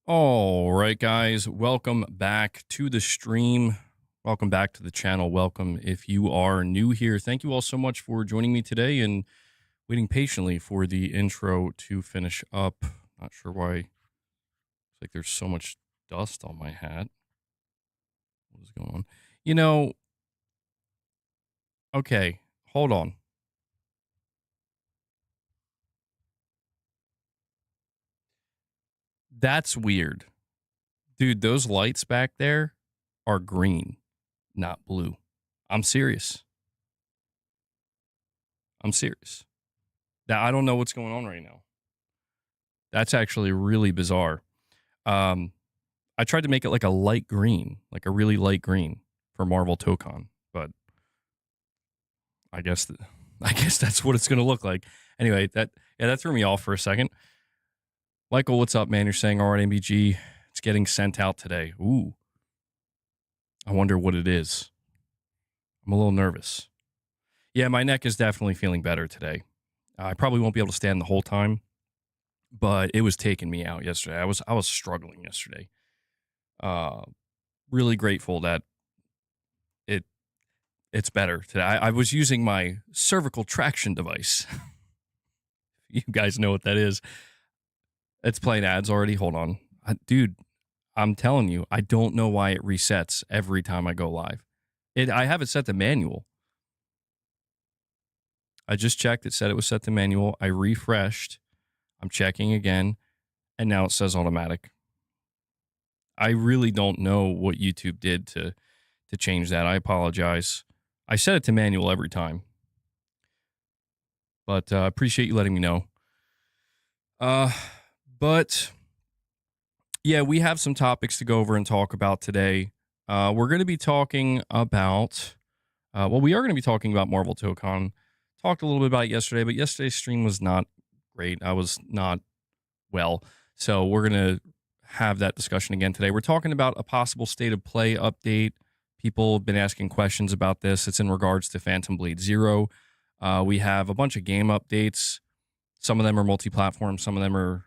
All right, guys, welcome back to the stream. Welcome back to the channel. Welcome if you are new here. Thank you all so much for joining me today and waiting patiently for the intro to finish up. Not sure why. It's like there's so much dust on my hat. What is going on? You know, okay, hold on. That's weird. Dude, those lights back there are green, not blue. I'm serious. I'm serious. Now, I don't know what's going on right now. That's actually really bizarre. I tried to make it like a light green, like a really light green for Marvel Tokon, but I guess that's what it's going to look like. Anyway, that threw me off for a second. Michael, what's up, man? You're saying all right, MBG, it's getting sent out today. Ooh, I wonder what it is. I'm a little nervous. Yeah, my neck is definitely feeling better today. I probably won't be able to stand the whole time, but it was taking me out yesterday. I was struggling yesterday. Really grateful that it's better today. I was using my cervical traction device. You guys know what that is. It's playing ads already. Hold on. Dude, I'm telling you, I don't know why it resets every time I go live. I have it set to manual. I just checked. It said it was set to manual. I refreshed. I'm checking again. And now it says automatic. I really don't know what YouTube did to change that. I apologize. I set it to manual every time. But I appreciate you letting me know. But yeah, we have some topics to go over and talk about today. We're going to be talking about, we are going to be talking about Marvel Tokon. Talked a little bit about it yesterday, but yesterday's stream was not great. I was not well. So we're going to have that discussion again today. We're talking about a possible state of play update. People have been asking questions about this. It's in regards to Phantom Blade Zero. We have a bunch of game updates. Some of them are multi-platform. Some of them are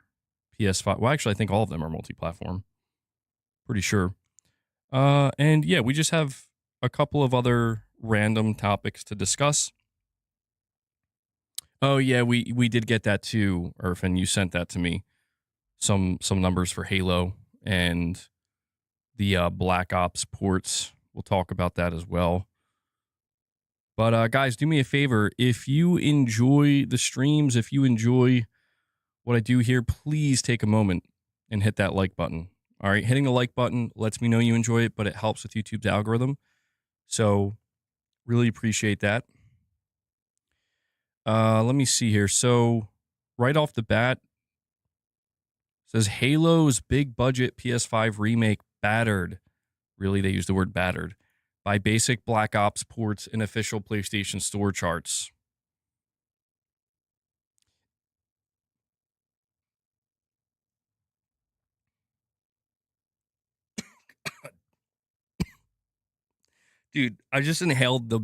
PS5. Well, actually, I think all of them are multi-platform. Pretty sure. And yeah, we just have a couple of other random topics to discuss. Oh yeah, we did get that too, Irfan. You sent that to me. Some numbers for Halo and the Black Ops ports. We'll talk about that as well. But guys, do me a favor. If you enjoy the streams, if you enjoy what I do here, please take a moment and hit that like button. All right, hitting the like button lets me know you enjoy it, but it helps with YouTube's algorithm. So really appreciate that. Let me see here. So right off the bat, it says Halo's big budget PS5 remake battered. Really, they use the word battered by basic Black Ops ports and official PlayStation Store charts. Dude, I just inhaled the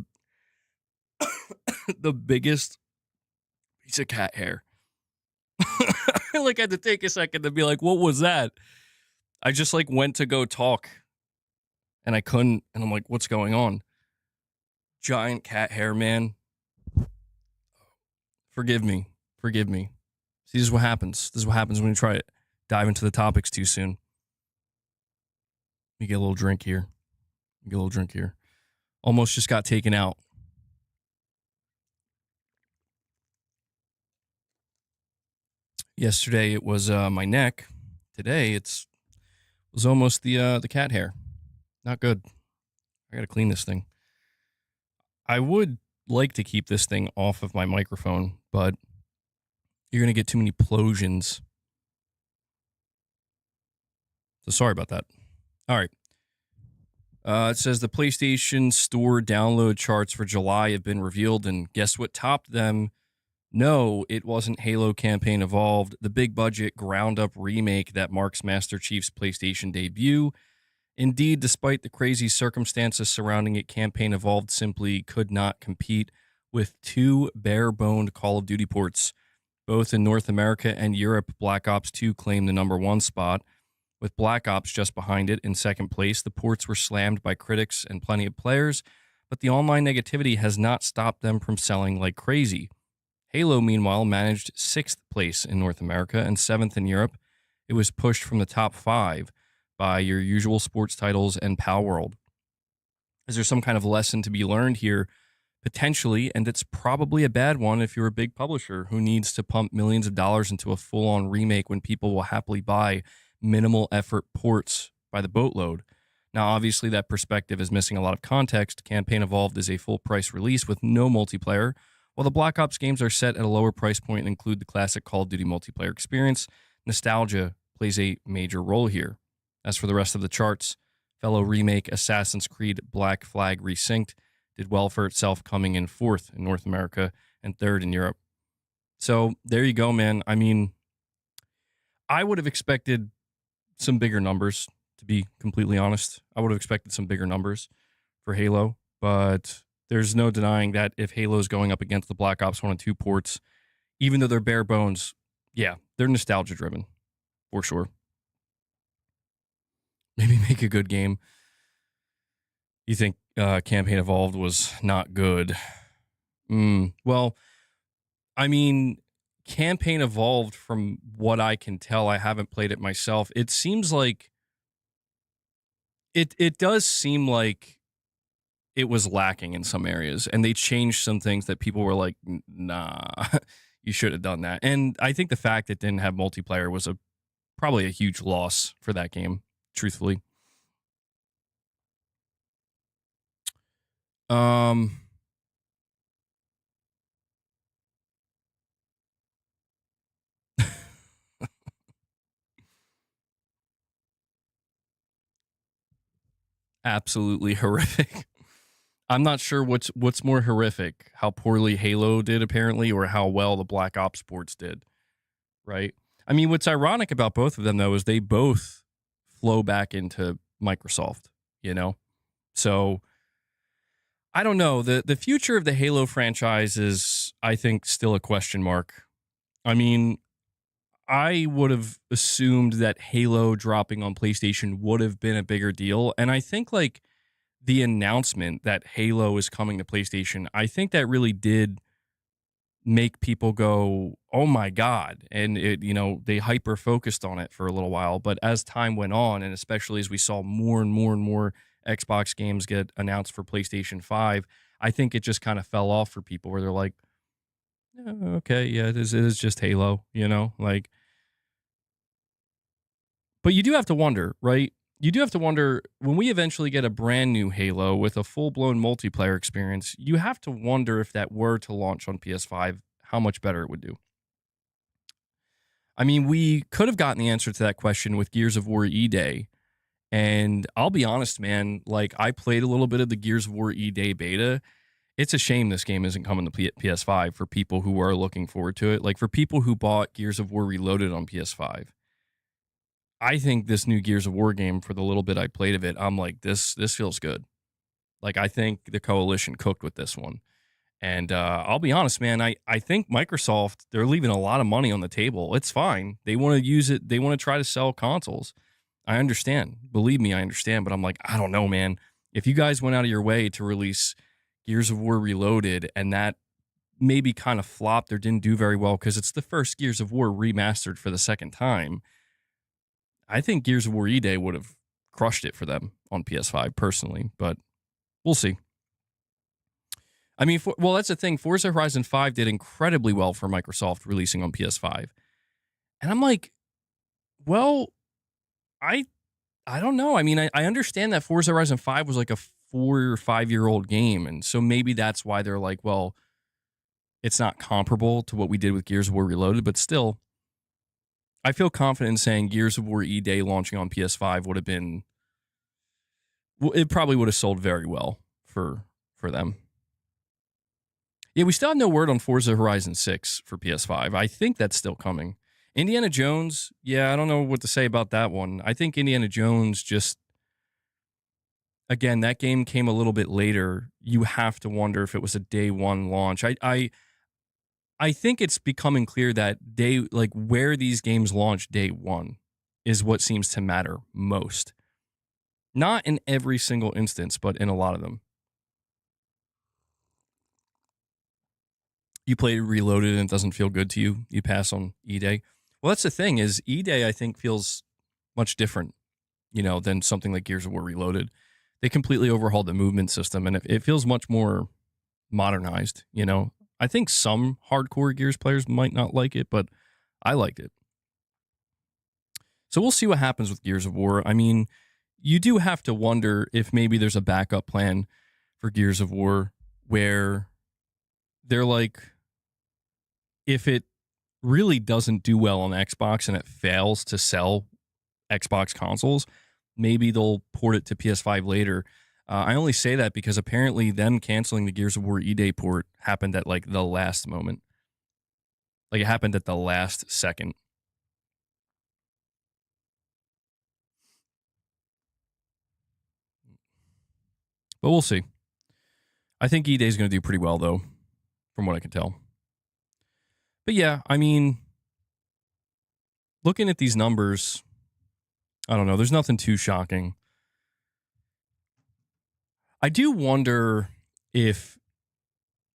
the biggest piece of cat hair. I like had to take a second to be like, what was that? I just like went to go talk and I couldn't, and I'm like, what's going on? Giant cat hair, man. Forgive me. Forgive me. See, this is what happens. This is what happens when you try to dive into the topics too soon. Let me get a little drink here. Get a little drink here. Almost just got taken out. Yesterday it was my neck. Today it was almost the cat hair. Not good. I gotta clean this thing. I would like to keep this thing off of my microphone, but you're gonna get too many plosions. So sorry about that. All right. It says the PlayStation Store download charts for July have been revealed, and guess what topped them? No, it wasn't Halo Campaign Evolved, the big budget ground up remake that marks Master Chief's PlayStation debut. Indeed, despite the crazy circumstances surrounding it, Campaign Evolved simply could not compete with two bare-boned Call of Duty ports. Both in North America and Europe, Black Ops 2 claimed the #1 spot, with Black Ops just behind it in second place. The ports were slammed by critics and plenty of players, but the online negativity has not stopped them from selling like crazy. Halo, meanwhile, managed sixth place in North America and seventh in Europe. It was pushed from the top 5 by your usual sports titles and Pal World. Is there some kind of lesson to be learned here? Potentially, and it's probably a bad one if you're a big publisher who needs to pump millions of dollars into a full-on remake when people will happily buy minimal effort ports by the boatload. Now, obviously, that perspective is missing a lot of context. Campaign Evolved is a full-price release with no multiplayer, while the Black Ops games are set at a lower price point and include the classic Call of Duty multiplayer experience. Nostalgia plays a major role here. As for the rest of the charts, fellow remake Assassin's Creed Black Flag Resynced did well for itself, coming in 4th in North America and 3rd in Europe. So there you go, man. I mean, I would have expected some bigger numbers, to be completely honest. I would have expected some bigger numbers for Halo, but there's no denying that if Halo's going up against the Black Ops 1 and 2 ports, even though they're bare bones, yeah, they're nostalgia driven, for sure. Maybe make a good game. You think Campaign Evolved was not good? Well, I mean, Campaign Evolved, from what I can tell, I haven't played it myself. It seems like it does seem like it was lacking in some areas, and they changed some things that people were like, nah, you should have done that. And I think the fact it didn't have multiplayer was probably a huge loss for that game, truthfully. Absolutely horrific. I'm not sure what's more horrific, how poorly Halo did apparently, or how well the Black Ops sports did, right? I mean, what's ironic about both of them, though, is they both flow back into Microsoft, you know? So I don't know. The future of the Halo franchise is, I think, still a question mark. I mean, I would have assumed that Halo dropping on PlayStation would have been a bigger deal. And I think, like, the announcement that Halo is coming to PlayStation, I think that really did make people go, oh my God. And they hyper focused on it for a little while. But as time went on, and especially as we saw more and more and more Xbox games get announced for PlayStation 5, I think it just kind of fell off for people, where they're like, okay, yeah, it is just Halo, like. But you do have to wonder, right? You do have to wonder, when we eventually get a brand new Halo with a full-blown multiplayer experience, you have to wonder, if that were to launch on PS5, how much better it would do. I mean, we could have gotten the answer to that question with Gears of War E-Day. And I'll be honest, man, like, I played a little bit of the Gears of War E-Day beta. It's a shame this game isn't coming to PS5 for people who are looking forward to it. Like, for people who bought Gears of War Reloaded on PS5. I think this new Gears of War game, for the little bit I played of it, I'm like, this feels good. Like, I think the Coalition cooked with this one. And I'll be honest, man, I think Microsoft, they're leaving a lot of money on the table. It's fine. They want to use it. They want to try to sell consoles. I understand. Believe me, I understand. But I'm like, I don't know, man. If you guys went out of your way to release Gears of War Reloaded, and that maybe kind of flopped or didn't do very well because it's the first Gears of War remastered for the second time, I think Gears of War E-Day would have crushed it for them on PS5 personally, but we'll see. I mean, that's the thing. Forza Horizon 5 did incredibly well for Microsoft releasing on PS5. And I'm like, well, I don't know. I mean, I understand that Forza Horizon 5 was like a 4 or 5 year old game. And so maybe that's why they're like, well, it's not comparable to what we did with Gears of War Reloaded, but still, I feel confident in saying Gears of War E-Day launching on PS5 would have been, it probably would have sold very well for them. Yeah, we still have no word on Forza Horizon 6 for PS5. I think that's still coming. Indiana Jones, yeah, I don't know what to say about that one. I think Indiana Jones just, again, that game came a little bit later. You have to wonder if it was a day one launch. I think it's becoming clear that where these games launch day one. is what seems to matter most. Not in every single instance, but in a lot of them. You played Reloaded and it doesn't feel good to you, you pass on E-Day. Well, that's the thing, is E-Day, I think, feels much different, than something like Gears of War Reloaded. They completely overhauled the movement system, and it feels much more modernized, I think some hardcore Gears players might not like it, but I liked it. So we'll see what happens with Gears of War. I mean, you do have to wonder if maybe there's a backup plan for Gears of War where they're like, if it really doesn't do well on Xbox and it fails to sell Xbox consoles, maybe they'll port it to PS5 later. I only say that because apparently them canceling the Gears of War E-Day port happened at like the last moment. Like it happened at the last second. But we'll see. I think E-Day is going to do pretty well, though, from what I can tell. But yeah, I mean, looking at these numbers, I don't know. There's nothing too shocking. I do wonder if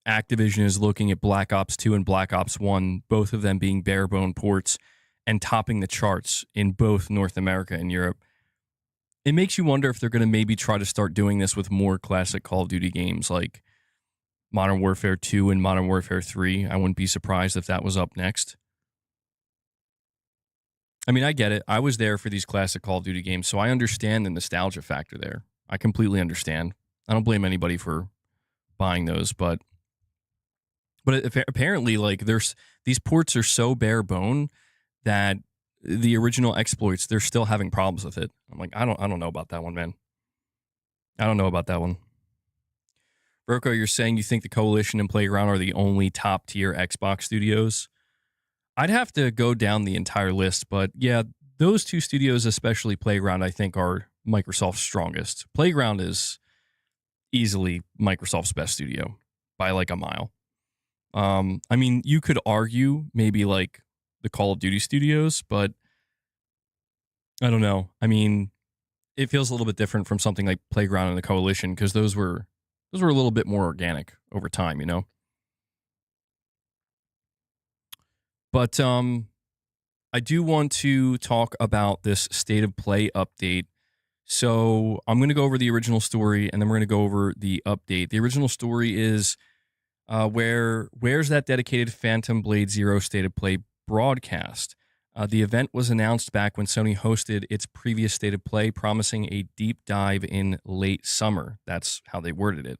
Activision is looking at Black Ops 2 and Black Ops 1, both of them being bare-bone ports and topping the charts in both North America and Europe. It makes you wonder if they're going to maybe try to start doing this with more classic Call of Duty games like Modern Warfare 2 and Modern Warfare 3. I wouldn't be surprised if that was up next. I mean, I get it. I was there for these classic Call of Duty games, so I understand the nostalgia factor there. I completely understand. I don't blame anybody for buying those, but apparently, like, these ports are so bare bone that the original exploits, they're still having problems with it. I'm like, I don't know about that one, man. I don't know about that one. Rocco, you're saying you think the Coalition and Playground are the only top tier Xbox studios? I'd have to go down the entire list, but yeah, those two studios, especially Playground, I think are Microsoft's strongest. Playground is easily Microsoft's best studio by like a mile. I mean, you could argue maybe like the Call of Duty studios, but I don't know. I mean, it feels a little bit different from something like Playground and the Coalition because those were a little bit more organic over time, But I do want to talk about this State of Play update. So I'm going to go over the original story, and then we're going to go over the update. The original story is where's that dedicated Phantom Blade Zero State of Play broadcast? The event was announced back when Sony hosted its previous State of Play, promising a deep dive in late summer. That's how they worded it.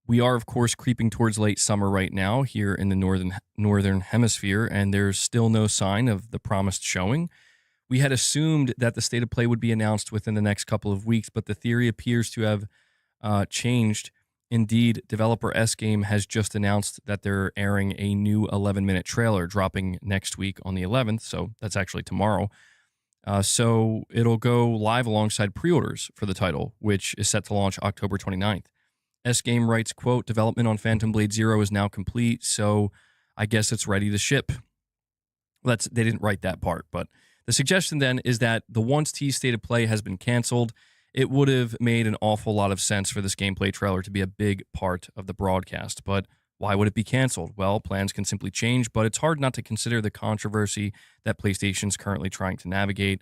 We are, of course, creeping towards late summer right now here in the northern hemisphere, and there's still no sign of the promised showing. We had assumed that the State of Play would be announced within the next couple of weeks, but the theory appears to have changed. Indeed, developer S-Game has just announced that they're airing a new 11-minute trailer dropping next week on the 11th, so that's actually tomorrow. So it'll go live alongside pre-orders for the title, which is set to launch October 29th. S-Game writes, quote, development on Phantom Blade Zero is now complete, so I guess it's ready to ship. Well, they didn't write that part, but the suggestion then is that the once teased State of Play has been canceled. It would have made an awful lot of sense for this gameplay trailer to be a big part of the broadcast, but why would it be canceled? Well, plans can simply change, but it's hard not to consider the controversy that PlayStation's currently trying to navigate.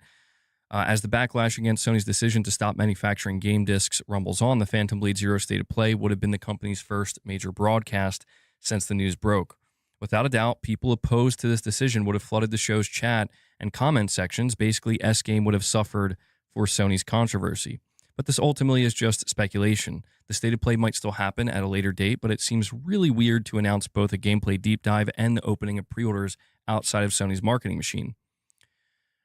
As the backlash against Sony's decision to stop manufacturing game discs rumbles on, the Phantom Blade Zero State of Play would have been the company's first major broadcast since the news broke. Without a doubt, people opposed to this decision would have flooded the show's chat and comment sections. Basically, S-Game would have suffered for Sony's controversy. But this ultimately is just speculation. The State of Play might still happen at a later date, but it seems really weird to announce both a gameplay deep dive and the opening of pre-orders outside of Sony's marketing machine.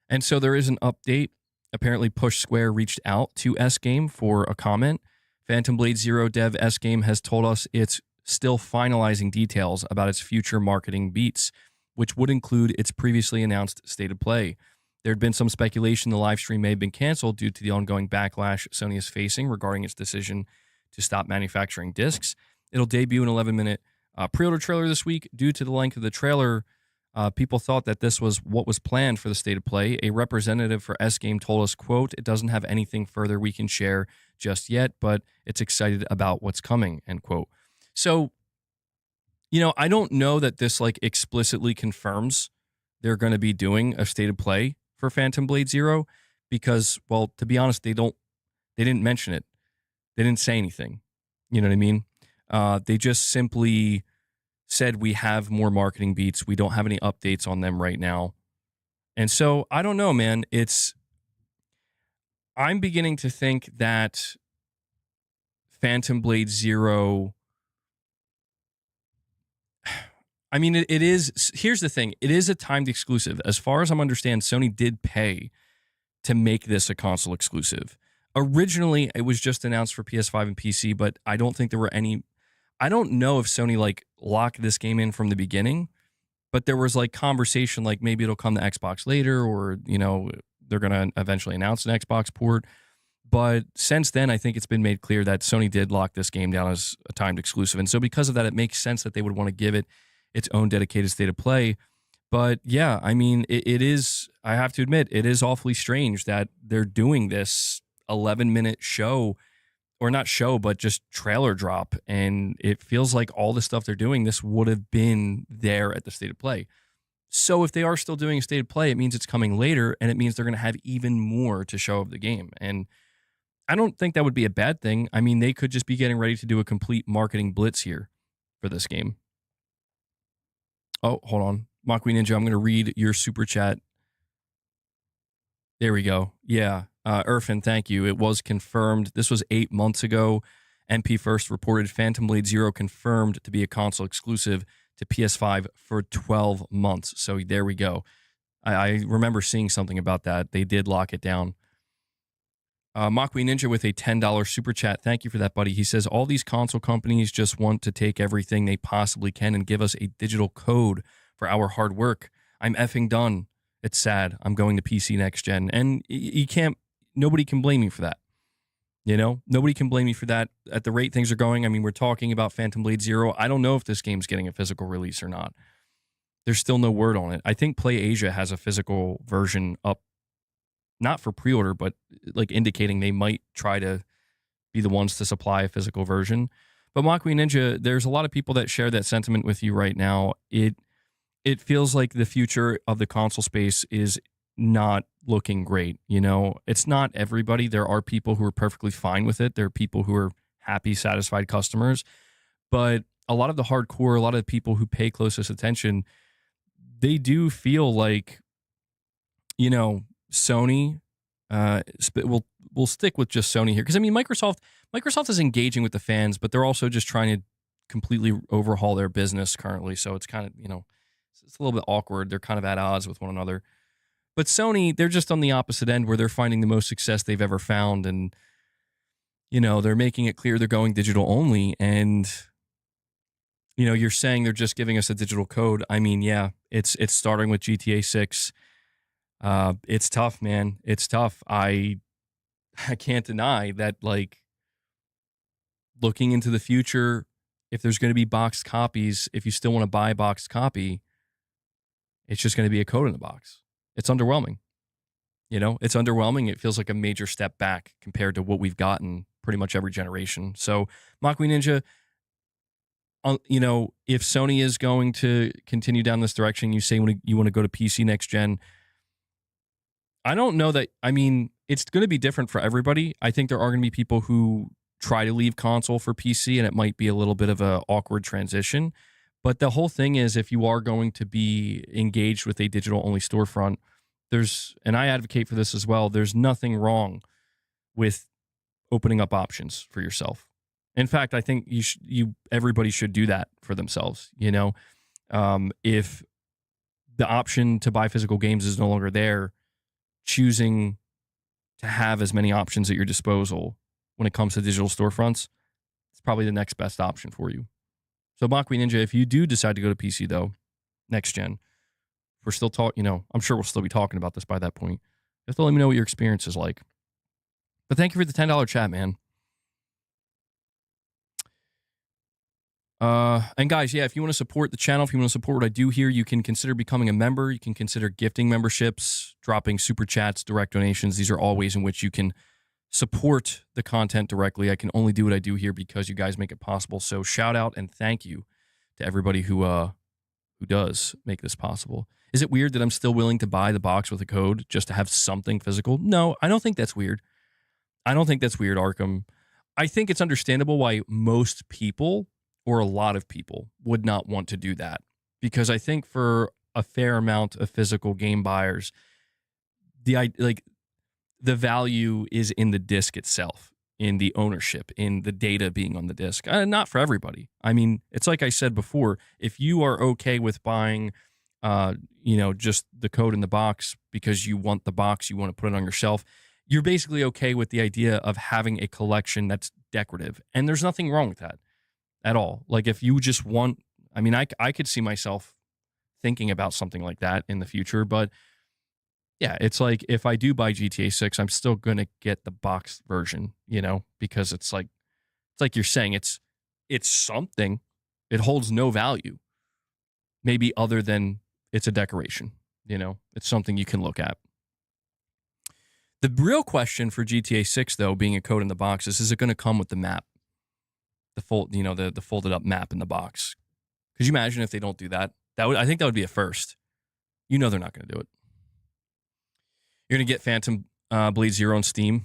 And so there is an update. Apparently, Push Square reached out to S-Game for a comment. Phantom Blade Zero dev S-Game has told us it's still finalizing details about its future marketing beats, which would include its previously announced State of Play. There had been some speculation the live stream may have been canceled due to the ongoing backlash Sony is facing regarding its decision to stop manufacturing discs. It'll debut an 11-minute pre-order trailer this week. Due to the length of the trailer, People thought that this was what was planned for the state of play. A representative for S Game told us, quote, "It doesn't have anything further we can share just yet, but it's excited about what's coming," end quote. So, I don't know that this like explicitly confirms they're going to be doing a state of play for Phantom Blade Zero because, well, to be honest, they didn't mention it. They didn't say anything. You know what I mean? They just simply said we have more marketing beats. We don't have any updates on them right now. And so I don't know, man. I'm beginning to think that Phantom Blade Zero. I mean, it is. Here's the thing. It is a timed exclusive. As far as I'm understand, Sony did pay to make this a console exclusive. Originally, it was just announced for PS5 and PC, but I don't think there were any. I don't know if Sony like locked this game in from the beginning, but there was like conversation like maybe it'll come to Xbox later, or they're gonna eventually announce an Xbox port. But since then, I think it's been made clear that Sony did lock this game down as a timed exclusive, and so because of that, it makes sense that they would want to give it its own dedicated state of play. But yeah, I mean, it is. I have to admit, it is awfully strange that they're doing this 11-minute show. Or not show, but just trailer drop. And it feels like all the stuff they're doing, this would have been there at the state of play. So if they are still doing a state of play, it means it's coming later, and it means they're going to have even more to show of the game. And I don't think that would be a bad thing. I mean, they could just be getting ready to do a complete marketing blitz here for this game. Oh, hold on. Makui Ninja, I'm going to read your super chat. There we go. Yeah. Irfan, thank you. It was confirmed. This was 8 months ago. MP First reported Phantom Blade Zero confirmed to be a console exclusive to PS5 for 12 months. So there we go. I remember seeing something about that. They did lock it down. Makui Ninja with a $10 super chat. Thank you for that, buddy. He says, all these console companies just want to take everything they possibly can and give us a digital code for our hard work. I'm effing done. It's sad. I'm going to PC next gen. And you can't, nobody can blame you for that. Nobody can blame you for that. At the rate things are going, I mean, we're talking about Phantom Blade Zero. I don't know if this game's getting a physical release or not. There's still no word on it. I think Play Asia has a physical version up, not for pre-order, but like indicating they might try to be the ones to supply a physical version. But Makui Ninja, there's a lot of people that share that sentiment with you right now. It feels like the future of the console space is not looking great. It's not everybody. There are people who are perfectly fine with it. There are people who are happy, satisfied customers. But a lot of the hardcore, a lot of the people who pay closest attention, they do feel like, Sony, we'll stick with just Sony here. Because, I mean, Microsoft is engaging with the fans, but they're also just trying to completely overhaul their business currently. So it's kind of, it's a little bit awkward. They're kind of at odds with one another. But Sony, they're just on the opposite end where they're finding the most success they've ever found. And, they're making it clear they're going digital only. And, you're saying they're just giving us a digital code. I mean, yeah, it's starting with GTA 6. It's tough, man. It's tough. I can't deny that, like, looking into the future, if there's going to be boxed copies, if you still want to buy a boxed copy, it's just going to be a code in the box. It's underwhelming. It's underwhelming. It feels like a major step back compared to what we've gotten pretty much every generation. So, Makui Ninja, if Sony is going to continue down this direction, you say you want to go to PC next gen, I don't know that. I mean, it's going to be different for everybody. I think there are going to be people who try to leave console for PC, and it might be a little bit of an awkward transition. But the whole thing is, if you are going to be engaged with a digital-only storefront, and I advocate for this as well, there's nothing wrong with opening up options for yourself. In fact, I think everybody should do that for themselves. If the option to buy physical games is no longer there, choosing to have as many options at your disposal when it comes to digital storefronts, it's probably the next best option for you. So, Makui Ninja, if you do decide to go to PC, though, next gen, we're still talking, I'm sure we'll still be talking about this by that point. You have to let me know what your experience is like. But thank you for the $10 chat, man. And guys, yeah, if you want to support the channel, if you want to support what I do here, you can consider becoming a member. You can consider gifting memberships, dropping super chats, direct donations. These are all ways in which you can support the content directly. I can only do what I do here because you guys make it possible. So shout out and thank you to everybody who does make this possible. Is it weird that I'm still willing to buy the box with a code just to have something physical? No, I don't think that's weird. I don't think that's weird, Arkham. I think it's understandable why most people, or a lot of people, would not want to do that. Because I think for a fair amount of physical game buyers, the value is in the disc itself, in the ownership, in the data being on the disc. Not for everybody. I mean, it's like I said before, if you are okay with buying, just the code in the box because you want the box, you want to put it on your shelf, you're basically okay with the idea of having a collection that's decorative. And there's nothing wrong with that at all. Like if you just want, I mean, I could see myself thinking about something like that in the future, but yeah, it's like if I do buy GTA 6, I'm still going to get the box version, because it's like you're saying, it's something. It holds no value, maybe other than it's a decoration, it's something you can look at. The real question for GTA 6, though, being a code in the box, is it going to come with the map? The folded up map in the box. Could you imagine if they don't do that? I think that would be a first. They're not going to do it. You're going to get Phantom Blade Zero on Steam.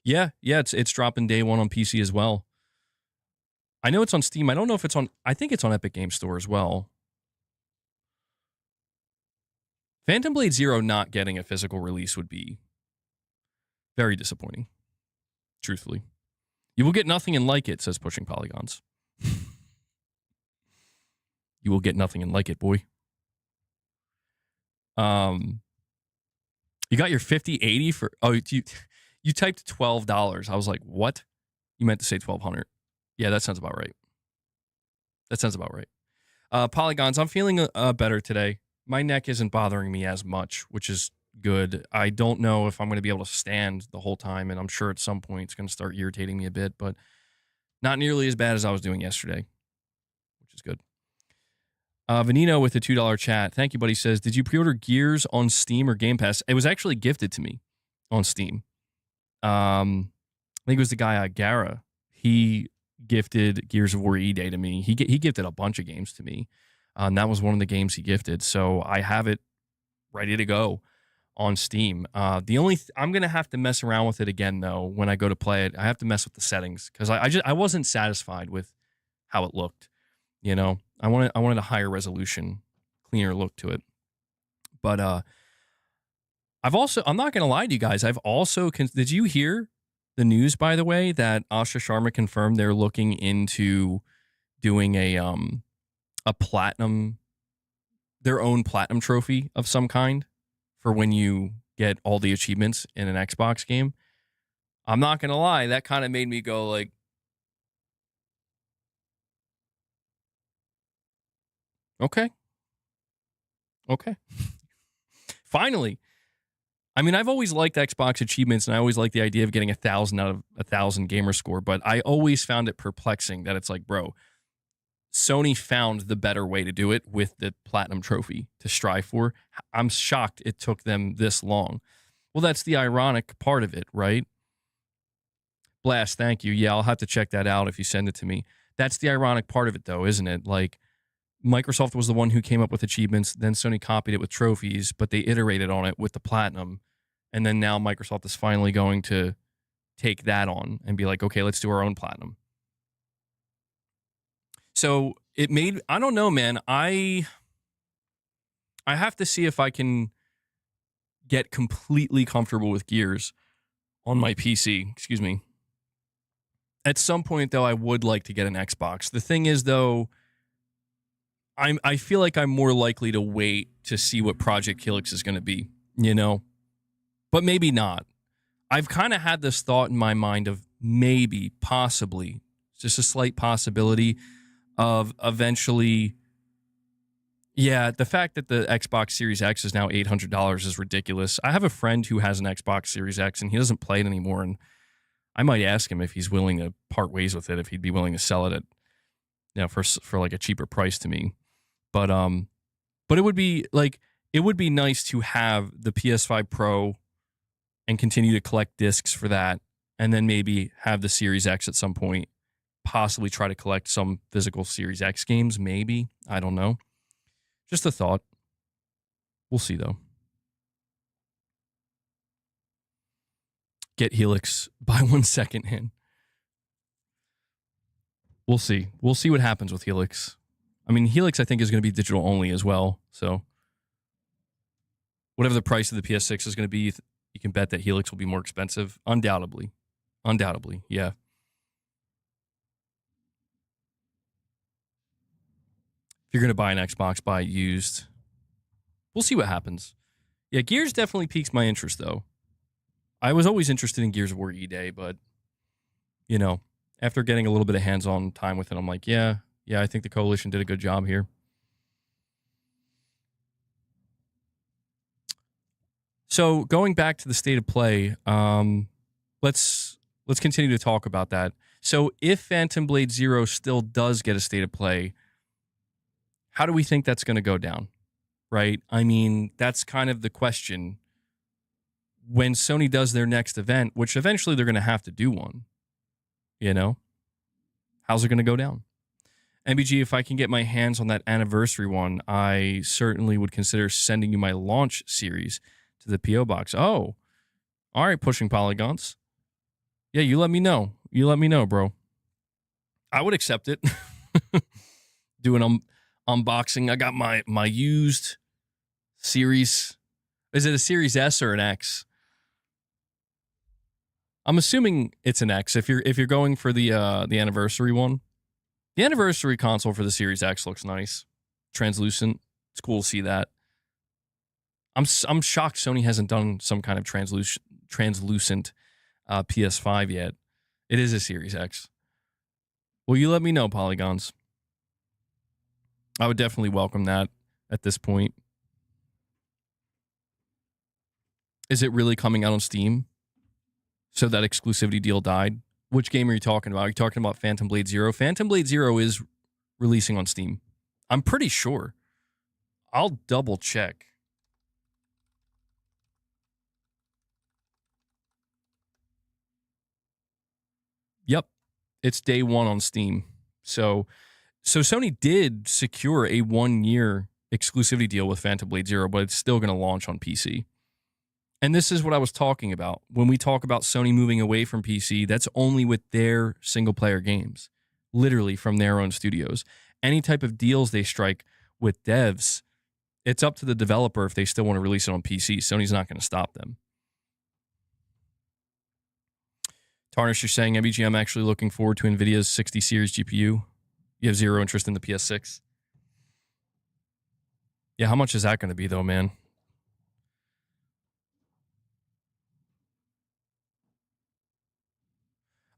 Yeah, it's dropping day one on PC as well. I know it's on Steam. I don't know if it's on, I think it's on Epic Games Store as well. Phantom Blade Zero not getting a physical release would be very disappointing, truthfully. You will get nothing and like it, says Pushing Polygons. You will get nothing and like it, boy. You got your 5080 for, you typed $12. I was like, what? You meant to say 1200. Yeah, that sounds about right. Polygons, I'm feeling better today. My neck isn't bothering me as much, which is good. I don't know if I'm going to be able to stand the whole time, and I'm sure at some point it's going to start irritating me a bit, but not nearly as bad as I was doing yesterday, which is good. Venino with a $2 chat. Thank you, buddy. Says, did you pre-order Gears on Steam or Game Pass? It was actually gifted to me on Steam. I think it was the guy, Gara. He gifted Gears of War E-Day to me. He gifted a bunch of games to me. And that was one of the games he gifted. So I have it ready to go on Steam. I'm going to have to mess around with it again, though, when I go to play it. I have to mess with the settings because I wasn't satisfied with how it looked. I wanted a higher resolution, cleaner look to it. But I'm not going to lie to you guys. Did you hear the news, by the way, that Asha Sharma confirmed they're looking into doing a platinum, their own platinum trophy of some kind for when you get all the achievements in an Xbox game? I'm not going to lie. That kind of made me go like, okay. Finally. I mean, I've always liked Xbox achievements, and I always liked the idea of getting 1,000 out of 1,000 gamer score, but I always found it perplexing that it's like, bro, Sony found the better way to do it with the platinum trophy to strive for. I'm shocked it took them this long. Well, that's the ironic part of it, right? Blast, thank you. Yeah, I'll have to check that out if you send it to me. That's the ironic part of it, though, isn't it? Like, Microsoft was the one who came up with achievements, then Sony copied it with trophies, but they iterated on it with the platinum. And then now Microsoft is finally going to take that on and be like, okay, let's do our own platinum. So it made, I don't know, man. I have to see if I can get completely comfortable with Gears on my PC. Excuse me. At some point, though, I would like to get an Xbox. The thing is, though, I feel like I'm more likely to wait to see what Project Helix is going to be, but maybe not. I've kind of had this thought in my mind of maybe, possibly, just a slight possibility of eventually, yeah, the fact that the Xbox Series X is now $800 is ridiculous. I have a friend who has an Xbox Series X, and he doesn't play it anymore, and I might ask him if he's willing to part ways with it, if he'd be willing to sell it at, for like a cheaper price to me. But it would be nice to have the PS5 Pro and continue to collect discs for that, and then maybe have the Series X at some point, possibly try to collect some physical Series X games, maybe. I don't know. Just a thought. We'll see, though. Get Helix, buy one second hand. We'll see. We'll see what happens with Helix. I mean, Helix, I think, is going to be digital only as well. So whatever the price of the PS6 is going to be, you can bet that Helix will be more expensive. Undoubtedly. Undoubtedly, yeah. If you're going to buy an Xbox, buy it used. We'll see what happens. Yeah, Gears definitely piques my interest, though. I was always interested in Gears of War E-Day, but, you know, after getting a little bit of hands-on time with it, I'm like, yeah, I think the Coalition did a good job here. So going back to the state of play, let's continue to talk about that. So if Phantom Blade Zero still does get a state of play, how do we think that's going to go down? Right? I mean, that's kind of the question. When Sony does their next event, which eventually they're going to have to do one, you know, how's it going to go down? MBG, if I can get my hands on that anniversary one, I certainly would consider sending you my launch series to the P.O. box. Oh, all right, Pushing Polygons. Yeah, you let me know. You let me know, bro. I would accept it. Do an unboxing. I got my used series. Is it a Series S or an X? I'm assuming it's an X. If you're going for the anniversary one, the anniversary console for the Series X looks nice, translucent. It's cool to see that. I'm shocked Sony hasn't done some kind of translucent PS5 yet. It is a Series X. Will you let me know, Polygons? I would definitely welcome that at this point. Is it really coming out on Steam? So that exclusivity deal died? Which game are you talking about? Are you talking about Phantom Blade Zero? Phantom Blade Zero is releasing on Steam. I'm pretty sure. I'll double check. Yep. It's day one on Steam. So Sony did secure a 1-year exclusivity deal with Phantom Blade Zero, but it's still going to launch on PC. And this is what I was talking about. When we talk about Sony moving away from PC, that's only with their single-player games, literally from their own studios. Any type of deals they strike with devs, it's up to the developer if they still want to release it on PC. Sony's not going to stop them. Tarnish, you're saying, MBG, I'm actually looking forward to NVIDIA's 60 series GPU. You have zero interest in the PS6. Yeah, how much is that going to be, though, man?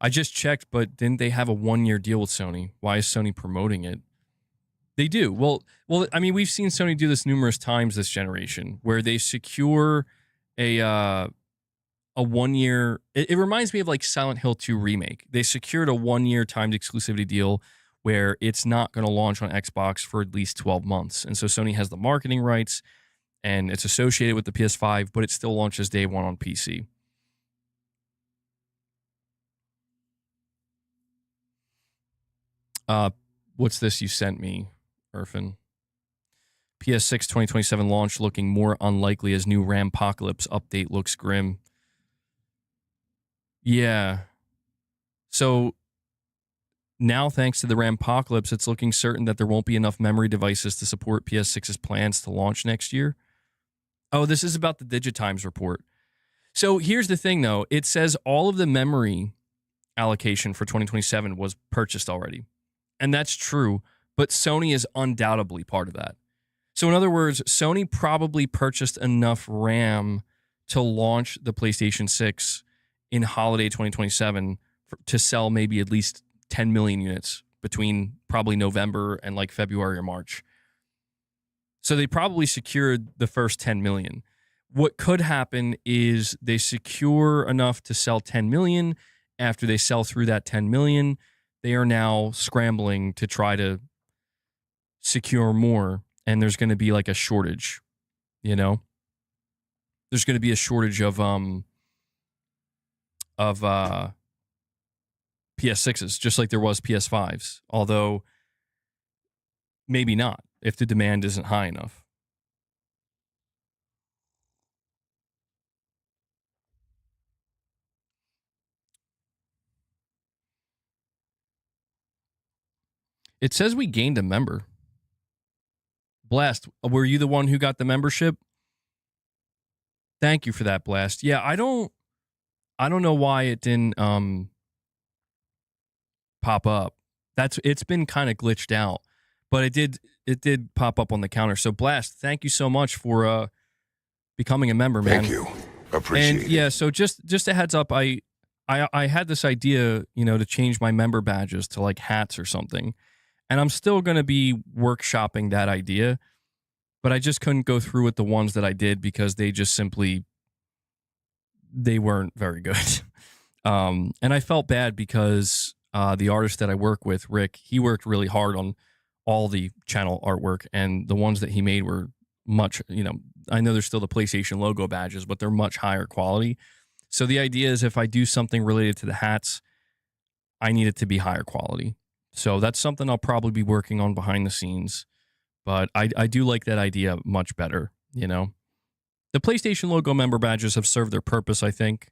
I just checked, but didn't they have a 1-year deal with Sony? Why is Sony promoting it? They do. Well, I mean, we've seen Sony do this numerous times this generation, where they secure a 1-year. It reminds me of like Silent Hill 2 Remake. They secured a 1-year timed exclusivity deal where it's not going to launch on Xbox for at least 12 months. And so Sony has the marketing rights, and it's associated with the PS5, but it still launches day one on PC. What's this you sent me, Irfan? PS6 2027 launch looking more unlikely as new Rampocalypse update looks grim. Yeah. So now, thanks to the Rampocalypse, it's looking certain that there won't be enough memory devices to support PS6's plans to launch next year. Oh, this is about the Digitimes report. So here's the thing, though. It says all of the memory allocation for 2027 was purchased already. And that's true, but Sony is undoubtedly part of that. So in other words, Sony probably purchased enough RAM to launch the PlayStation 6 in holiday 2027 to sell maybe at least 10 million units between probably November and like February or March. So they probably secured the first 10 million. What could happen is they secure enough to sell 10 million. After they sell through that 10 million, they are now scrambling to try to secure more, and there's going to be like a shortage, you know? There's going to be a shortage of PS6s, just like there was PS5s, although maybe not if the demand isn't high enough. It says we gained a member. Blast, were you the one who got the membership? Thank you for that, Blast. Yeah, I don't know why it didn't pop up. It's been kind of glitched out, but it did pop up on the counter. So Blast, thank you so much for becoming a member, man. Thank you. Appreciate it. Yeah, so just a heads up, I had this idea, to change my member badges to like hats or something. And I'm still going to be workshopping that idea, but I just couldn't go through with the ones that I did because they just simply they weren't very good. And I felt bad because the artist that I work with, Rick, he worked really hard on all the channel artwork, and the ones that he made were much, I know there's still the PlayStation logo badges, but they're much higher quality. So the idea is if I do something related to the hats, I need it to be higher quality. So that's something I'll probably be working on behind the scenes. But I do like that idea much better, The PlayStation logo member badges have served their purpose, I think.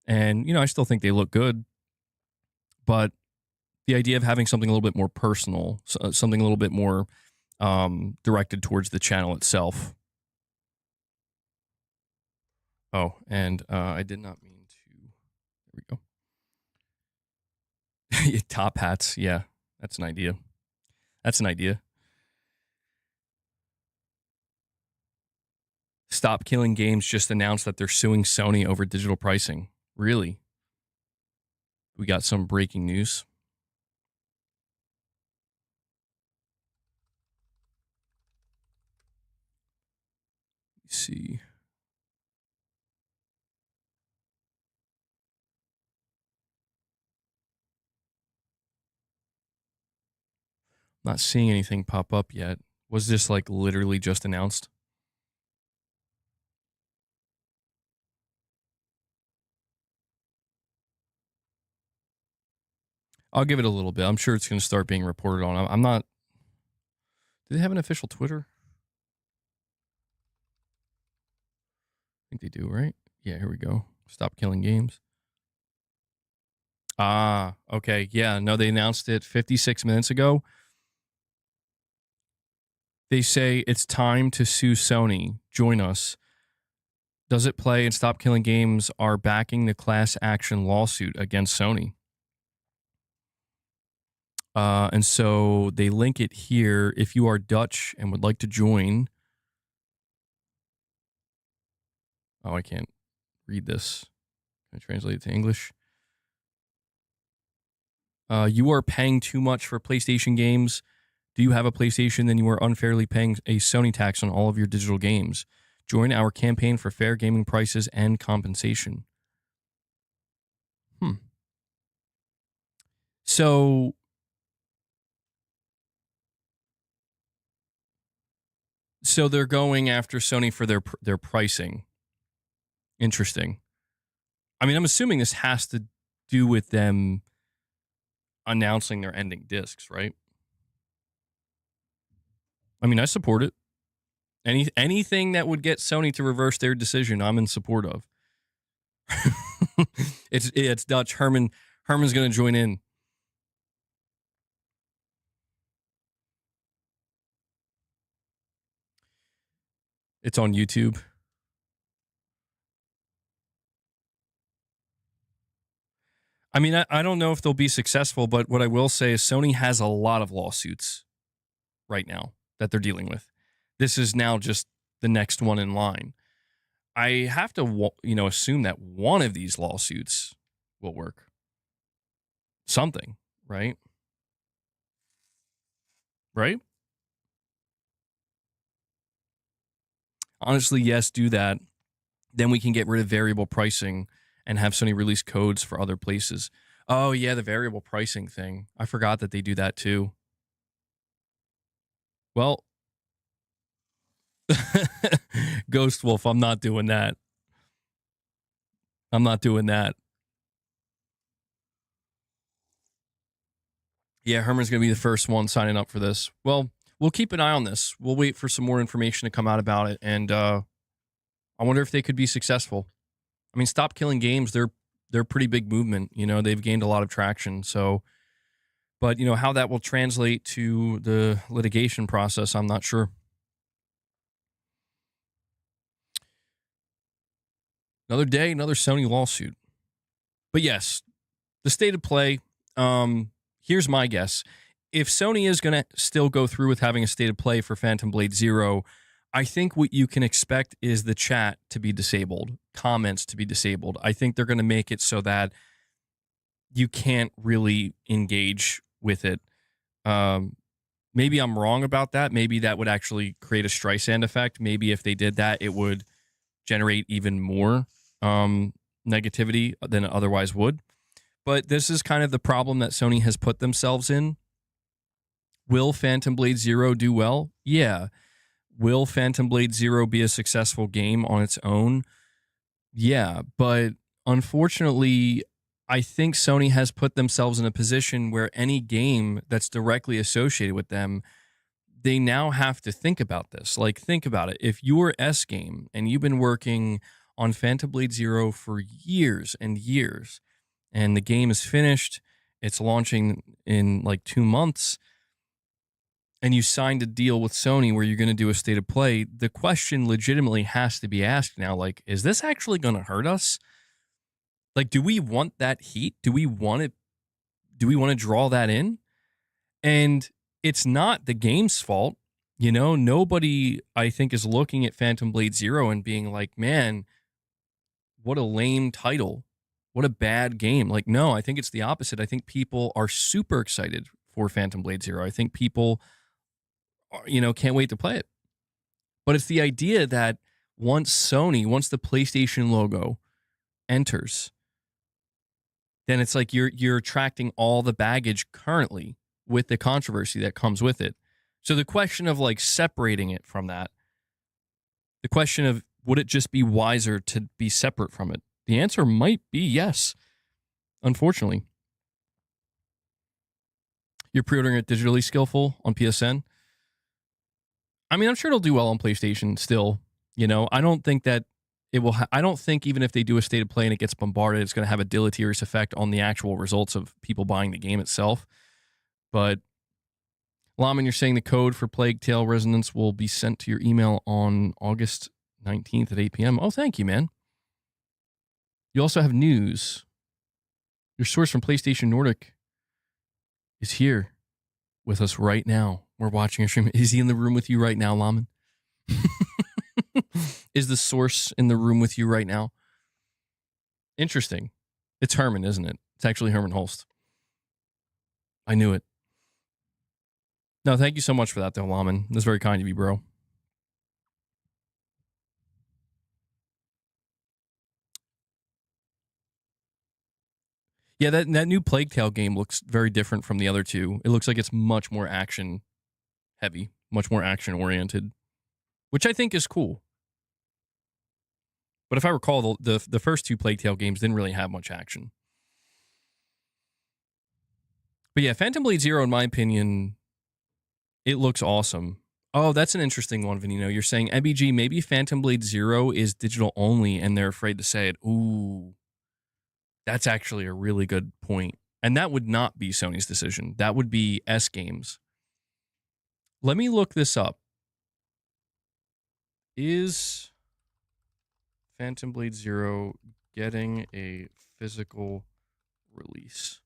And, I still think they look good. But the idea of having something a little bit more personal, something a little bit more directed towards the channel itself. Oh, and I did not mean to. There we go. Top hats. Yeah, that's an idea. Stop Killing Games just announced that they're suing Sony over digital pricing. Really? We got some breaking news. Let's see. Not seeing anything pop up yet. Was this like literally just announced? I'll give it a little bit. I'm sure it's going to start being reported on. I'm not. Do they have an official Twitter? I think they do, right? Yeah, here we go. Stop Killing Games. Ah, okay. Yeah, no, they announced it 56 minutes ago. They say it's time to sue Sony. Join us. Does It Play and Stop Killing Games are backing the class action lawsuit against Sony. And so they link it here. If you are Dutch and would like to join. Oh, I can't read this. Can I translate it to English? You are paying too much for PlayStation games. Do you have a PlayStation? Then you are unfairly paying a Sony tax on all of your digital games. Join our campaign for fair gaming prices and compensation. So they're going after Sony for their pricing. Interesting. I mean, I'm assuming this has to do with them announcing their ending discs, right? I mean, I support it. Anything that would get Sony to reverse their decision, I'm in support of. It's Dutch. Herman's going to join in. It's on YouTube. I mean, I don't know if they'll be successful, but what I will say is Sony has a lot of lawsuits right now that they're dealing with. This is now just the next one in line. I have to, assume that one of these lawsuits will work. Something, right? Right? Honestly, yes, do that. Then we can get rid of variable pricing and have Sony release codes for other places. Oh, yeah, the variable pricing thing. I forgot that they do that too. Well, Ghost Wolf, I'm not doing that. I'm not doing that. Yeah, Herman's going to be the first one signing up for this. Well, we'll keep an eye on this. We'll wait for some more information to come out about it. And I wonder if they could be successful. I mean, Stop Killing Games, they're a pretty big movement. You know, they've gained a lot of traction. So, but, you know, how that will translate to the litigation process, I'm not sure. Another day, another Sony lawsuit. But yes, the state of play, here's my guess. If Sony is going to still go through with having a state of play for Phantom Blade Zero, I think what you can expect is the chat to be disabled, comments to be disabled. I think they're going to make it so that you can't really engage with it. Maybe I'm wrong about that. Maybe that would actually create a Streisand effect. Maybe if they did that, it would generate even more negativity than it otherwise would. But this is kind of the problem that Sony has put themselves in. Will Phantom Blade Zero do well? Yeah. Will Phantom Blade Zero be a successful game on its own? Yeah. But unfortunately, I think Sony has put themselves in a position where any game that's directly associated with them, they now have to think about this. Like, think about it. If you're S Game and you've been working on Phantom Blade Zero for years and years, and the game is finished, it's launching in like 2 months, and you signed a deal with Sony where you're going to do a state of play, the question legitimately has to be asked now, like, is this actually going to hurt us? Like, do we want that heat? Do we want to draw that in? And it's not the game's fault. You know, nobody, I think, is looking at Phantom Blade Zero and being like, man, what a lame title. What a bad game. Like, no, I think it's the opposite. I think people are super excited for Phantom Blade Zero. I think people, you know, can't wait to play it. But it's the idea that once the PlayStation logo enters, then it's like you're attracting all the baggage currently with the controversy that comes with it. So the question of like separating it from that, the question of would it just be wiser to be separate from it? The answer might be yes, unfortunately. You're pre-ordering it digitally skillful on PSN? I mean, I'm sure it'll do well on PlayStation still. You know, I don't think that it will. I don't think even if they do a state of play and it gets bombarded, it's going to have a deleterious effect on the actual results of people buying the game itself. But, Laman, you're saying the code for Plague Tale Resonance will be sent to your email on August 19th at 8 p.m. Oh, thank you, man. You also have news. Your source from PlayStation Nordic is here with us right now. We're watching a stream. Is he in the room with you right now, Laman? Is the source in the room with you right now? Interesting. It's Herman, isn't it? It's actually Herman Holst. I knew it. No, thank you so much for that, though, Laman. That's very kind of you, bro. Yeah, that new Plague Tale game looks very different from the other two. It looks like it's much more action heavy, much more action oriented, which I think is cool. But if I recall, the first two Plague Tale games didn't really have much action. But yeah, Phantom Blade Zero, in my opinion, it looks awesome. Oh, that's an interesting one, Vanino. You're saying, MBG, maybe Phantom Blade Zero is digital only and they're afraid to say it. Ooh, that's actually a really good point. And that would not be Sony's decision. That would be S Games. Let me look this up. Is Phantom Blade Zero getting a physical release?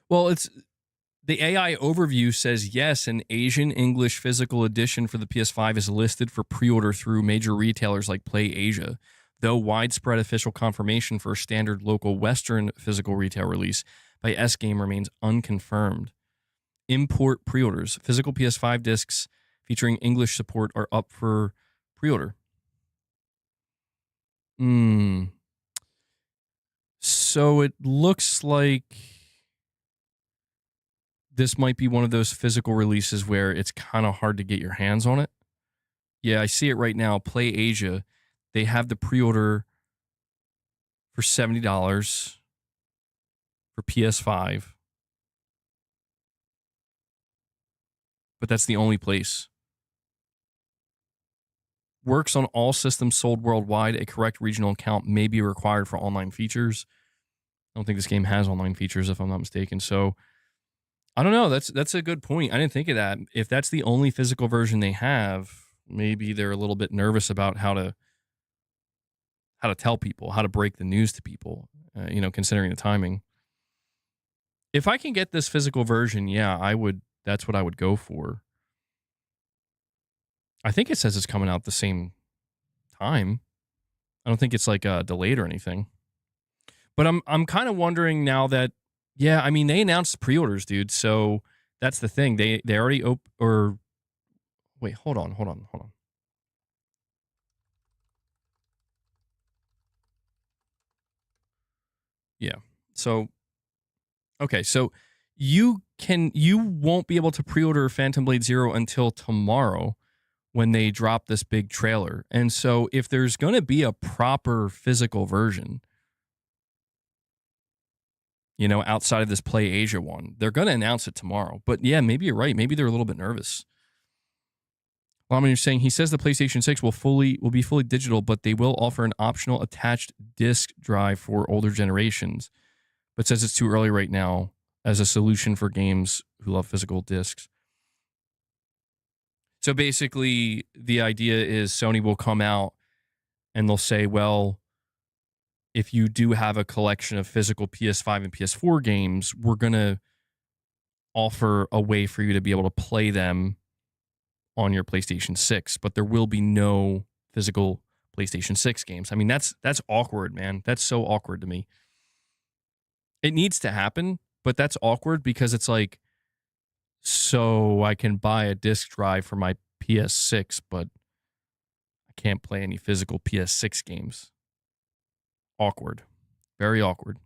Well, it's the AI overview says yes, an Asian English physical edition for the PS5 is listed for pre-order through major retailers like Play Asia, though widespread official confirmation for a standard local Western physical retail release by S Game remains unconfirmed. Import pre-orders. Physical PS5 discs featuring English support are up for pre-order. So it looks like this might be one of those physical releases where it's kind of hard to get your hands on it. Yeah, I see it right now. Play Asia, they have the pre-order for $70 for PS5. But that's the only place. Works on all systems sold worldwide. A correct regional account may be required for online features. I don't think this game has online features, if I'm not mistaken. So I don't know. That's a good point. I didn't think of that. If that's the only physical version they have, maybe they're a little bit nervous about how to tell people, how to break the news to people. Considering the timing. If I can get this physical version, yeah, I would. That's what I would go for. I think it says it's coming out the same time. I don't think it's like delayed or anything. But I'm kind of wondering now that, yeah, I mean, they announced pre-orders, dude. So that's the thing. They already wait, hold on. Yeah. So okay, so you won't be able to pre-order Phantom Blade Zero until tomorrow when they drop this big trailer. And so if there's going to be a proper physical version, outside of this Play Asia one, they're going to announce it tomorrow. But yeah, maybe you're right. Maybe they're a little bit nervous. Well, I mean, you're saying he says the PlayStation 6 will be fully digital, but they will offer an optional attached disc drive for older generations. But says it's too early right now as a solution for games who love physical discs. So basically, the idea is Sony will come out and they'll say, well, if you do have a collection of physical PS5 and PS4 games, we're going to offer a way for you to be able to play them on your PlayStation 6, but there will be no physical PlayStation 6 games. I mean, that's awkward, man. That's so awkward to me. It needs to happen, but that's awkward because it's like, so I can buy a disc drive for my PS6, but I can't play any physical PS6 games. Awkward. Very awkward.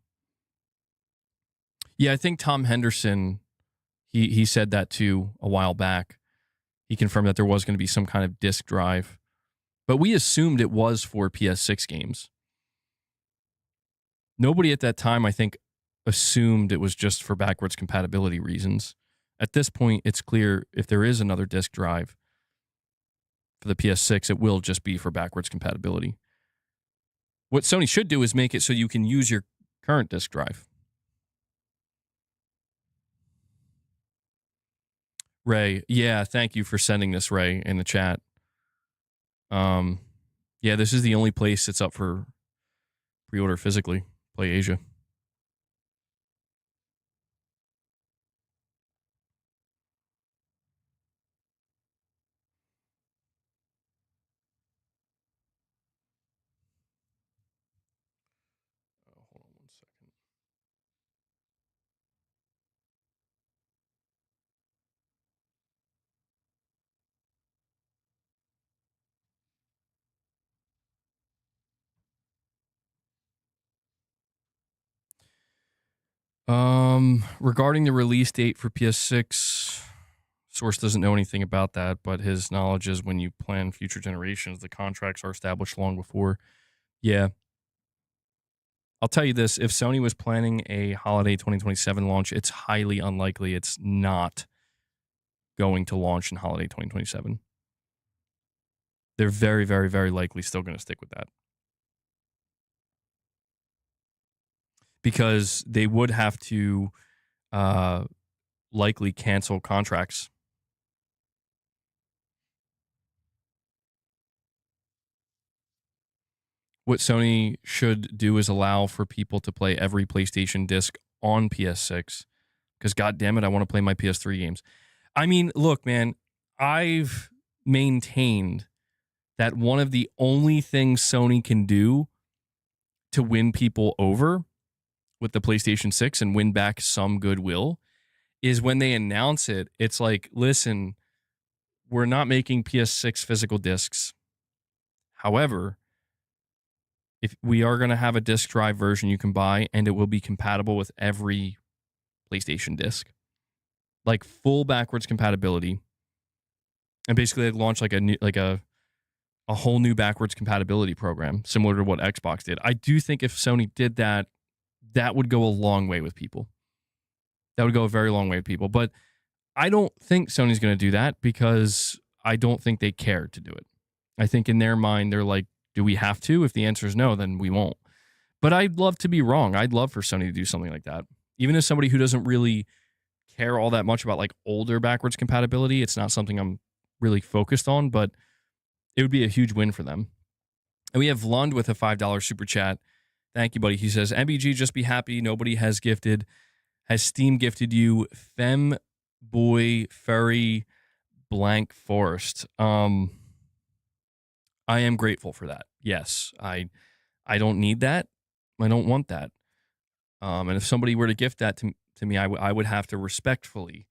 Yeah, I think Tom Henderson, he said that too a while back. He confirmed that there was going to be some kind of disc drive, but we assumed it was for PS6 games. Nobody at that time, I think, assumed it was just for backwards compatibility reasons. At this point, it's clear if there is another disc drive for the PS6, it will just be for backwards compatibility. What Sony should do is make it so you can use your current disc drive. Ray, yeah, thank you for sending this, Ray, in the chat. Yeah, this is the only place it's up for pre-order physically. Play Asia. Hold on 1 second. Regarding the release date for PS6, source doesn't know anything about that, but his knowledge is when you plan future generations, the contracts are established long before. Yeah. I'll tell you this, if Sony was planning a holiday 2027 launch, it's highly unlikely it's not going to launch in holiday 2027. They're very, very, very likely still going to stick with that. Because they would have to likely cancel contracts. What Sony should do is allow for people to play every PlayStation disc on PS6. Because, God damn it, I want to play my PS3 games. I mean, look, man, I've maintained that one of the only things Sony can do to win people over with the PlayStation 6 and win back some goodwill is when they announce it, it's like, listen, we're not making PS6 physical discs. However, if we are going to have a disk drive version you can buy, and it will be compatible with every PlayStation disc, like full backwards compatibility, and basically they launch like a whole new backwards compatibility program similar to what Xbox did. I do think if Sony did that, that would go a long way with people. That would go a very long way with people. But I don't think Sony's going to do that because I don't think they care to do it. I think in their mind, they're like, do we have to? If the answer is no, then we won't. But I'd love to be wrong. I'd love for Sony to do something like that. Even as somebody who doesn't really care all that much about like older backwards compatibility, it's not something I'm really focused on, but it would be a huge win for them. And we have Lund with a $5 super chat. Thank you, buddy. He says, MBG, just be happy. Nobody has gifted. Has Steam gifted you Femboy Furry Blank Forest? I am grateful for that. Yes, I don't need that. I don't want that. And if somebody were to gift that to me, I would have to respectfully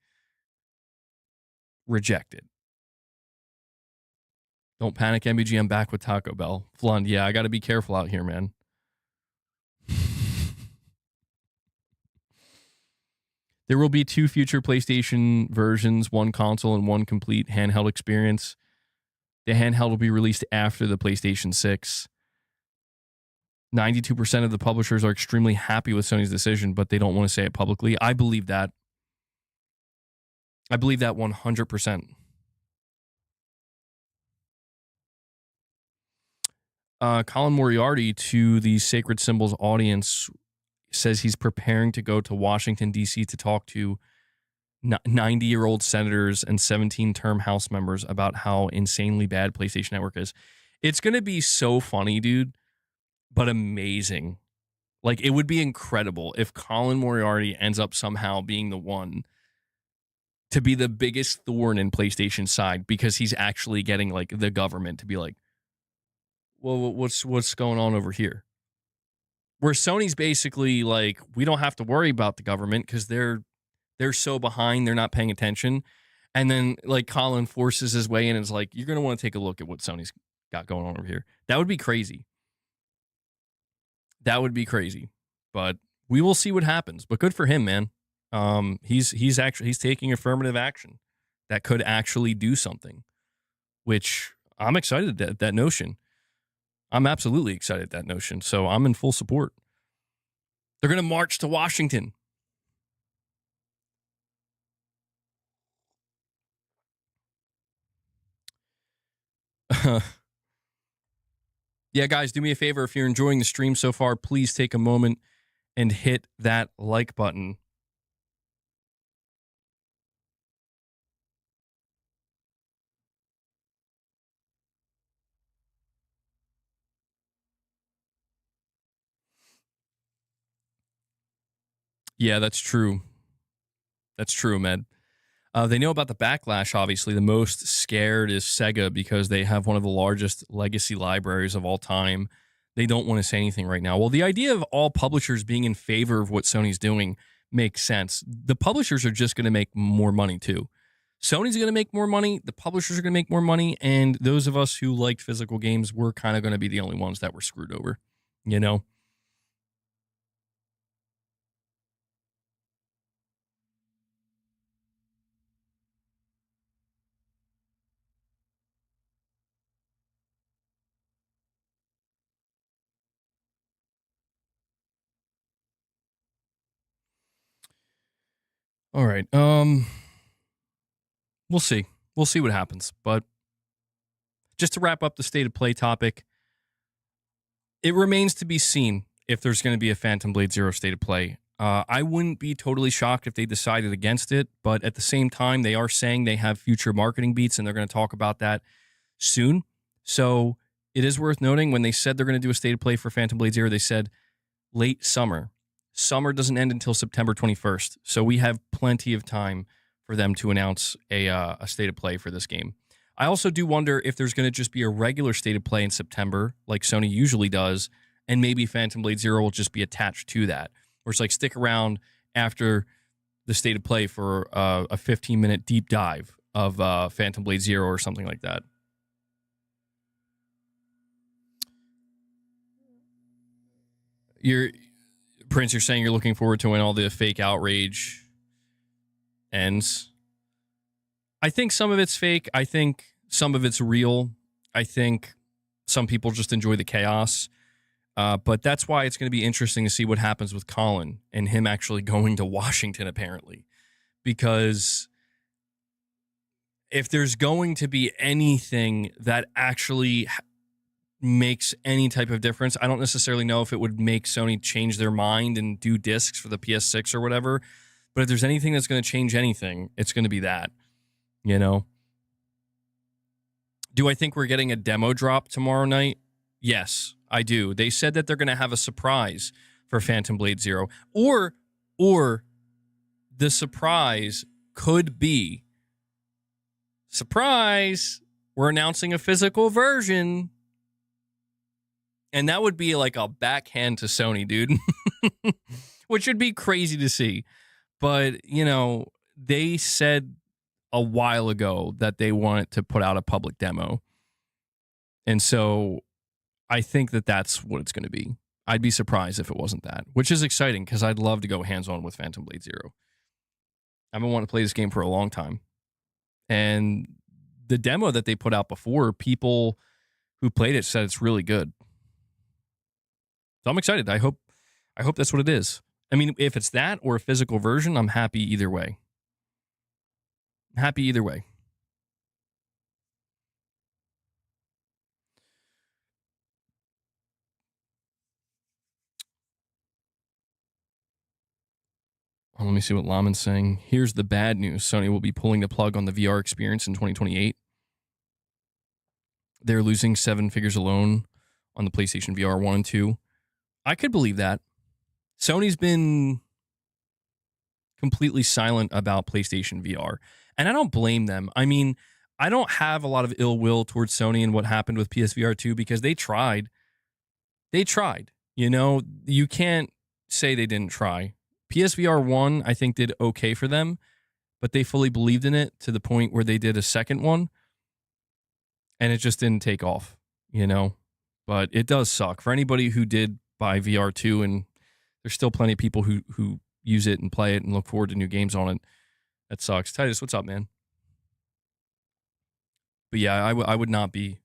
reject it. Don't panic, MBG. I'm back with Taco Bell. Flund, yeah, I got to be careful out here, man. There will be 2 future PlayStation versions, 1 console and 1 complete handheld experience. The handheld will be released after the PlayStation 6. 92% of the publishers are extremely happy with Sony's decision, but they don't want to say it publicly. I believe that. I believe that 100%. Colin Moriarty to the Sacred Symbols audience says he's preparing to go to Washington, D.C. to talk to 90-year-old senators and 17-term House members about how insanely bad PlayStation Network is. It's going to be so funny, dude, but amazing. Like, it would be incredible if Colin Moriarty ends up somehow being the one to be the biggest thorn in PlayStation's side because he's actually getting, like, the government to be like, well, what's going on over here? Where Sony's basically like, we don't have to worry about the government because they're so behind, they're not paying attention. And then like Colin forces his way in and is like, you're going to want to take a look at what Sony's got going on over here. That would be crazy. That would be crazy. But we will see what happens. But good for him, man. He's taking affirmative action that could actually do something, which I'm excited at that notion. I'm absolutely excited at that notion. So I'm in full support. They're going to march to Washington. Yeah, guys, do me a favor. If you're enjoying the stream so far, please take a moment and hit that like button. Yeah, that's true. That's true, Med. They know about the backlash, obviously. The most scared is Sega because they have one of the largest legacy libraries of all time. They don't want to say anything right now. Well, the idea of all publishers being in favor of what Sony's doing makes sense. The publishers are just going to make more money, too. Sony's going to make more money. The publishers are going to make more money. And those of us who liked physical games, we're kind of going to be the only ones that were screwed over, you know? All right. We'll see. We'll see what happens. But just to wrap up the state of play topic, it remains to be seen if there's going to be a Phantom Blade Zero state of play. I wouldn't be totally shocked if they decided against it, but at the same time, they are saying they have future marketing beats, and they're going to talk about that soon. So it is worth noting when they said they're going to do a state of play for Phantom Blade Zero, they said late summer. Summer doesn't end until September 21st, so we have plenty of time for them to announce a state of play for this game. I also do wonder if there's going to just be a regular state of play in September, like Sony usually does, and maybe Phantom Blade Zero will just be attached to that. Or it's like stick around after the state of play for a 15-minute deep dive of Phantom Blade Zero or something like that. Prince, you're saying you're looking forward to when all the fake outrage ends. I think some of it's fake. I think some of it's real. I think some people just enjoy the chaos. But that's why it's going to be interesting to see what happens with Colin and him actually going to Washington, apparently. Because if there's going to be anything that actually makes any type of difference, I don't necessarily know if it would make Sony change their mind and do discs for the PS6 or whatever. But if there's anything that's going to change anything, it's going to be that, you know? Do I think we're getting a demo drop tomorrow night? Yes, I do. They said that they're going to have a surprise for Phantom Blade Zero. Or the surprise could be, surprise, we're announcing a physical version. And that would be like a backhand to Sony, dude. Which would be crazy to see. But, you know, they said a while ago that they wanted to put out a public demo. And so I think that that's what it's going to be. I'd be surprised if it wasn't that, which is exciting because I'd love to go hands-on with Phantom Blade Zero. I've been wanting to play this game for a long time. And the demo that they put out before, people who played it said it's really good. So I'm excited. I hope that's what it is. I mean, if it's that or a physical version, I'm happy either way. I'm happy either way. Oh, let me see what Laman's saying. Here's the bad news. Sony will be pulling the plug on the VR experience in 2028. They're losing 7 figures alone on the PlayStation VR 1 and 2. I could believe that. Sony's been completely silent about PlayStation VR. And I don't blame them. I mean, I don't have a lot of ill will towards Sony and what happened with PSVR 2 because they tried. They tried. You know, you can't say they didn't try. PSVR 1, I think, did okay for them, but they fully believed in it to the point where they did a second one, and it just didn't take off, you know? But it does suck. For anybody who did buy VR 2, and there's still plenty of people who use it and play it and look forward to new games on it, that sucks. Titus, what's up, man? But yeah, I would not be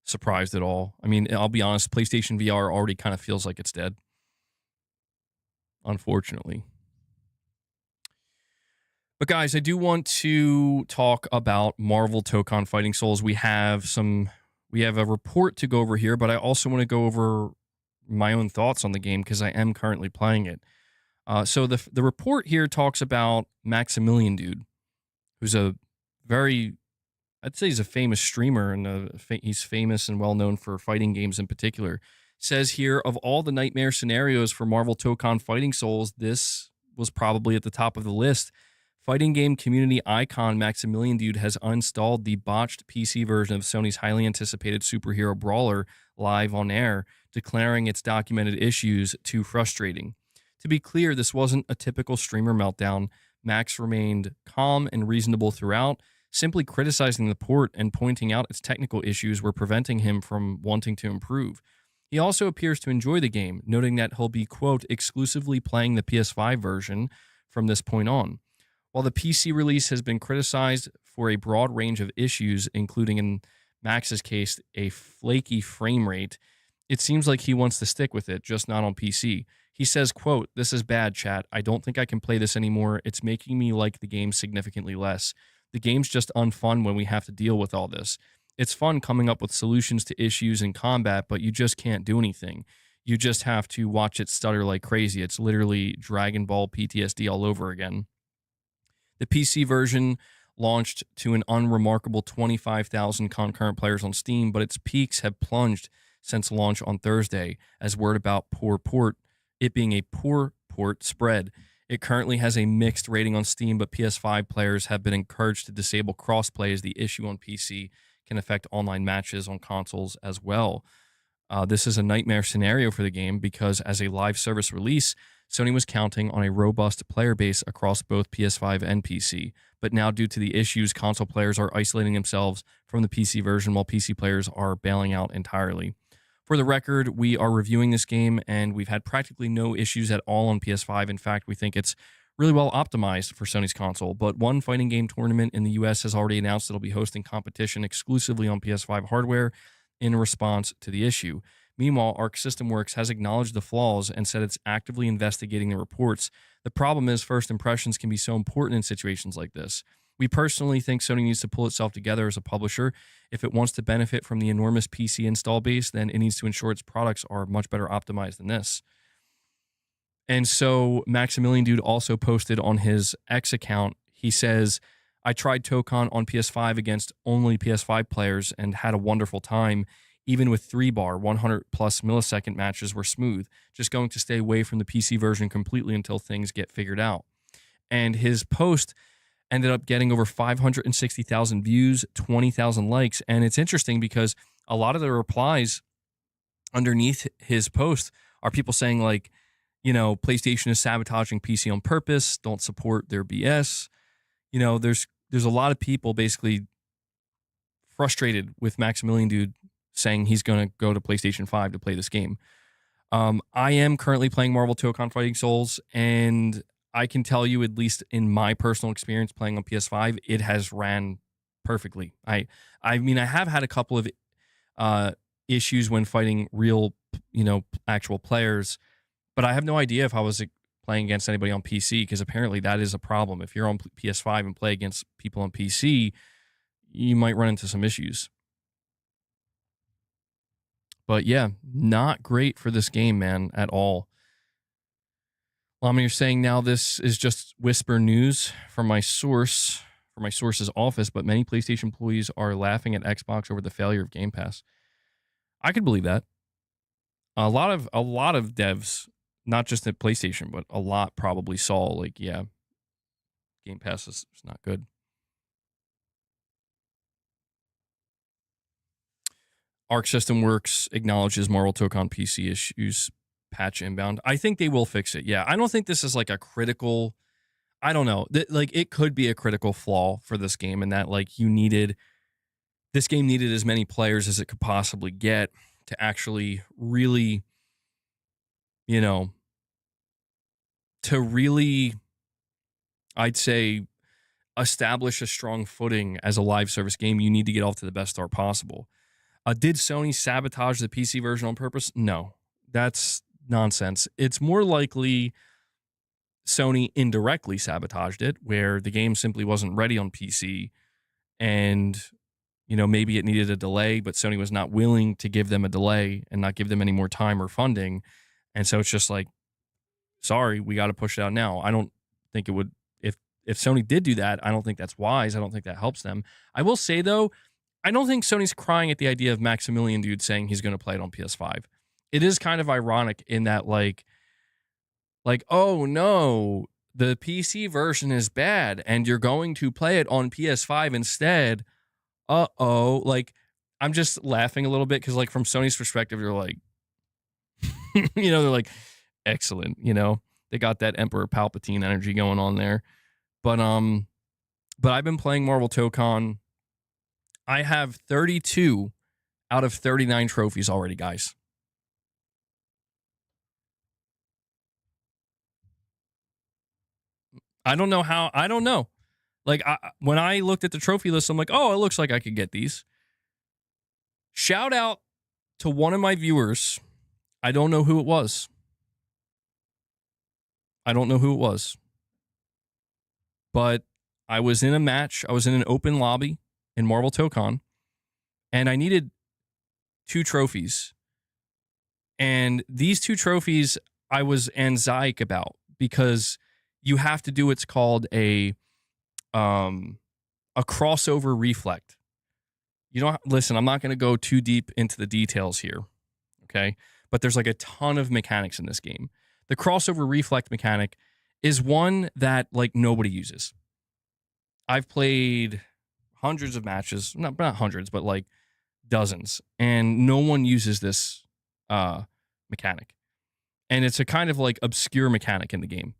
surprised at all. I mean, I'll be honest, PlayStation VR already kind of feels like it's dead. Unfortunately. But guys, I do want to talk about Marvel Tokon Fighting Souls. We have a report to go over here, but I also want to go over my own thoughts on the game because I am currently playing it. So the report here talks about Maximilian Dude, who's a very, I'd say he's a famous streamer, and he's famous and well known for fighting games in particular. Says here, of all the nightmare scenarios for Marvel Tokon Fighting Souls, this was probably at the top of the list. Fighting game community icon Maximilian Dude has uninstalled the botched PC version of Sony's highly anticipated superhero brawler live on air, declaring its documented issues too frustrating. To be clear, this wasn't a typical streamer meltdown. Max remained calm and reasonable throughout, simply criticizing the port and pointing out its technical issues were preventing him from wanting to improve. He also appears to enjoy the game, noting that he'll be, quote, exclusively playing the PS5 version from this point on. While the PC release has been criticized for a broad range of issues, including in Max's case, a flaky frame rate, it seems like he wants to stick with it, just not on PC. He says, quote, this is bad, chat. I don't think I can play this anymore. It's making me like the game significantly less. The game's just unfun when we have to deal with all this. It's fun coming up with solutions to issues in combat, but you just can't do anything. You just have to watch it stutter like crazy. It's literally Dragon Ball PTSD all over again. The PC version launched to an unremarkable 25,000 concurrent players on Steam, but its peaks have plunged since launch on Thursday, as word about it being a poor port spread. It currently has a mixed rating on Steam, but PS5 players have been encouraged to disable crossplay as the issue on PC can affect online matches on consoles as well. This is a nightmare scenario for the game because as a live service release, Sony was counting on a robust player base across both PS5 and PC. But now due to the issues, console players are isolating themselves from the PC version while PC players are bailing out entirely. For the record, we are reviewing this game, and we've had practically no issues at all on PS5. In fact, we think it's really well optimized for Sony's console. But one fighting game tournament in the US has already announced it'll be hosting competition exclusively on PS5 hardware in response to the issue. Meanwhile, Arc System Works has acknowledged the flaws and said it's actively investigating the reports. The problem is first impressions can be so important in situations like this. We personally think Sony needs to pull itself together as a publisher. If it wants to benefit from the enormous PC install base, then it needs to ensure its products are much better optimized than this. And so Maximilian Dude also posted on his X account, he says, I tried Tokon on PS5 against only PS5 players and had a wonderful time. Even with 3-bar, 100 plus millisecond matches were smooth. Just going to stay away from the PC version completely until things get figured out. And his post ended up getting over 560,000 views, 20,000 likes. And it's interesting because a lot of the replies underneath his post are people saying like, you know, PlayStation is sabotaging PC on purpose, don't support their BS. You know, there's a lot of people basically frustrated with Maximilian Dude saying he's going to go to PlayStation 5 to play this game. I am currently playing Marvel Tokon Fighting Souls, and I can tell you, at least in my personal experience playing on PS5, it has ran perfectly. I mean, I have had a couple of issues when fighting real, you know, actual players, but I have no idea if I was playing against anybody on PC, because apparently that is a problem. If you're on PS5 and play against people on PC, you might run into some issues. But yeah, not great for this game, man, at all. Well, I mean, you're saying now this is just whisper news from my source, from my source's office, but many PlayStation employees are laughing at Xbox over the failure of Game Pass. I could believe that. A lot of devs, not just at PlayStation, but a lot probably saw like, yeah, Game Pass is not good. Arc System Works acknowledges Marvel Tokon PC issues, patch inbound. I think they will fix it. Yeah, I don't think this is like a critical, I don't know. Like it could be a critical flaw for this game, in that like this game needed as many players as it could possibly get to actually really, you know, to really, I'd say, establish a strong footing as a live service game. You need to get off to the best start possible. Did Sony sabotage the PC version on purpose? No, that's nonsense. It's more likely Sony indirectly sabotaged it, where the game simply wasn't ready on PC, and, you know, maybe it needed a delay, but Sony was not willing to give them a delay and not give them any more time or funding. And so it's just like, sorry, we got to push it out now. I don't think it would, if Sony did do that, I don't think that's wise. I don't think that helps them. I will say, though, I don't think Sony's crying at the idea of Maximilian Dude saying he's going to play it on PS5. It is kind of ironic in that, like, oh no, the PC version is bad and you're going to play it on PS5 instead. Uh-oh. Like, I'm just laughing a little bit because, like, from Sony's perspective, they're like, you know, they're like, excellent, you know, they got that Emperor Palpatine energy going on there. But I've been playing Marvel Tokon. I have 32 out of 39 trophies already, guys. I don't know how. I don't know. Like, when I looked at the trophy list, I'm like, oh, it looks like I could get these. Shout out to one of my viewers. I don't know who it was. But I was in a match. I was in an open lobby in Marvel Tokon, and I needed 2 trophies. And these 2 trophies I was anxious about, because you have to do what's called a crossover reflect. You don't listen, I'm not going to go too deep into the details here, okay? But there's like a ton of mechanics in this game. The crossover reflect mechanic is one that like nobody uses. I've played hundreds of matches, not hundreds, but like dozens, and no one uses this mechanic. And it's a kind of like obscure mechanic in the game.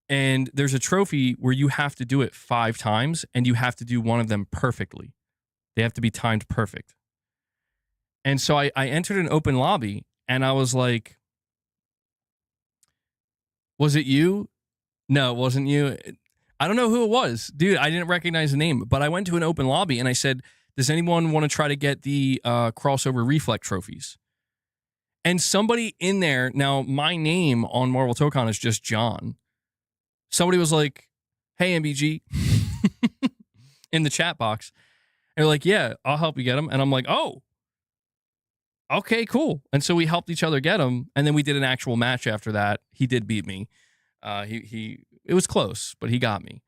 And there's a trophy where you have to do it 5 times, and you have to do one of them perfectly. They have to be timed perfect. And so I entered an open lobby, and I was like, was it you? No, it wasn't you. I don't know who it was. Dude, I didn't recognize the name, but I went to an open lobby, and I said, does anyone want to try to get the crossover reflect trophies? And somebody in there, now my name on Marvel Tokon is just John. Somebody was like, hey, MBG, in the chat box. And they're like, yeah, I'll help you get them. And I'm like, oh, okay, cool. And so we helped each other get them. And then we did an actual match after that. He did beat me. It was close, but he got me.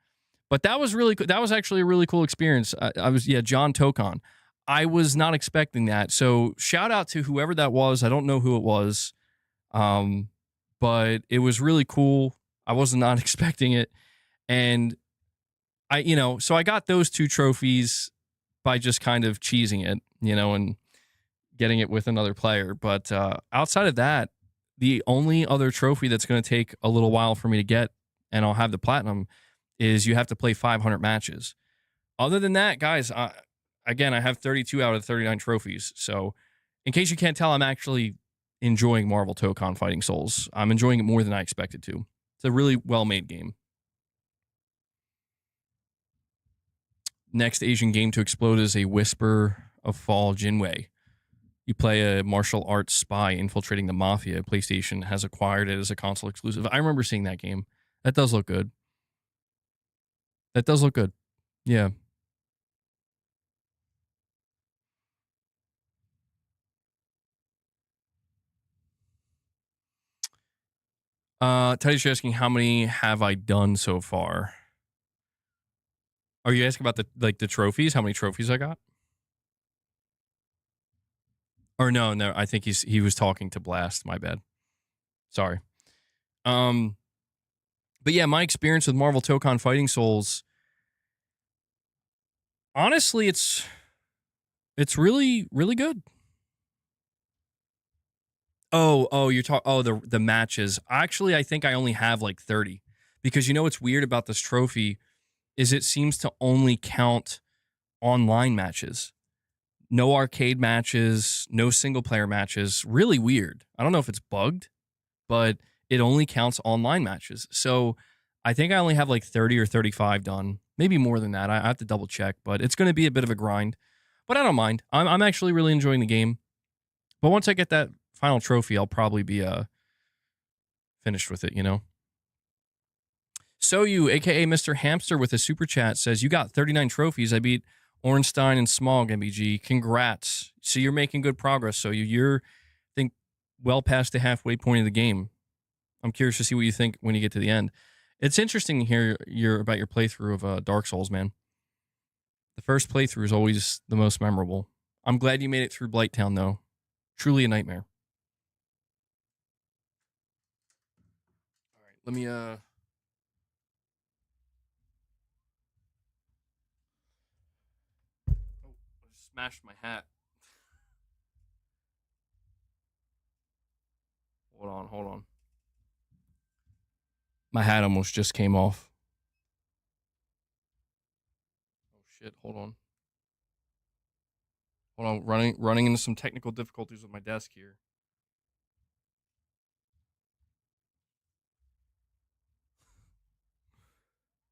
But that was really cool. That was actually a really cool experience. I was, John Tokon. I was not expecting that. So shout out to whoever that was. I don't know who it was. But it was really cool. I was not expecting it. And so I got those 2 trophies by just kind of cheesing it, and getting it with another player. But outside of that, the only other trophy that's going to take a little while for me to get, and I'll have the platinum, is you have to play 500 matches. Other than that, guys, again, I have 32 out of 39 trophies. So in case you can't tell, I'm actually enjoying Marvel Tokon Fighting Souls. I'm enjoying it more than I expected to. It's a really well-made game. Next Asian game to explode is a Whisper of Fall Jinwei. You play a martial arts spy infiltrating the mafia. PlayStation has acquired it as a console exclusive. I remember seeing that game. That does look good. Yeah. Teddy's asking, how many have I done so far? Are you asking about the trophies? How many trophies I got? Or no, I think he was talking to Blast. My bad. Sorry. But yeah, my experience with Marvel Tokon Fighting Souls, honestly, it's really, really good. Oh, you're talking. Oh, the matches. Actually, I think I only have like 30, because what's weird about this trophy is it seems to only count online matches. No arcade matches, no single player matches. Really weird. I don't know if it's bugged, but it only counts online matches. So I think I only have like 30 or 35 done. Maybe more than that. I have to double check, but it's going to be a bit of a grind. But I don't mind. I'm actually really enjoying the game. But once I get that final trophy, I'll probably be finished with it, So you, aka Mr. Hamster, with a super chat says, you got 39 trophies. I beat Ornstein and Smog, MBG. Congrats. So you're making good progress. So you're, I think, well past the halfway point of the game. I'm curious to see what you think when you get to the end. It's interesting to hear about your playthrough of Dark Souls, man. The first playthrough is always the most memorable. I'm glad you made it through Blighttown, though. Truly a nightmare. All right, let me oh, I just smashed my hat. Hold on. My hat almost just came off. Oh shit, hold on. Running into some technical difficulties with my desk here.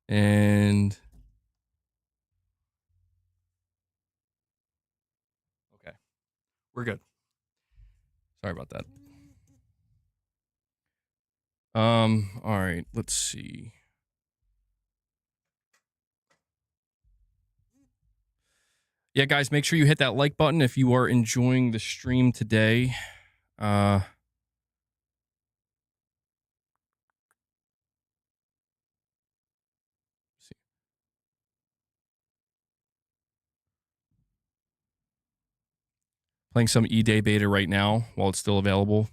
And okay, we're good. Sorry about that. All right, let's see. Yeah, guys, make sure you hit that like button if you are enjoying the stream today. See. Playing some E-Day beta right now while it's still available.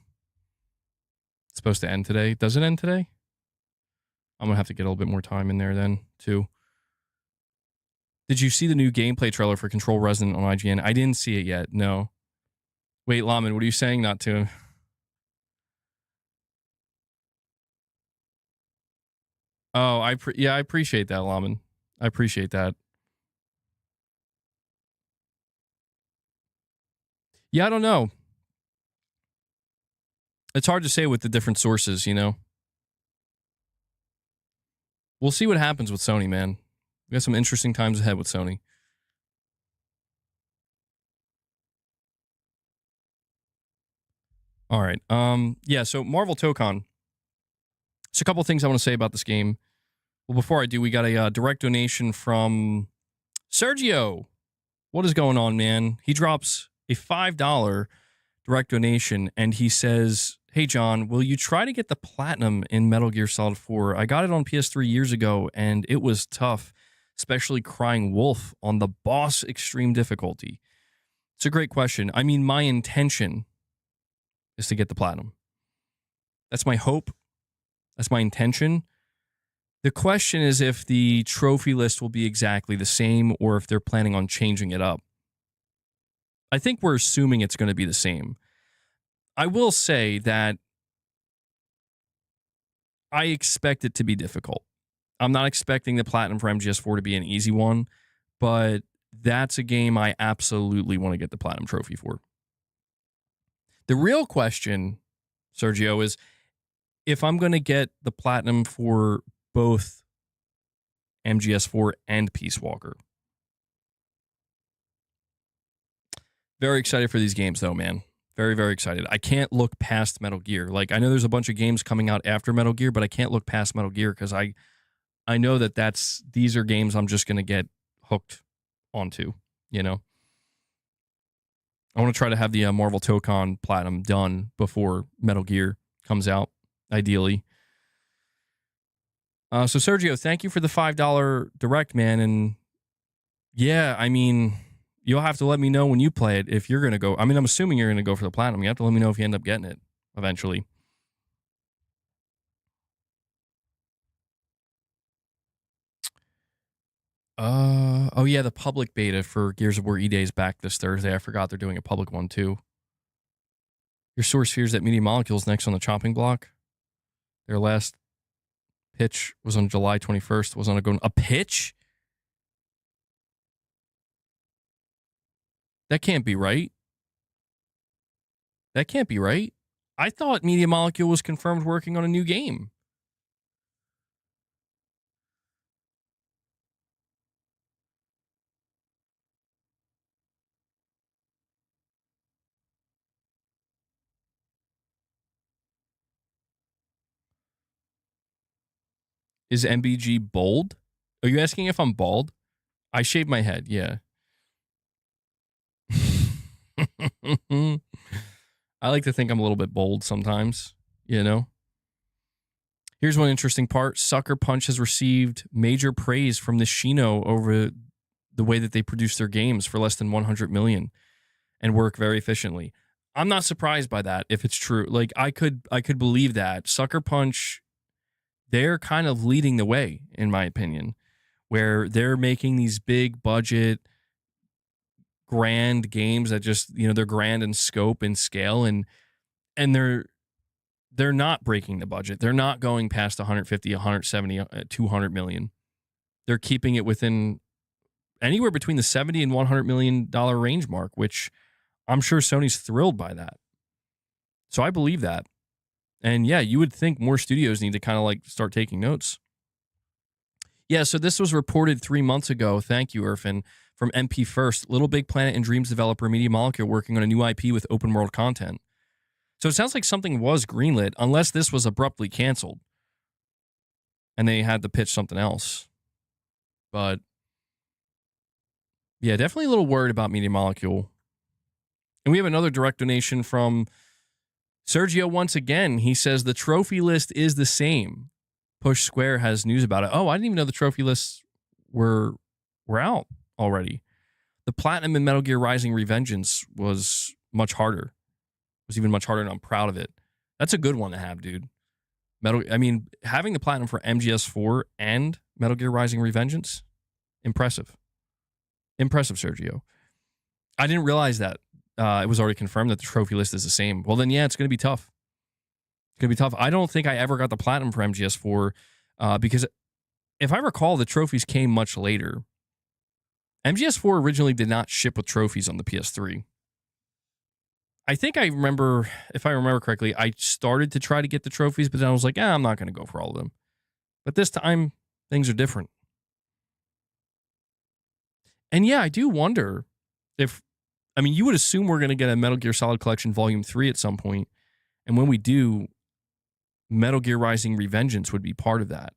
It's supposed to end today. Does it end today? I'm going to have to get a little bit more time in there then, too. Did you see the new gameplay trailer for Control Resonant on IGN? I didn't see it yet, no. Wait, Laman, what are you saying not to? Oh, I appreciate that, Laman. I appreciate that. Yeah, I don't know. It's hard to say with the different sources, you know? We'll see what happens with Sony, man. We got some interesting times ahead with Sony. All right. Yeah, so Marvel Tokon. There's a couple things I want to say about this game. Well, before I do, we got a direct donation from Sergio. What is going on, man? He drops a $5 direct donation, and he says, "Hey, John, will you try to get the platinum in Metal Gear Solid 4? I got it on PS3 years ago, and it was tough, especially crying wolf on the boss extreme difficulty." It's a great question. I mean, my intention is to get the platinum. That's my hope. That's my intention. The question is if the trophy list will be exactly the same or if they're planning on changing it up. I think we're assuming it's going to be the same. I will say that I expect it to be difficult. I'm not expecting the platinum for MGS4 to be an easy one, but that's a game I absolutely want to get the platinum trophy for. The real question, Sergio, is if I'm going to get the platinum for both MGS4 and Peace Walker. Very excited for these games, though, man. Very, very excited. I can't look past Metal Gear. Like, I know there's a bunch of games coming out after Metal Gear, but I can't look past Metal Gear because I know that these are games I'm just going to get hooked onto, you know? I want to try to have the Marvel Tokon Platinum done before Metal Gear comes out, ideally. So, Sergio, thank you for the $5 direct, man. And yeah, I mean, you'll have to let me know when you play it if you're going to go. I mean, I'm assuming you're going to go for the platinum. You have to let me know if you end up getting it eventually. Oh yeah, the public beta for Gears of War E-Day is back this Thursday. I forgot they're doing a public one too. Your source fears that Media Molecule's next on the chopping block. Their last pitch was on July 21st. Was on a pitch? That can't be right. That can't be right. I thought Media Molecule was confirmed working on a new game. Is MBG bold? Are you asking if I'm bald? I shaved my head, yeah. I like to think I'm a little bit bold sometimes, you know? Here's one interesting part. SuckerPunch has received major praise from the Shino over the way that they produce their games for less than 100 million and work very efficiently. I'm not surprised by that if it's true. Like I could believe that. SuckerPunch, they're kind of leading the way, in my opinion, where they're making these big budget, grand games that just, you know, they're grand in scope and scale, and they're not breaking the budget. They're not going past 150, 170, 200 million. They're keeping it within anywhere between the 70 and $100 million range mark, which I'm sure Sony's thrilled by that. So I believe that. And yeah, you would think more studios need to kind of like start taking notes. Yeah, so this was reported 3 months ago. Thank you, Irfan, from MP First. Little Big Planet and Dreams developer Media Molecule working on a new IP with open world content. So it sounds like something was greenlit, unless this was abruptly canceled and they had to pitch something else. But yeah, definitely a little worried about Media Molecule. And we have another direct donation from Sergio once again. He says the trophy list is the same. Push Square has news about it. Oh, I didn't even know the trophy lists were out already. The platinum in Metal Gear Rising Revengeance was much harder. Was even much harder, and I'm proud of it. That's a good one to have, dude. Having the platinum for MGS4 and Metal Gear Rising Revengeance, impressive. Impressive, Sergio. I didn't realize that it was already confirmed that the trophy list is the same. Well, then, yeah, it's going to be tough. It's going to be tough. I don't think I ever got the platinum for MGS4 because if I recall, the trophies came much later. MGS4 originally did not ship with trophies on the PS3. I think I remember, if I remember correctly, I started to try to get the trophies, but then I was like, I'm not going to go for all of them. But this time, things are different. And yeah, I do wonder if, I mean, you would assume we're going to get a Metal Gear Solid Collection Volume 3 at some point. And when we do, Metal Gear Rising Revengeance would be part of that.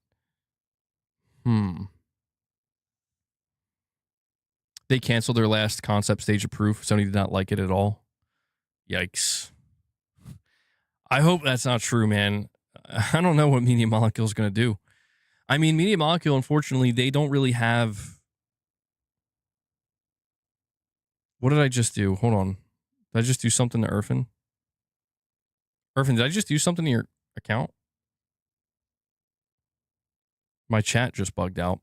They canceled their last concept stage of Proof. Sony did not like it at all. Yikes. I hope that's not true, man. I don't know what Media Molecule is going to do. I mean, Media Molecule, unfortunately, they don't really have... What did I just do? Hold on. Did I just do something to Irfan? Irfan, did I just do something to your account? My chat just bugged out.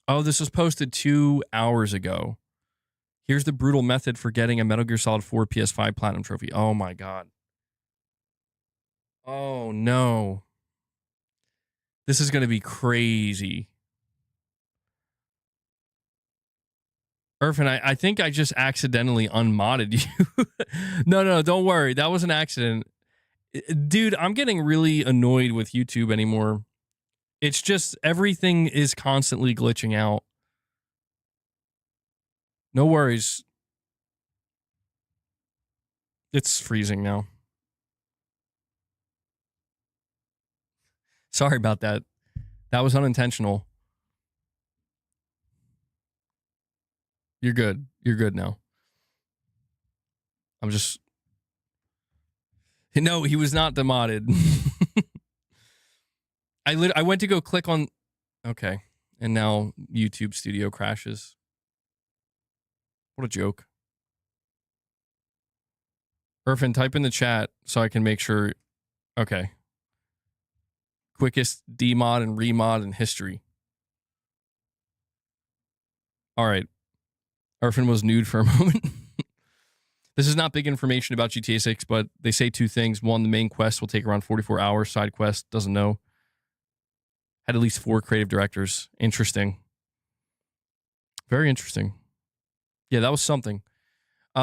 Oh, this was posted 2 hours ago. Here's the brutal method for getting a Metal Gear Solid 4 PS5 Platinum Trophy. Oh, my God. Oh, no. This is going to be crazy. Irfan, I think I just accidentally unmodded you. No, don't worry. That was an accident. Dude, I'm getting really annoyed with YouTube anymore. It's just everything is constantly glitching out. No worries. It's freezing now. Sorry about that. That was unintentional. You're good. You're good now. I'm just... No, he was not demodded. I went to go click on... Okay. And now YouTube Studio crashes. What a joke. Irfan, type in the chat so I can make sure... Okay. Quickest demod and remod in history. All right. Irfan was nude for a moment. This is not big information about GTA 6, but they say 2 things. One, the main quest will take around 44 hours. Side quest, doesn't know. Had at least 4 creative directors. Interesting. Very interesting. Yeah, that was something.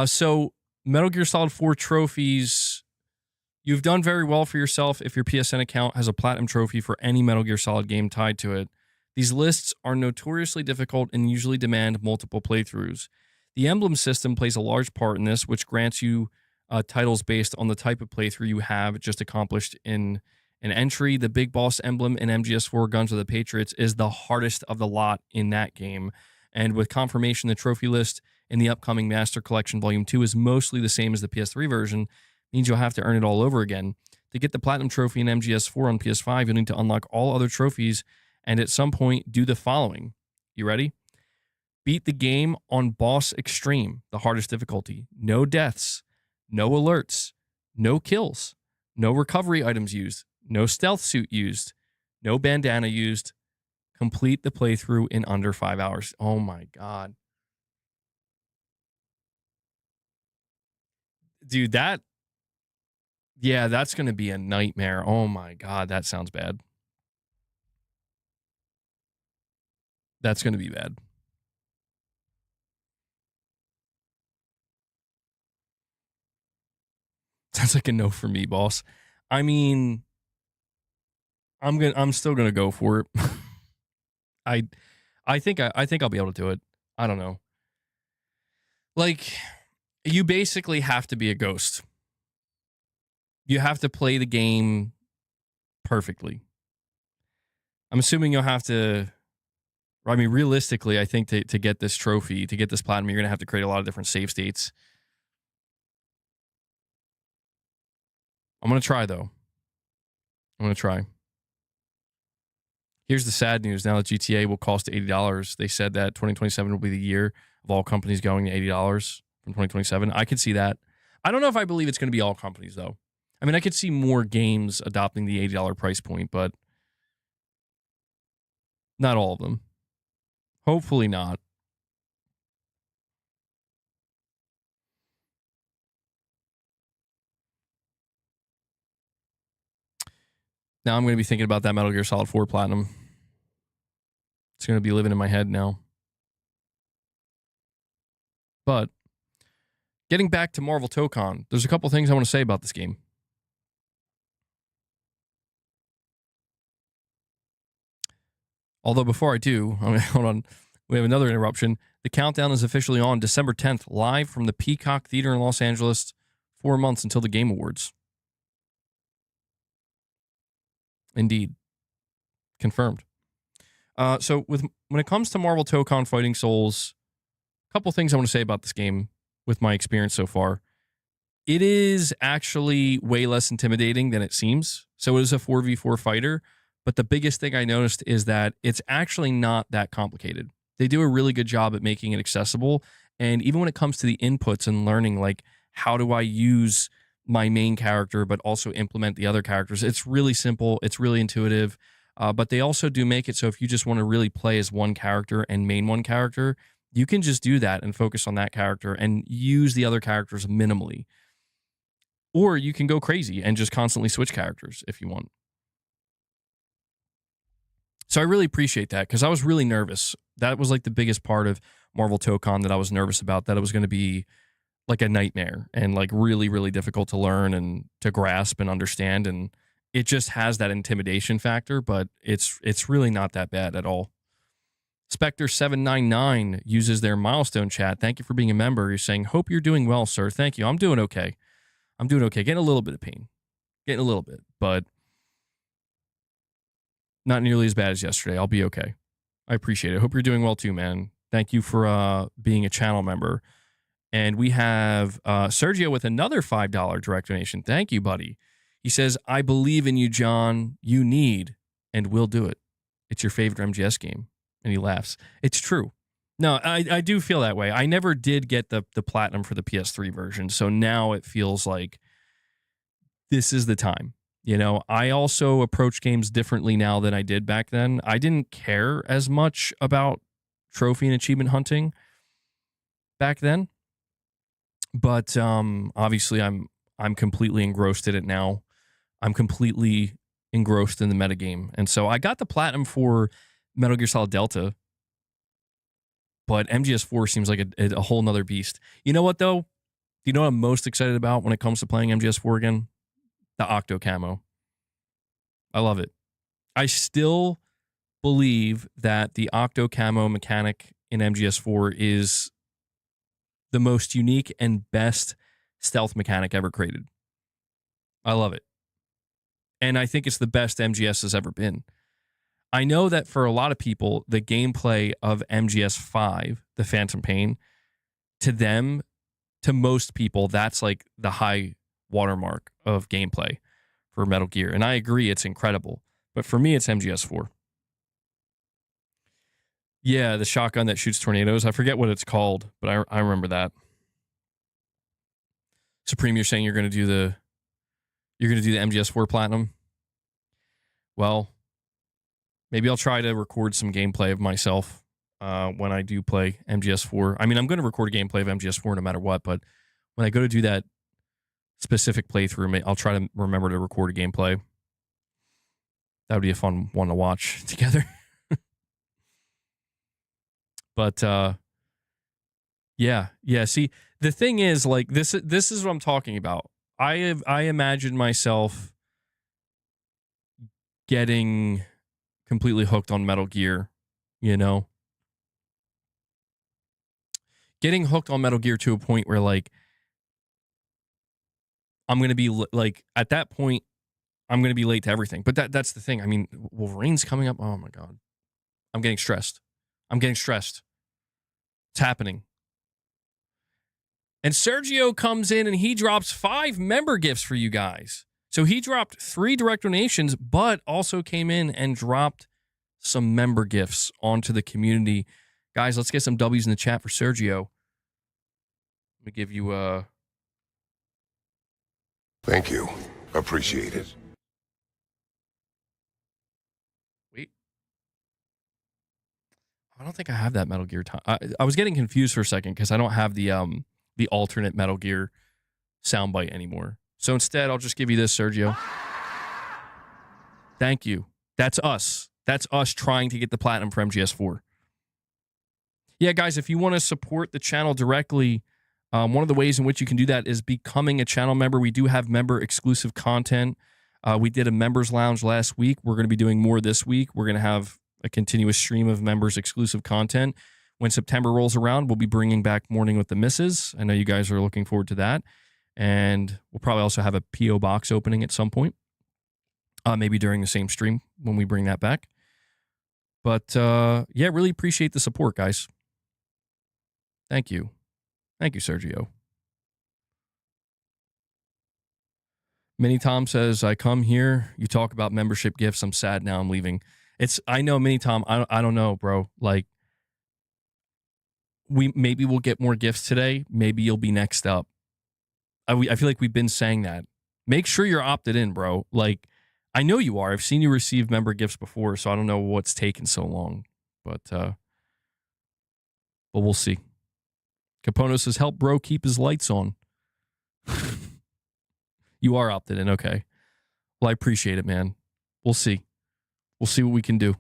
So, Metal Gear Solid 4 trophies. You've done very well for yourself if your PSN account has a platinum trophy for any Metal Gear Solid game tied to it. These lists are notoriously difficult and usually demand multiple playthroughs. The emblem system plays a large part in this, which grants you titles based on the type of playthrough you have just accomplished in an entry. The Big Boss emblem in MGS4 Guns of the Patriots is the hardest of the lot in that game. And with confirmation, the trophy list in the upcoming Master Collection Volume 2 is mostly the same as the PS3 version, means you'll have to earn it all over again. To get the Platinum Trophy in MGS4 on PS5, you'll need to unlock all other trophies and at some point do the following. You ready? Beat the game on Boss Extreme, the hardest difficulty. No deaths, no alerts, no kills, no recovery items used, no stealth suit used, no bandana used. Complete the playthrough in under 5 hours. Oh my God. Dude, that's going to be a nightmare. Oh my God, that sounds bad. That's going to be bad. Sounds like a no for me, boss. I mean, I'm still gonna go for it. I think I'll be able to do it. I don't know. Like, you basically have to be a ghost. You have to play the game perfectly. I'm assuming you'll have to... I mean, realistically, I think to get this trophy, to get this platinum, you're going to have to create a lot of different save states. I'm going to try, though. I'm going to try. Here's the sad news. Now that GTA will cost $80, they said that 2027 will be the year of all companies going to $80 from 2027. I could see that. I don't know if I believe it's going to be all companies, though. I mean, I could see more games adopting the $80 price point, but not all of them. Hopefully not. Now I'm going to be thinking about that Metal Gear Solid 4 Platinum. It's going to be living in my head now. But Getting back to Marvel Tokon, there's a couple things I want to say about this game. Although before I do, hold on, we have another interruption. The countdown is officially on December 10th, live from the Peacock Theater in Los Angeles, 4 months until the Game Awards. Indeed. Confirmed. So when it comes to Marvel Tokon Fighting Souls, a couple things I want to say about this game with my experience so far. It is actually way less intimidating than it seems. So it is a 4v4 fighter, but the biggest thing I noticed is that it's actually not that complicated. They do a really good job at making it accessible, and even when it comes to the inputs and learning, like, how do I use my main character but also implement the other characters, it's really simple, it's really intuitive, but they also do make it so if you just want to really play as one character and main one character, you can just do that and focus on that character and use the other characters minimally. Or you can go crazy and just constantly switch characters if you want. So I really appreciate that because I was really nervous. That was like the biggest part of Marvel Tokon that I was nervous about, that it was going to be like a nightmare and like really, really difficult to learn and to grasp and understand. And it just has that intimidation factor, but it's really not that bad at all. Spectre799 uses their milestone chat. Thank you for being a member. You're saying, hope you're doing well, sir. Thank you. I'm doing okay. I'm doing okay. Getting a little bit of pain. Getting a little bit, but not nearly as bad as yesterday. I'll be okay. I appreciate it. Hope you're doing well too, man. Thank you for being a channel member. And we have Sergio with another $5 direct donation. Thank you, buddy. He says, I believe in you, John. You need and will do it. It's your favorite MGS game. And he laughs. It's true. No, I do feel that way. I never did get the platinum for the PS3 version. So now it feels like this is the time. You know, I also approach games differently now than I did back then. I didn't care as much about trophy and achievement hunting back then. But obviously I'm completely engrossed in it now. I'm completely engrossed in the metagame. And so I got the platinum for Metal Gear Solid Delta, but MGS4 seems like a whole nother beast. You know what, though? You know what I'm most excited about when it comes to playing MGS4 again? The Octo Camo. I love it. I still believe that the Octo Camo mechanic in MGS4 is the most unique and best stealth mechanic ever created. I love it. And I think it's the best MGS has ever been. I know that for a lot of people, the gameplay of MGS5, the Phantom Pain, to them, to most people, that's like the high watermark of gameplay for Metal Gear. And I agree, it's incredible. But for me, it's MGS4. Yeah, the shotgun that shoots tornadoes. I forget what it's called, but I remember that. Supreme, you're saying you're going to do the MGS4 Platinum? Well, maybe I'll try to record some gameplay of myself when I do play MGS4. I mean, I'm going to record a gameplay of MGS4 no matter what, but when I go to do that specific playthrough, I'll try to remember to record a gameplay. That would be a fun one to watch together. But yeah. See, the thing is, like, this is what I'm talking about. I imagine myself getting completely hooked on Metal Gear, you know, getting hooked on Metal Gear to a point where, like, I'm going to be like, at that point, I'm going to be late to everything. But that's the thing. I mean, Wolverine's coming up. Oh my God. I'm getting stressed. It's happening. And Sergio comes in and he drops 5 member gifts for you guys. So he dropped 3 direct donations, but also came in and dropped some member gifts onto the community. Guys, let's get some W's in the chat for Sergio. Let me give you a... Thank you. Appreciate it. Wait. I don't think I have that Metal Gear time. I was getting confused for a second because I don't have the alternate Metal Gear soundbite anymore. So instead, I'll just give you this, Sergio. Thank you. That's us. That's us trying to get the platinum for MGS4. Yeah, guys, if you want to support the channel directly, One of the ways in which you can do that is becoming a channel member. We do have member exclusive content. We did a members lounge last week. We're going to be doing more this week. We're going to have a continuous stream of members exclusive content. When September rolls around, we'll be bringing back Morning with the Misses. I know you guys are looking forward to that. And we'll probably also have a P.O. box opening at some point. Maybe during the same stream when we bring that back. But yeah, really appreciate the support, guys. Thank you. Thank you, Sergio. Mini Tom says, I come here, you talk about membership gifts, I'm sad now, I'm leaving. I know, Mini Tom, I don't know, bro. Like, maybe we'll get more gifts today. Maybe you'll be next up. I feel like we've been saying that. Make sure you're opted in, bro. Like, I know you are. I've seen you receive member gifts before, so I don't know what's taken so long. But we'll see. Capono says, help bro keep his lights on. You are opted in. Okay. Well, I appreciate it, man. We'll see. We'll see what we can do.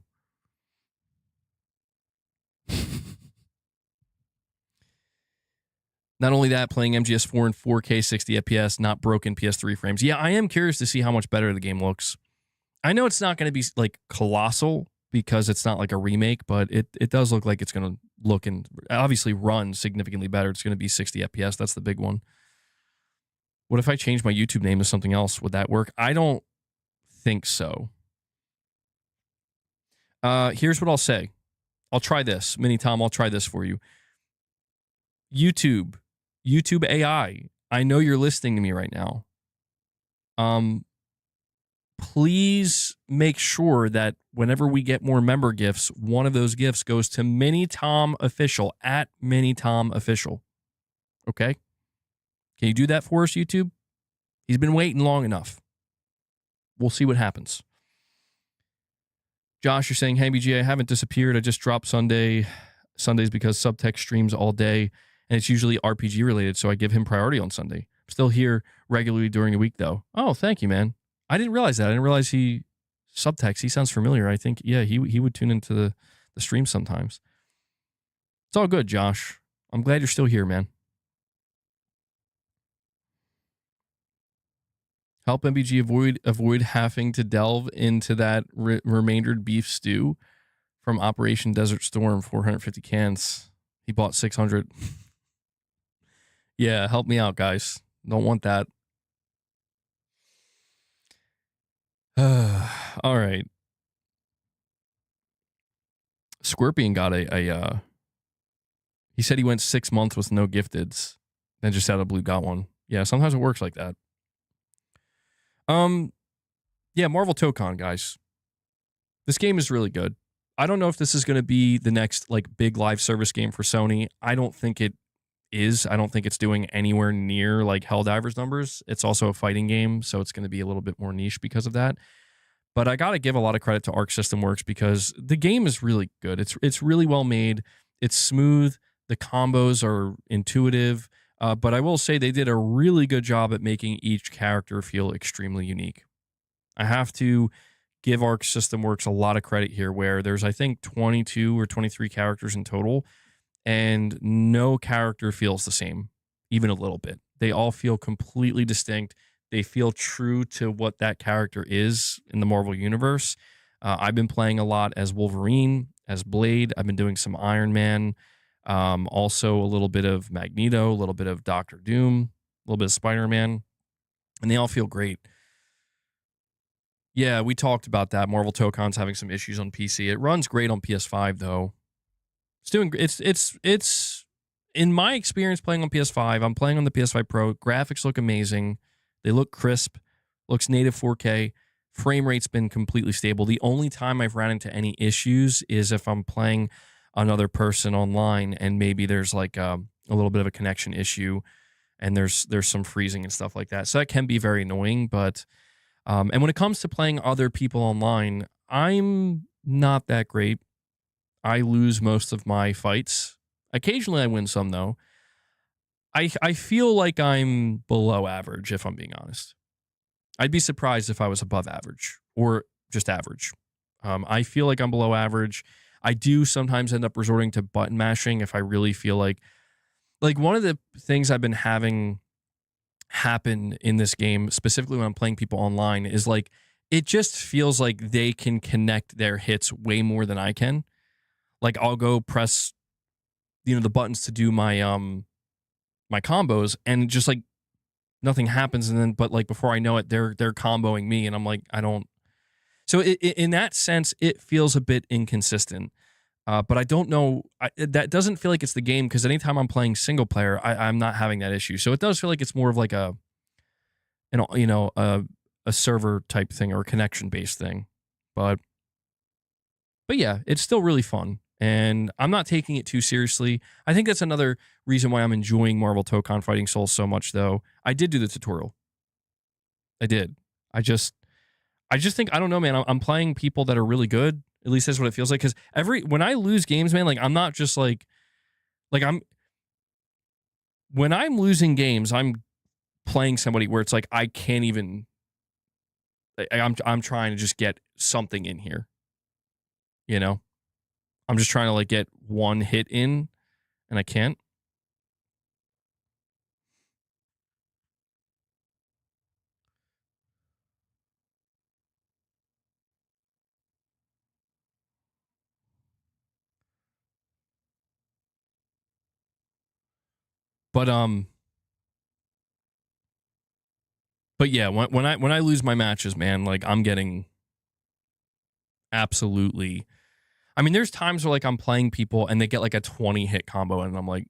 Not only that, playing MGS4 in 4K 60 FPS, not broken PS3 frames. Yeah, I am curious to see how much better the game looks. I know it's not going to be like colossal because it's not like a remake, but it does look like it's going to look and obviously run significantly better. It's going to be 60 FPS. That's the big one. What if I change my YouTube name to something else? Would that work? I don't think so. Here's what I'll say. I'll try this. Mini Tom, I'll try this for you. YouTube AI. I know you're listening to me right now. Please make sure that whenever we get more member gifts, one of those gifts goes to Mini Tom Official at Mini Tom Official. Okay? Can you do that for us, YouTube? He's been waiting long enough. We'll see what happens. Josh, you're saying, hey, BG, I haven't disappeared. I just dropped Sundays because Subtext streams all day, and it's usually RPG related, so I give him priority on Sunday. I'm still here regularly during the week, though. Oh, thank you, man. I didn't realize that. I didn't realize Subtext. He sounds familiar. I think, yeah, he would tune into the stream sometimes. It's all good, Josh. I'm glad you're still here, man. Help MBG avoid having to delve into that remaindered beef stew from Operation Desert Storm, 450 cans. He bought 600. Yeah, help me out, guys. Don't want that. All right. Scorpion got he said he went 6 months with no gifteds, then just out of blue got one. Yeah, sometimes it works like that. Yeah, Marvel Tokon, guys. This game is really good. I don't know if this is going to be the next like big live service game for Sony. I don't think it is. I don't think it's doing anywhere near like Helldivers numbers. It's also a fighting game, so it's going to be a little bit more niche because of that. But I got to give a lot of credit to Arc System Works because the game is really good. It's really well made. It's smooth. The combos are intuitive. But I will say they did a really good job at making each character feel extremely unique. I have to give Arc System Works a lot of credit here, where there's, I think, 22 or 23 characters in total, and no character feels the same, even a little bit. They all feel completely distinct. They feel true to what that character is in the Marvel Universe. I've been playing a lot as Wolverine, as Blade. I've been doing some Iron Man. Also a little bit of Magneto, a little bit of Doctor Doom, a little bit of Spider-Man, and they all feel great. Yeah, we talked about that. Marvel Tokon's having some issues on PC. It runs great on PS5 though. It's in my experience playing on PS5. I'm playing on the PS5 Pro. Graphics look amazing. They look crisp. Looks native 4K. Frame rate's been completely stable. The only time I've ran into any issues is if I'm playing another person online and maybe there's like a little bit of a connection issue and there's some freezing and stuff like that. So that can be very annoying, but and when it comes to playing other people online, I'm not that great. I lose most of my fights. Occasionally I win some though. I feel like I'm below average, if I'm being honest. I'd be surprised if I was above average or just average. I feel like I'm below average. I do sometimes end up resorting to button mashing if I really feel like like one of the things I've been having happen in this game, specifically when I'm playing people online, is like it just feels like they can connect their hits way more than I can. Like I'll go press, the buttons to do my combos, and just like nothing happens, and then but like before I know it, they're comboing me, and I'm like, I don't. So in that sense, it feels a bit inconsistent. But I don't know. That doesn't feel like it's the game, because anytime I'm playing single player, I'm not having that issue. So it does feel like it's more of like a server type thing or a connection based thing. But yeah, it's still really fun, and I'm not taking it too seriously. I think that's another reason why I'm enjoying Marvel Tokon Fighting Souls so much. Though I did do the tutorial. I did. I just think, I don't know, man. I'm playing people that are really good. At least that's what it feels like. Because when I lose games, man, like I'm not just like when I'm losing games, I'm playing somebody where it's like I can't even. I'm trying to just get something in here. I'm just trying to like get one hit in, and I can't. But yeah, when I lose my matches, man, like I'm getting absolutely. I mean, there's times where like I'm playing people and they get like a 20 hit combo, and I'm like,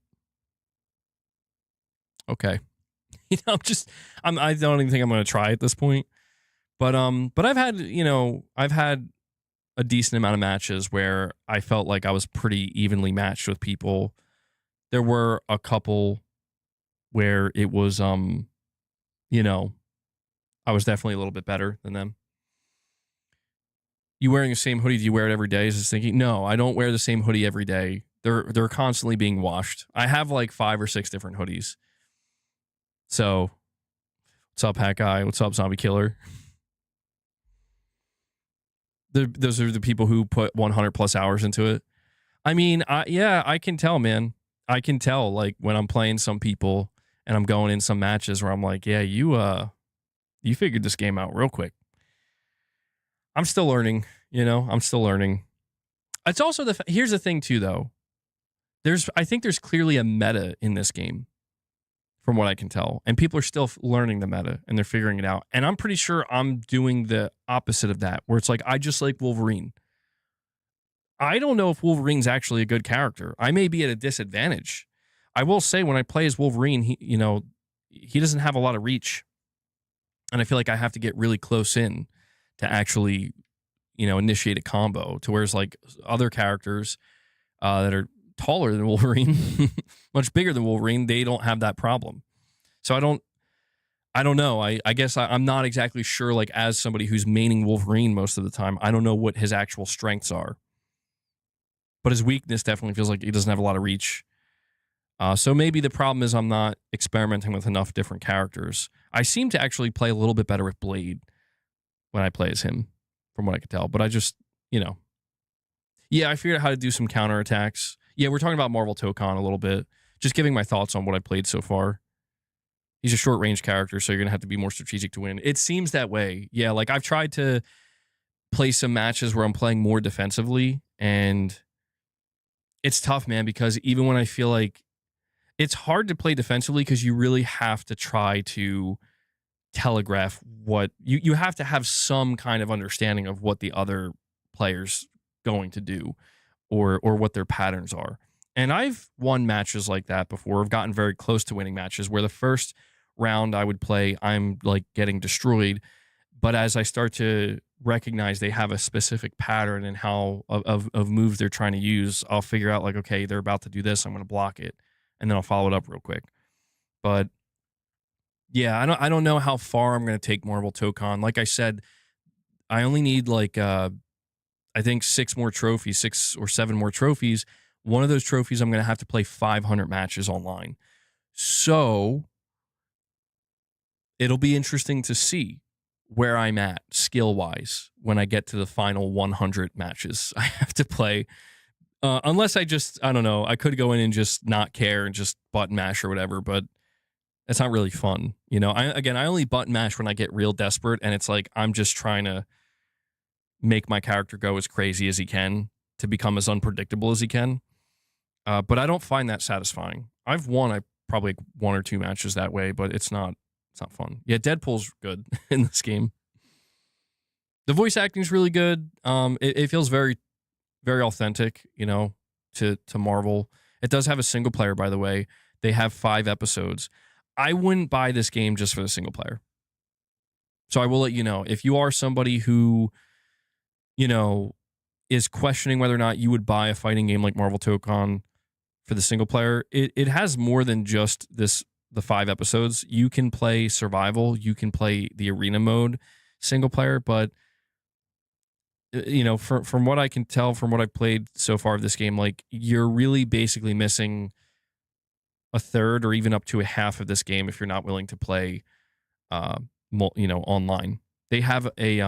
okay, I don't even think I'm gonna try at this point. But I've had a decent amount of matches where I felt like I was pretty evenly matched with people. There were a couple where it was I was definitely a little bit better than them. You wearing the same hoodie? Do you wear it every day? Is this thinking? No, I don't wear the same hoodie every day. They're constantly being washed. I have like 5 or 6 different hoodies. So, what's up, Hat Guy? What's up, Zombie Killer? Those are the people who put 100 plus hours into it. I mean, I can tell, man. I can tell, like, when I'm playing some people and I'm going in some matches where I'm like, yeah, you figured this game out real quick. I'm still learning, I'm still learning. It's also here's the thing too, though. I think there's clearly a meta in this game, from what I can tell, and people are still learning the meta and they're figuring it out. And I'm pretty sure I'm doing the opposite of that, where it's like I just like Wolverine. I don't know if Wolverine's actually a good character. I may be at a disadvantage. I will say, when I play as Wolverine, he doesn't have a lot of reach, and I feel like I have to get really close in to actually, initiate a combo. To whereas like other characters that are taller than Wolverine, much bigger than Wolverine, they don't have that problem. So I don't know. I guess I'm not exactly sure, like, as somebody who's maining Wolverine most of the time, I don't know what his actual strengths are. But his weakness definitely feels like he doesn't have a lot of reach. So maybe the problem is I'm not experimenting with enough different characters. I seem to actually play a little bit better with Blade when I play as him, from what I could tell. But I just, yeah, I figured out how to do some counterattacks. Yeah, we're talking about Marvel Tokon a little bit. Just giving my thoughts on what I played so far. He's a short range character, so you're going to have to be more strategic to win. It seems that way. Yeah, like I've tried to play some matches where I'm playing more defensively, and it's tough, man, because even when I feel like it's hard to play defensively, because you really have to try to telegraph what you have to have some kind of understanding of what the other player's going to do, or what their patterns are. And I've won matches like that before. I've gotten very close to winning matches where the first round I would play, I'm like getting destroyed. But as I start to recognize they have a specific pattern and how of moves they're trying to use, I'll figure out like, okay, they're about to do this, I'm going to block it, and then I'll follow it up real quick. But yeah, I don't know how far I'm going to take Marvel Tokon. Like I said, I only need like I think 6 more trophies, 6 or 7 more trophies. One of those trophies, I'm going to have to play 500 matches online. So it'll be interesting to see where I'm at skill-wise when I get to the final 100 matches I have to play Unless I don't know, I could go in and just not care and just button mash or whatever, but it's not really fun. You know, I only button mash when I get real desperate, and it's like I'm just trying to make my character go as crazy as he can to become as unpredictable as he can. But I don't find that satisfying. I've won probably 1 or 2 matches that way, but it's not fun. Yeah, Deadpool's good in this game. The voice acting is really good. It feels very, very authentic, you know, to Marvel. It does have a single player, by the way. They have 5 episodes. I wouldn't buy this game just for the single player. So I will let you know, if you are somebody who, you know, is questioning whether or not you would buy a fighting game like Marvel Tokon for the single player, it has more than just the 5 episodes. You can play survival, you can play the arena mode single player, but you know, from what I can tell, from what I've played so far of this game, like, you're really basically missing a third or even up to a half of this game if you're not willing to play, you know, online. They have a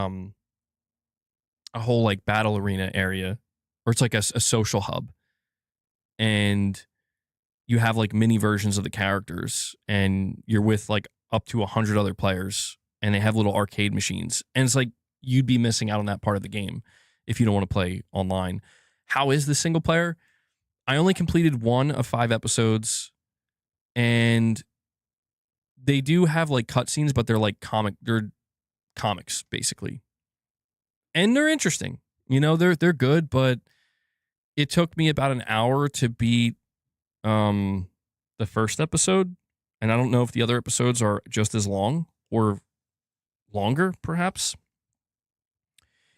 whole like battle arena area, or it's like a social hub, and you have like mini versions of the characters, and you're with like up to 100 other players, and they have little arcade machines, and it's like you'd be missing out on that part of the game if you don't want to play online. How is the single player? I only completed 1 of 5 episodes, and they do have like cutscenes, but they're like they're comics basically, and they're interesting. You know, they're good, but it took me about an hour to beat the first episode, and I don't know if the other episodes are just as long or longer, perhaps.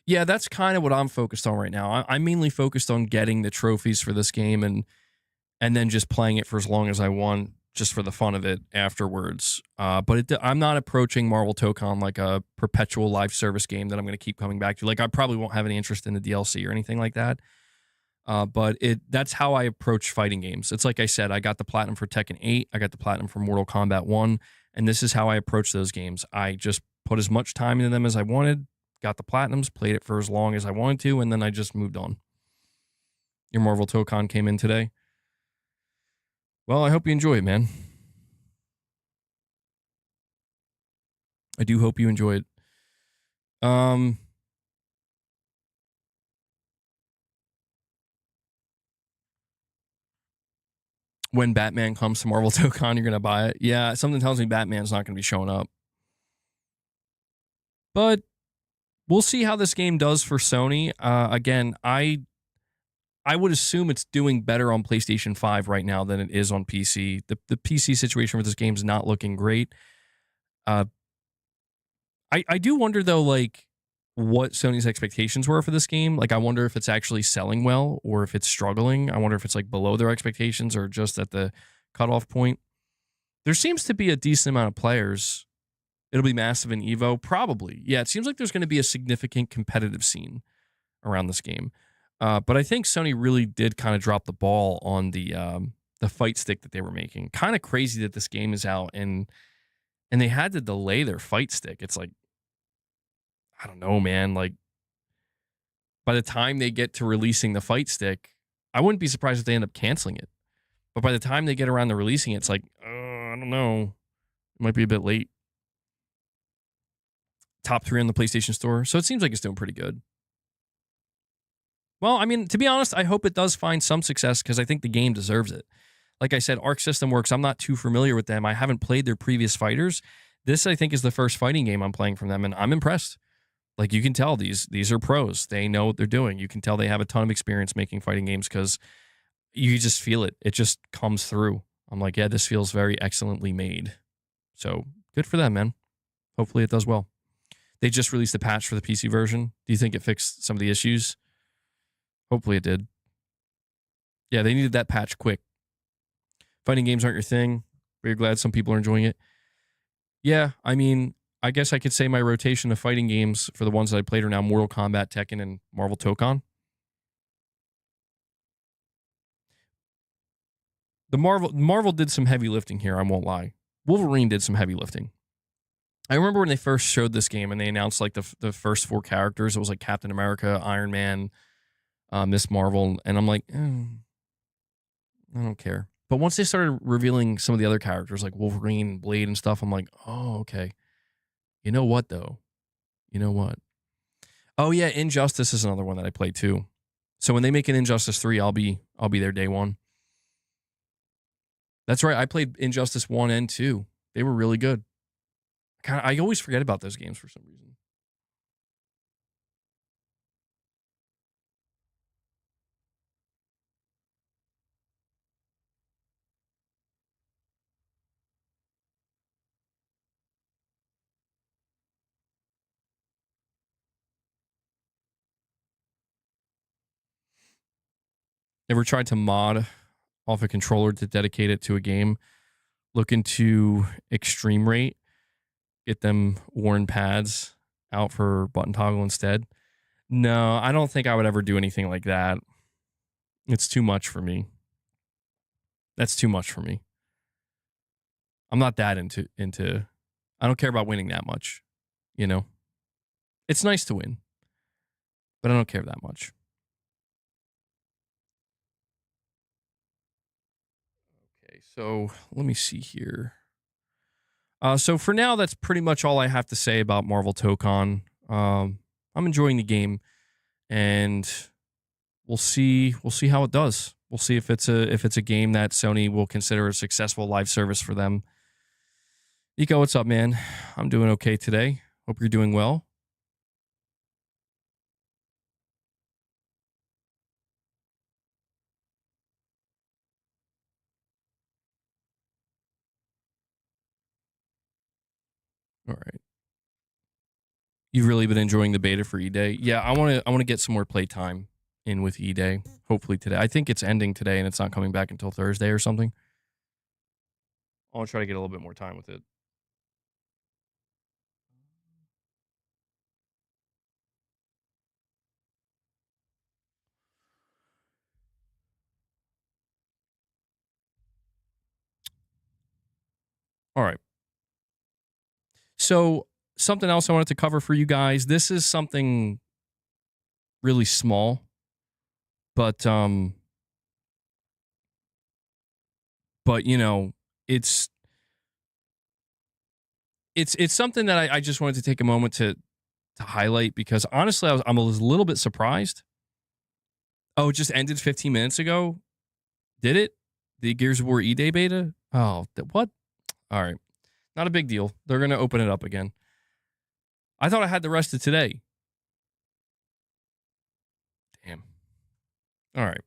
Yeah, that's kind of what I'm focused on right now. I'm mainly focused on getting the trophies for this game, and then just playing it for as long as I want, just for the fun of it afterwards. But I'm not approaching Marvel Tokon like a perpetual live service game that I'm going to keep coming back to. Like, I probably won't have any interest in the DLC or anything like that. But that's how I approach fighting games. It's like I said, I got the platinum for Tekken 8, I got the platinum for Mortal Kombat 1, and this is how I approach those games. I just put as much time into them as I wanted, got the platinums, played it for as long as I wanted to, and then I just moved on. Your Marvel Tokon came in today. Well, I hope you enjoy it, man. I do hope you enjoy it. When Batman comes to Marvel Tokon, you're going to buy it. Yeah, something tells me Batman's not going to be showing up. But we'll see how this game does for Sony. Again, I would assume it's doing better on PlayStation 5 right now than it is on PC. The PC situation for this game is not looking great. I do wonder, though, like, what Sony's expectations were for this game. Like, I wonder if it's actually selling well or if it's struggling. I wonder if it's like below their expectations or just at the cutoff point. There seems to be a decent amount of players. It'll be massive in Evo, probably. Yeah, it seems like there's going to be a significant competitive scene around this game. But I think Sony really did kind of drop the ball on the fight stick that they were making. Kind of crazy that this game is out and they had to delay their fight stick. It's like, I don't know, man. Like, by the time they get to releasing the fight stick, I wouldn't be surprised if they end up canceling it. But by the time they get around to releasing it, it's like, I don't know. It might be a bit late. Top 3 on the PlayStation Store. So it seems like it's doing pretty good. Well, I mean, to be honest, I hope it does find some success because I think the game deserves it. Like I said, Arc System Works, I'm not too familiar with them. I haven't played their previous fighters. This, I think, is the first fighting game I'm playing from them, and I'm impressed. Like, you can tell these are pros. They know what they're doing. You can tell they have a ton of experience making fighting games because you just feel it. It just comes through. I'm like, yeah, this feels very excellently made. So good for them, man. Hopefully it does well. They just released a patch for the PC version. Do you think it fixed some of the issues? Hopefully it did. Yeah, they needed that patch quick. Fighting games aren't your thing, but you're glad some people are enjoying it. Yeah, I mean, I guess I could say my rotation of fighting games for the ones that I played are now Mortal Kombat, Tekken, and Marvel Tokon. The Marvel did some heavy lifting here, I won't lie. Wolverine did some heavy lifting. I remember when they first showed this game and they announced like the first 4 characters. It was like Captain America, Iron Man, Miss Marvel, and I'm like, I don't care. But once they started revealing some of the other characters like Wolverine and Blade and stuff, I'm like, oh, okay. You know what though? You know what? Oh yeah, Injustice is another one that I play too. So when they make an Injustice 3, I'll be there day one. That's right. I played Injustice 1 and 2. They were really good. I always forget about those games for some reason. Ever tried to mod off a controller to dedicate it to a game? Look into extreme rate. Get them worn pads out for button toggle instead. No, I don't think I would ever do anything like that. It's too much for me. That's too much for me. I'm not that into I don't care about winning that much, you know? It's nice to win, but I don't care that much. Okay, so let me see here. So for now, that's pretty much all I have to say about Marvel Tokon. I'm enjoying the game, and we'll see how it does. We'll see if it's a game that Sony will consider a successful live service for them. Nico, what's up, man? I'm doing okay today. Hope you're doing well. All right. You've really been enjoying the beta for E-Day. Yeah, I want to get some more playtime in with E-Day. Hopefully today. I think it's ending today and it's not coming back until Thursday or something. I'll try to get a little bit more time with it. All right. So something else I wanted to cover for you guys. This is something really small, but you know, it's something that I just wanted to take a moment to highlight because honestly, I'm a little bit surprised. Oh, it just ended 15 minutes ago. Did it? The Gears of War E-Day beta? Oh, what? All right. Not a big deal. They're going to open it up again. I thought I had the rest of today. Damn. All right.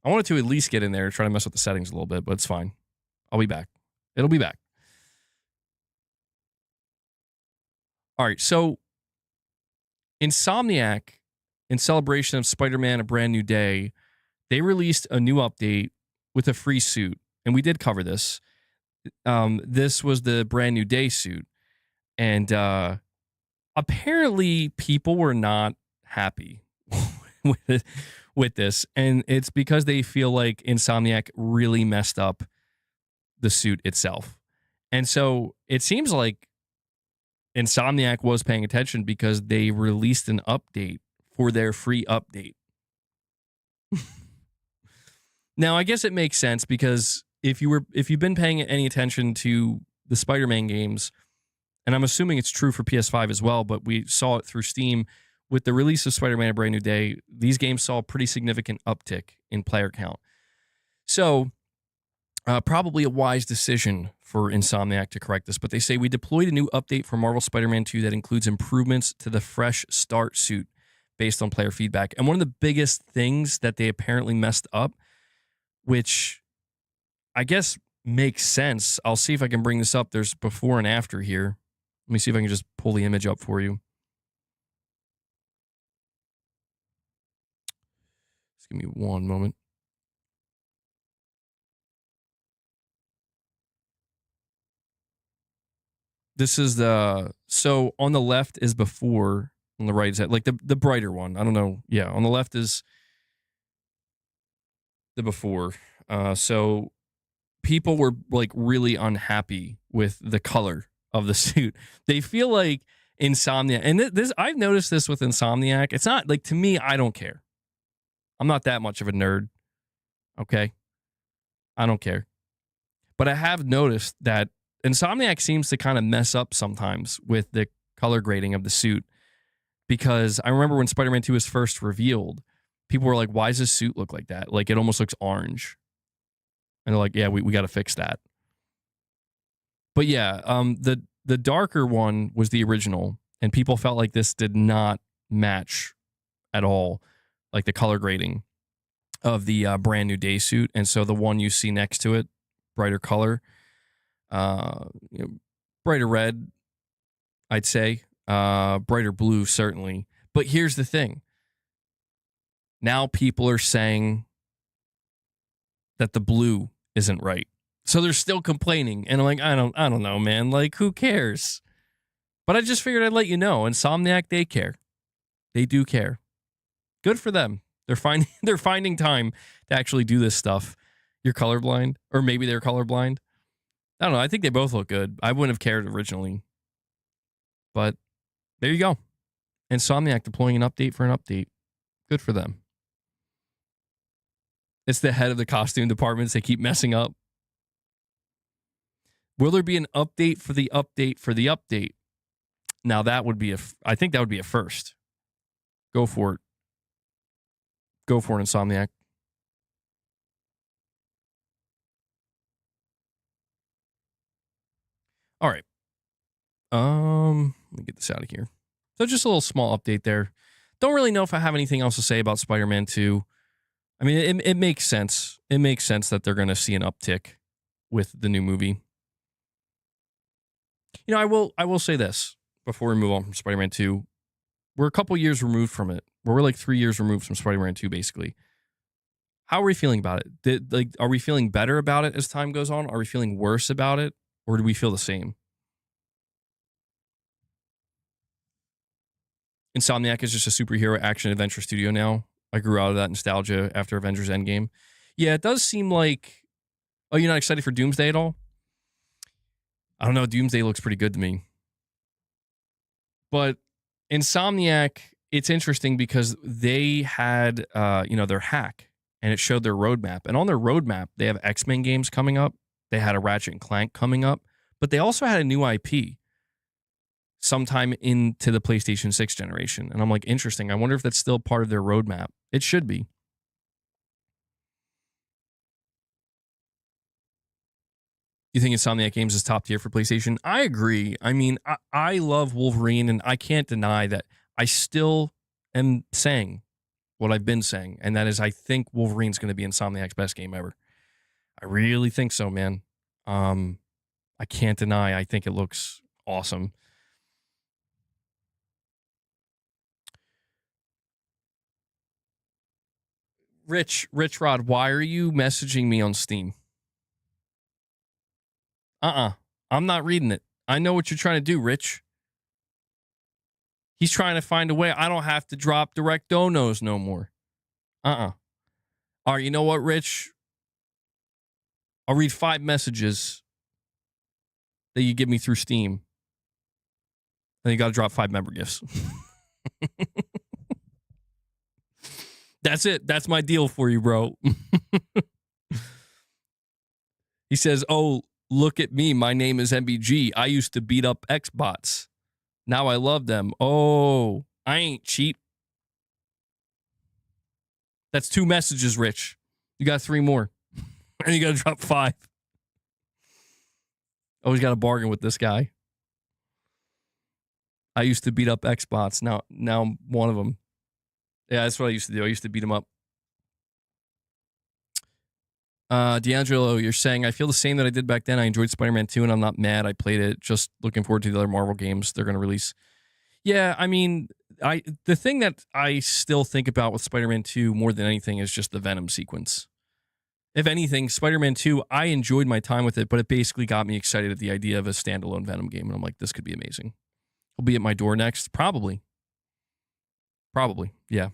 I wanted to at least get in there and try to mess with the settings a little bit, but it's fine. I'll be back. It'll be back. All right. So, Insomniac, in celebration of Spider-Man: A Brand New Day, they released a new update with a free suit. And we did cover this. This was the Brand New Day suit. And apparently people were not happy with this. And it's because they feel like Insomniac really messed up the suit itself. And so it seems like Insomniac was paying attention because they released an update for their free update. Now, I guess it makes sense because if you've been paying any attention to the Spider-Man games, and I'm assuming it's true for PS5 as well, but we saw it through Steam with the release of Spider-Man: A Brand New Day, these games saw a pretty significant uptick in player count. So, probably a wise decision for Insomniac to correct this, but they say we deployed a new update for Marvel Spider-Man 2 that includes improvements to the Fresh Start suit based on player feedback. And one of the biggest things that they apparently messed up, which I guess makes sense. I'll see if I can bring this up. There's before and after here. Let me see if I can just pull the image up for you. Just give me one moment. This is so on the left is before, on the right is like the brighter one. I don't know. Yeah, on the left is the before. So people were like really unhappy with the color of the suit. They feel like Insomniac, and this I've noticed this with Insomniac. It's not like, to me, I don't care. I'm not that much of a nerd. Okay? I don't care. But I have noticed that Insomniac seems to kind of mess up sometimes with the color grading of the suit, because I remember when Spider-Man 2 was first revealed, people were like, why does this suit look like that? Like, it almost looks orange. And they're like, yeah, we got to fix that. But yeah, the darker one was the original, and people felt like this did not match at all, like the color grading of the brand new day suit. And so the one you see next to it, brighter color, brighter red, I'd say, brighter blue, certainly. But here's the thing. Now people are saying that the blue isn't right. So they're still complaining. And I'm like, I don't know, man. Like, who cares? But I just figured I'd let you know. Insomniac, they care. They do care. Good for them. They're finding time to actually do this stuff. You're colorblind, or maybe they're colorblind. I don't know. I think they both look good. I wouldn't have cared originally. But there you go. Insomniac deploying an update for an update. Good for them. It's the head of the costume departments. They keep messing up. Will there be an update for the update for the update? Now that would be I think that would be a first. Go for it. Go for it, Insomniac. All right. Let me get this out of here. So just a little small update there. Don't really know if I have anything else to say about Spider-Man 2. I mean, it makes sense. It makes sense that they're going to see an uptick with the new movie. You know, I will say this before we move on from Spider-Man 2. We're a couple years removed from it. We're like 3 years removed from Spider-Man 2, basically. How are we feeling about it? Are we feeling better about it as time goes on? Are we feeling worse about it? Or do we feel the same? Insomniac is just a superhero action adventure studio now. I grew out of that nostalgia after Avengers Endgame. Yeah, it does seem like... Oh, you're not excited for Doomsday at all? I don't know. Doomsday looks pretty good to me. But Insomniac, it's interesting because they had, their hack, and it showed their roadmap. And on their roadmap, they have X-Men games coming up. They had a Ratchet and Clank coming up. But they also had a new IP sometime into the PlayStation 6 generation. And I'm like, interesting. I wonder if that's still part of their roadmap. It should be. You think Insomniac Games is top tier for PlayStation? I agree. I mean, I love Wolverine, and I can't deny that I still am saying what I've been saying, and that is I think Wolverine's going to be Insomniac's best game ever. I really think so, man. I can't deny. I think it looks awesome. Richrod, why are you messaging me on Steam? I'm not reading it. I know what you're trying to do, Rich. He's trying to find a way. I don't have to drop direct donos no more. All right, you know what, Rich? I'll read 5 messages that you give me through Steam. And you got to drop 5 member gifts. That's it. That's my deal for you, bro. He says, oh, look at me. My name is MBG. I used to beat up Xbots. Now I love them. Oh, I ain't cheap. That's 2 messages, Rich. You got 3 more. And you got to drop 5. Always got to bargain with this guy. I used to beat up Xbots. Now I'm one of them. Yeah, that's what I used to do. I used to beat them up. D'Angelo, you're saying, I feel the same that I did back then. I enjoyed Spider-Man 2, and I'm not mad. I played it. Just looking forward to the other Marvel games they're going to release. Yeah, I mean, the thing that I still think about with Spider-Man 2 more than anything is just the Venom sequence. If anything, Spider-Man 2, I enjoyed my time with it, but it basically got me excited at the idea of a standalone Venom game, and I'm like, this could be amazing. He'll be at my door next? Probably, yeah.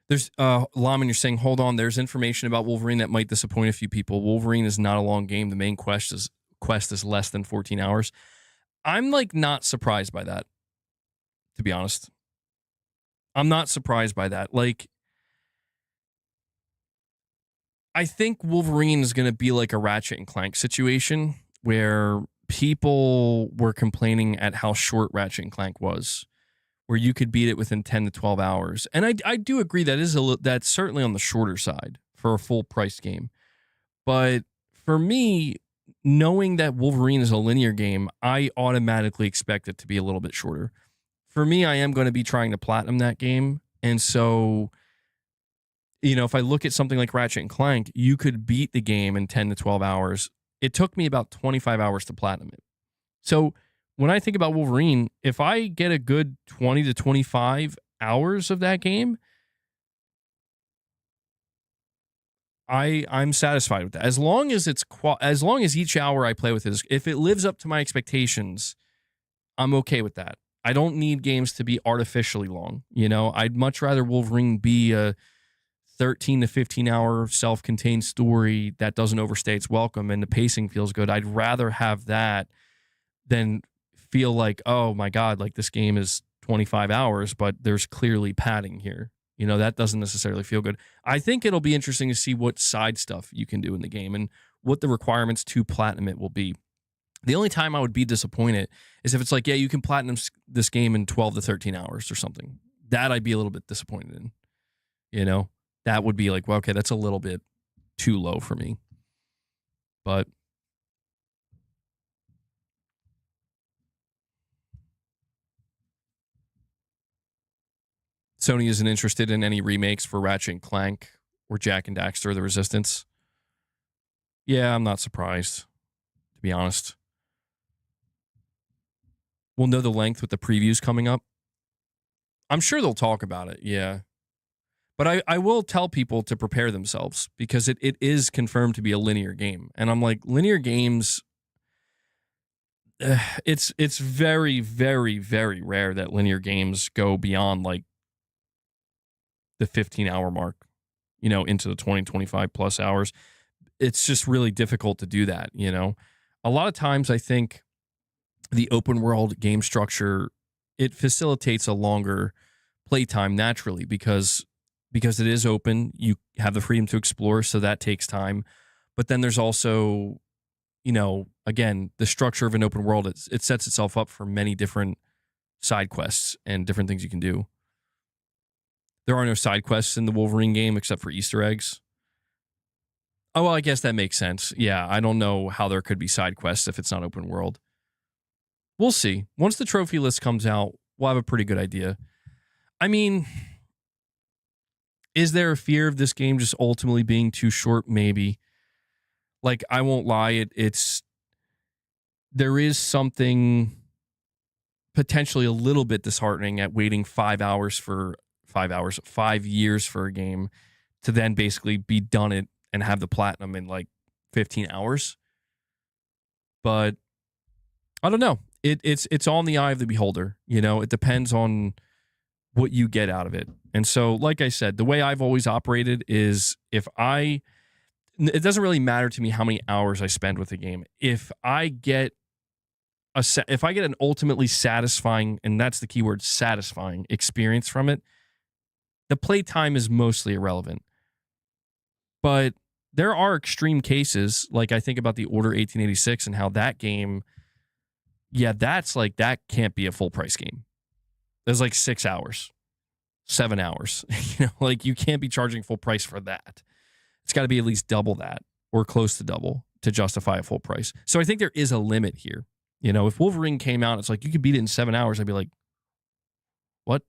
There's Laman, you're saying, hold on, there's information about Wolverine that might disappoint a few people. Wolverine is not a long game. The main quest is less than 14 hours. I'm like not surprised by that, to be honest. I'm not surprised by that. Like, I think Wolverine is going to be like a Ratchet and Clank situation where people were complaining at how short Ratchet and Clank was, where you could beat it within 10 to 12 hours. And I do agree that that's certainly on the shorter side for a full price game. But for me, knowing that Wolverine is a linear game, I automatically expect it to be a little bit shorter. For me, I am going to be trying to platinum that game. And so, you know, if I look at something like Ratchet and Clank, you could beat the game in 10 to 12 hours. It took me about 25 hours to platinum it. So when I think about Wolverine, if I get a good 20 to 25 hours of that game, I'm satisfied with that. As long as as long as each hour I play with it, if it lives up to my expectations, I'm okay with that. I don't need games to be artificially long. You know, I'd much rather Wolverine be a 13 to 15 hour self-contained story that doesn't overstay its welcome and the pacing feels good. I'd rather have that than feel like, oh my God, like this game is 25 hours, but there's clearly padding here. You know, that doesn't necessarily feel good. I think it'll be interesting to see what side stuff you can do in the game and what the requirements to platinum it will be. The only time I would be disappointed is if it's like, yeah, you can platinum this game in 12 to 13 hours or something. That I'd be a little bit disappointed in. You know, that would be like, well, okay, that's a little bit too low for me. But Sony isn't interested in any remakes for Ratchet and Clank or Jack and Daxter: The Resistance. Yeah, I'm not surprised, to be honest. We'll know the length with the previews coming up. I'm sure they'll talk about it, yeah. But I will tell people to prepare themselves because it is confirmed to be a linear game. And I'm like, linear games, it's very, very, very rare that linear games go beyond like the 15-hour mark, you know, into the 20, 25 plus hours. It's just really difficult to do that, you know. A lot of times I think the open world game structure, it facilitates a longer playtime naturally because it is open. You have the freedom to explore, so that takes time. But then there's also, you know, again, the structure of an open world, it sets itself up for many different side quests and different things you can do. There are no side quests in the Wolverine game except for Easter eggs. Oh, well, I guess that makes sense. Yeah, I don't know how there could be side quests if it's not open world. We'll see. Once the trophy list comes out, we'll have a pretty good idea. I mean, is there a fear of this game just ultimately being too short? Maybe. Like, I won't lie, there is something potentially a little bit disheartening at waiting 5 years for a game to then basically be done it and have the platinum in like 15 hours. But I don't know. It's all in the eye of the beholder. You know, it depends on what you get out of it. And so, like I said, the way I've always operated is it doesn't really matter to me how many hours I spend with a game. If I get an ultimately satisfying, and that's the keyword, satisfying experience from it, the playtime is mostly irrelevant. But there are extreme cases, like I think about the Order 1886 and how that game, yeah, that can't be a full price game. There's like 6 hours, 7 hours. You know, like you can't be charging full price for that. It's got to be at least double that or close to double to justify a full price. So I think there is a limit here. You know, if Wolverine came out, it's like you could beat it in 7 hours. I'd be like, what?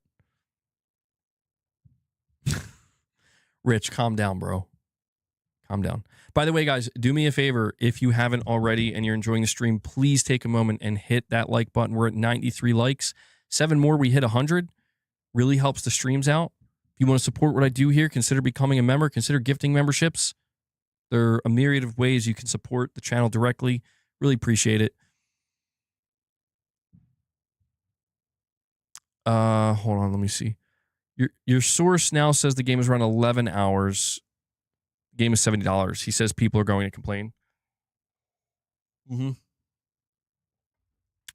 Rich, calm down, bro. Calm down. By the way, guys, do me a favor. If you haven't already and you're enjoying the stream, please take a moment and hit that like button. We're at 93 likes. 7 more, we hit 100. Really helps the streams out. If you want to support what I do here, consider becoming a member. Consider gifting memberships. There are a myriad of ways you can support the channel directly. Really appreciate it. Hold on, let me see. Your source now says the game is around 11 hours. The game is $70. He says people are going to complain.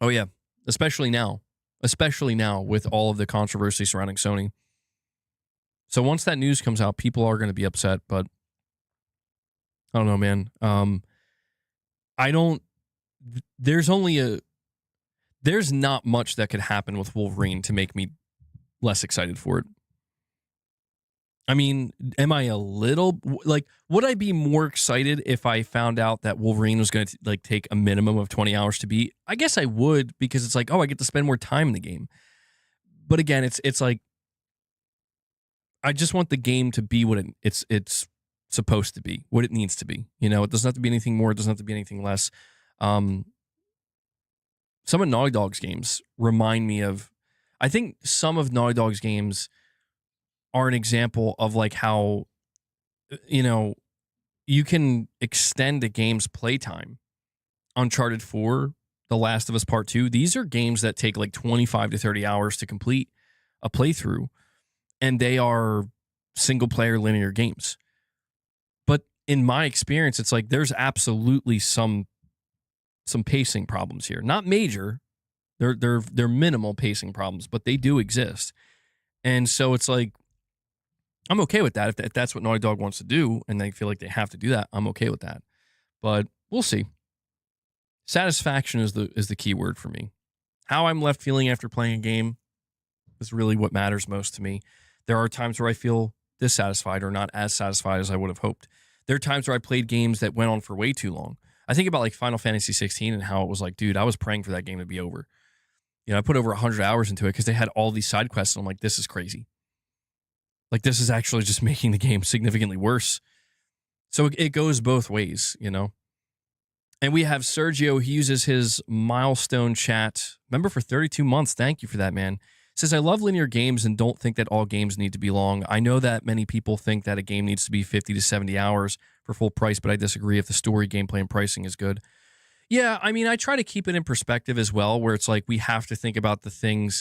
Oh, yeah. Especially now with all of the controversy surrounding Sony. So once that news comes out, people are going to be upset, but I don't know, man. I don't, there's not much that could happen with Wolverine to make me less excited for it. I mean, am I a little, like, would I be more excited if I found out that Wolverine was going to like take a minimum of 20 hours to beat? I guess I would, because it's like, oh, I get to spend more time in the game. But again, it's like, I just want the game to be what it's supposed to be, what it needs to be. You know, it doesn't have to be anything more. It doesn't have to be anything less. Some of Naughty Dog's games remind me of, I think some of Naughty Dog's games are an example of like how, you know, you can extend a game's playtime. Uncharted 4, The Last of Us Part 2, these are games that take like 25 to 30 hours to complete a playthrough, and they are single player linear games. But in my experience, it's like there's absolutely some pacing problems here. Not major. They're minimal pacing problems, but they do exist. And so it's like, I'm okay with that. If that's what Naughty Dog wants to do and they feel like they have to do that, I'm okay with that. But we'll see. Satisfaction is the key word for me. How I'm left feeling after playing a game is really what matters most to me. There are times where I feel dissatisfied or not as satisfied as I would have hoped. There are times where I played games that went on for way too long. I think about like Final Fantasy 16 and how it was like, dude, I was praying for that game to be over. You know, I put over 100 hours into it because they had all these side quests, and I'm like, this is crazy. Like, this is actually just making the game significantly worse. So it goes both ways, you know? And we have Sergio. He uses his milestone chat. Member for 32 months. Thank you for that, man. Says, I love linear games and don't think that all games need to be long. I know that many people think that a game needs to be 50 to 70 hours for full price, but I disagree if the story, gameplay, and pricing is good. Yeah, I mean, I try to keep it in perspective as well, where it's like we have to think about the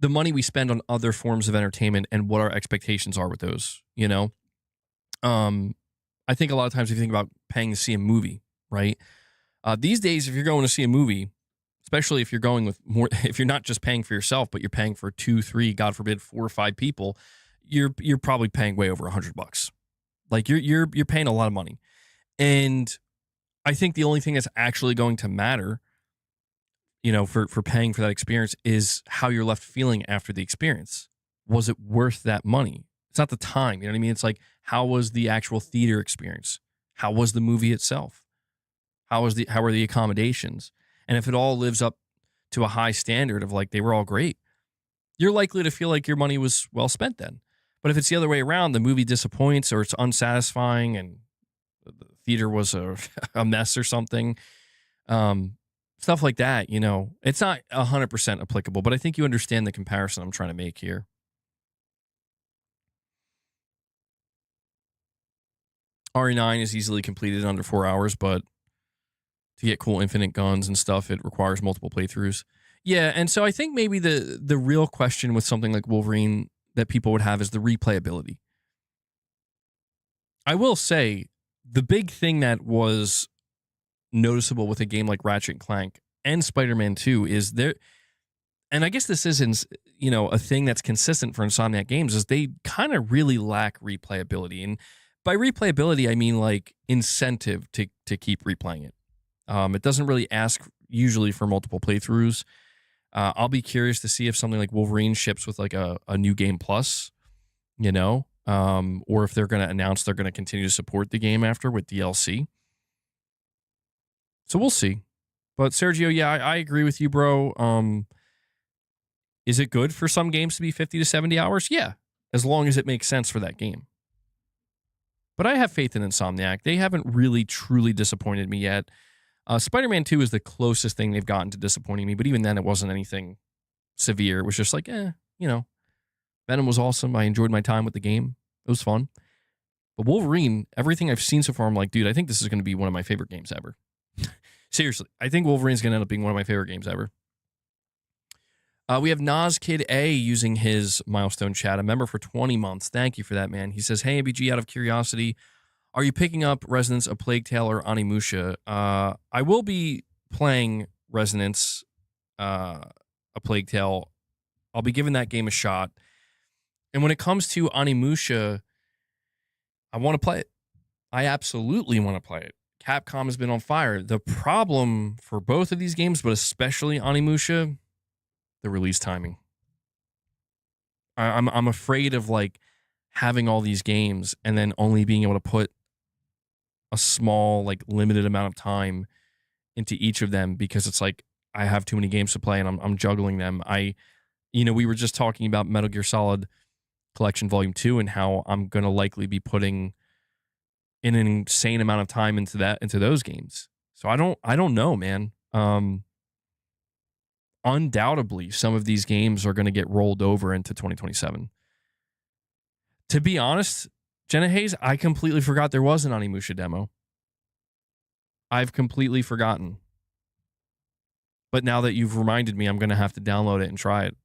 money we spend on other forms of entertainment and what our expectations are with those, you know? I think a lot of times if you think about paying to see a movie, right? These days, if you're going to see a movie, especially if you're going with more, if you're not just paying for yourself, but you're paying for 2, 3, God forbid, 4 or 5 people, you're probably paying way over $100. Like you're paying a lot of money. And I think the only thing that's actually going to matter, you know, for paying for that experience is how you're left feeling after the experience. Was it worth that money? It's not the time, you know what I mean? It's like, how was the actual theater experience? How was the movie itself? How are the accommodations? And if it all lives up to a high standard of like, they were all great, you're likely to feel like your money was well spent then. But if it's the other way around, the movie disappoints or it's unsatisfying and the theater was a mess or something, stuff like that, you know, it's not 100% applicable, but I think you understand the comparison I'm trying to make here. RE9 is easily completed in under 4 hours, but to get cool infinite guns and stuff, it requires multiple playthroughs. Yeah, and so I think maybe the real question with something like Wolverine that people would have is the replayability. I will say the big thing that was noticeable with a game like Ratchet & Clank and Spider-Man 2 is there, and I guess this isn't, you know, a thing that's consistent for Insomniac games, is they kind of really lack replayability. And by replayability, I mean like incentive to keep replaying it. It doesn't really ask usually for multiple playthroughs. I'll be curious to see if something like Wolverine ships with like a new game plus, you know, or if they're going to announce they're going to continue to support the game after with DLC. So we'll see. But Sergio, yeah, I agree with you, bro. Is it good for some games to be 50 to 70 hours? Yeah, as long as it makes sense for that game. But I have faith in Insomniac. They haven't really truly disappointed me yet. Spider-Man 2 is the closest thing they've gotten to disappointing me, but even then it wasn't anything severe. It was just like, you know, Venom was awesome. I enjoyed my time with the game. It was fun. But Wolverine, everything I've seen so far, I'm like, dude, I think this is going to be one of my favorite games ever. Seriously, I think Wolverine's going to end up being one of my favorite games ever. We have Nas Kid A using his milestone chat, a member for 20 months. Thank you for that, man. He says, hey, MBG, out of curiosity, are you picking up Resonance, A Plague Tale, or Onimusha? I will be playing Resonance, A Plague Tale. I'll be giving that game a shot. And when it comes to Onimusha, I want to play it. I absolutely want to play it. Capcom has been on fire. The problem for both of these games, but especially Onimusha, the release timing. I'm afraid of like having all these games and then only being able to put a small, like limited amount of time into each of them because it's like I have too many games to play and I'm juggling them. We were just talking about Metal Gear Solid Collection Volume 2 and how I'm going to likely be putting in an insane amount of time into those games. So I don't know, man. Undoubtedly, some of these games are going to get rolled over into 2027. To be honest, Jenna Hayes, I completely forgot there was an Onimusha demo. I've completely forgotten. But now that you've reminded me, I'm going to have to download it and try it.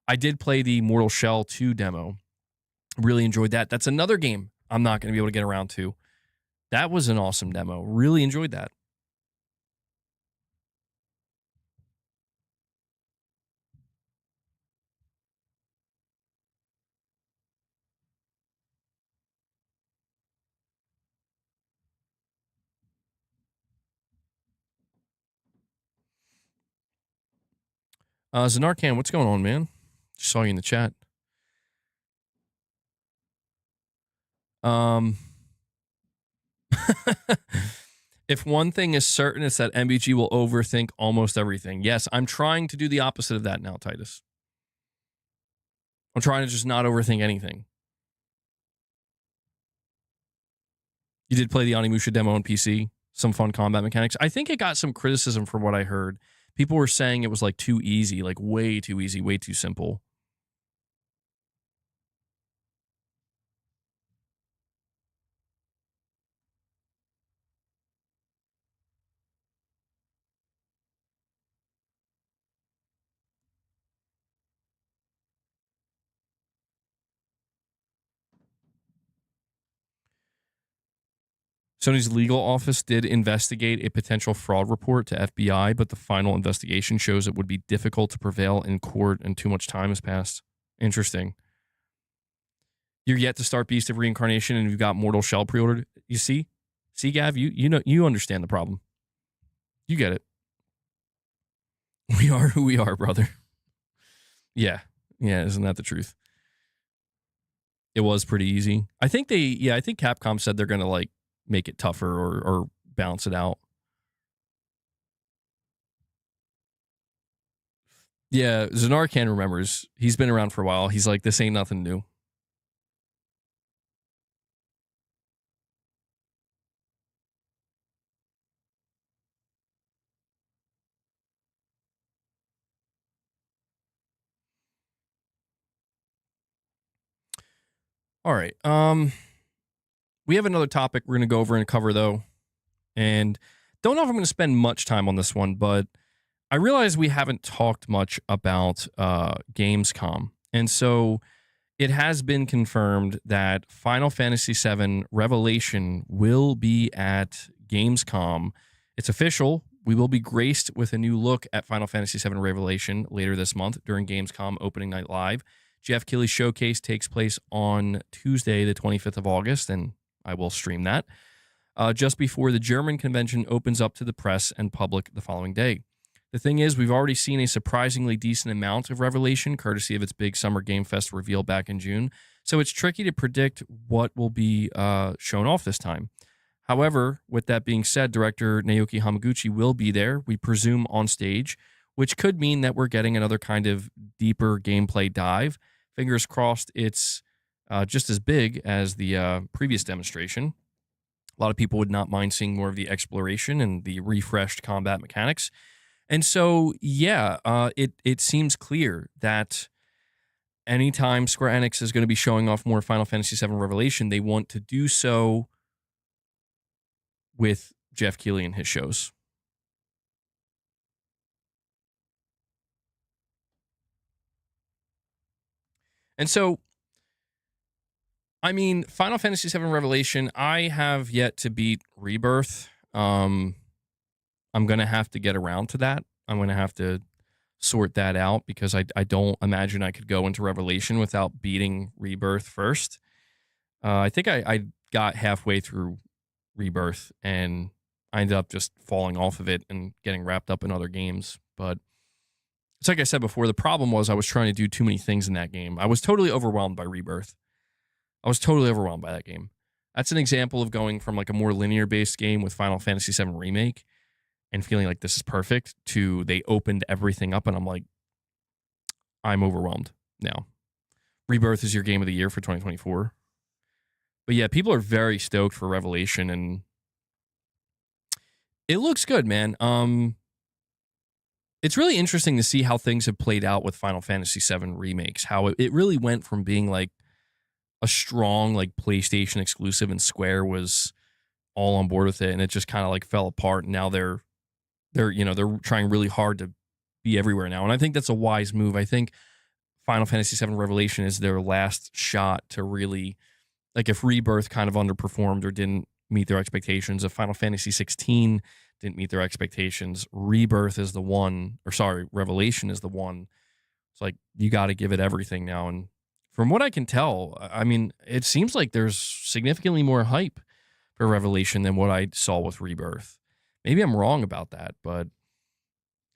I did play the Mortal Shell 2 demo. Really enjoyed that. That's another game I'm not going to be able to get around to. That was an awesome demo. Really enjoyed that. Zanarkhan, what's going on, man? Just saw you in the chat. If one thing is certain, it's that MBG will overthink almost everything. Yes, I'm trying to do the opposite of that now, Titus. I'm trying to just not overthink anything. You did play the Onimusha demo on PC, some fun combat mechanics. I think it got some criticism from what I heard. People were saying it was like too easy, like way too easy, way too simple. Sony's legal office did investigate a potential fraud report to FBI, but the final investigation shows it would be difficult to prevail in court and too much time has passed. Interesting. You're yet to start Beast of Reincarnation and you've got Mortal Shell pre-ordered. You see? See, Gav, you understand the problem. You get it. We are who we are, brother. Yeah. Yeah, isn't that the truth? It was pretty easy. I think Capcom said they're gonna like make it tougher or balance it out. Yeah, Zanarkhan remembers. He's been around for a while. He's like, this ain't nothing new. All right. We have another topic we're going to go over and cover, though. And don't know if I'm going to spend much time on this one, but I realize we haven't talked much about Gamescom. And so it has been confirmed that Final Fantasy VII Revelation will be at Gamescom. It's official. We will be graced with a new look at Final Fantasy VII Revelation later this month during Gamescom Opening Night Live. Jeff Keighley's showcase takes place on Tuesday, the 25th of August, and I will stream that just before the German convention opens up to the press and public the following day. The thing is, we've already seen a surprisingly decent amount of Revelation, courtesy of its big Summer Game Fest reveal back in June, so it's tricky to predict what will be shown off this time. However, with that being said, director Naoki Hamaguchi will be there, we presume on stage, which could mean that we're getting another kind of deeper gameplay dive. Fingers crossed it's just as big as the previous demonstration. A lot of people would not mind seeing more of the exploration and the refreshed combat mechanics. And so, yeah, it seems clear that anytime Square Enix is going to be showing off more Final Fantasy VII Revelation, they want to do so with Jeff Keighley and his shows. And so, I mean, Final Fantasy VII Revelation, I have yet to beat Rebirth. I'm going to have to get around to that. I'm going to have to sort that out because I don't imagine I could go into Revelation without beating Rebirth first. I think I got halfway through Rebirth and I ended up just falling off of it and getting wrapped up in other games. But it's like I said before, the problem was I was trying to do too many things in that game. I was totally overwhelmed by Rebirth. I was totally overwhelmed by that game. That's an example of going from like a more linear based game with Final Fantasy VII Remake and feeling like this is perfect to they opened everything up and I'm like, I'm overwhelmed now. Rebirth is your game of the year for 2024. But yeah, people are very stoked for Revelation and it looks good, man. It's really interesting to see how things have played out with Final Fantasy VII remakes, how it really went from being like a strong like PlayStation exclusive and Square was all on board with it and it just kind of like fell apart and now they're trying really hard to be everywhere now. And I think that's a wise move. I think Final Fantasy VII Revelation is their last shot to really, like if Rebirth kind of underperformed or didn't meet their expectations, if Final Fantasy 16 didn't meet their expectations, Rebirth is the one, or sorry, Revelation is the one. It's like, you got to give it everything now. And from what I can tell, I mean, it seems like there's significantly more hype for Revelation than what I saw with Rebirth. Maybe I'm wrong about that, but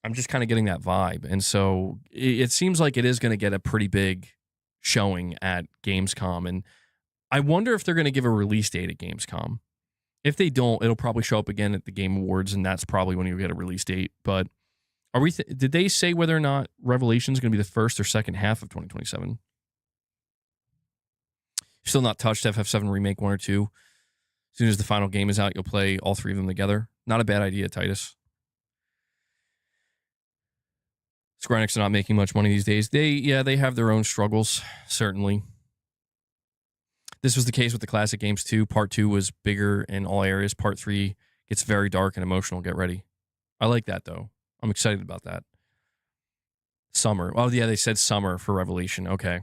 I'm just kind of getting that vibe. And so it seems like it is going to get a pretty big showing at Gamescom. And I wonder if they're going to give a release date at Gamescom. If they don't, it'll probably show up again at the Game Awards, and that's probably when you'll get a release date. But are we? Did they say whether or not Revelation is going to be the first or second half of 2027? Still not touched FF7 Remake 1 or 2. As soon as the final game is out, you'll play all three of them together. Not a bad idea, Titus. Square Enix are not making much money these days. They have their own struggles, certainly. This was the case with the classic games too. Part 2 was bigger in all areas. Part 3 gets very dark and emotional. Get ready. I like that, though. I'm excited about that. Summer. Oh, yeah, they said summer for Revelation. Okay.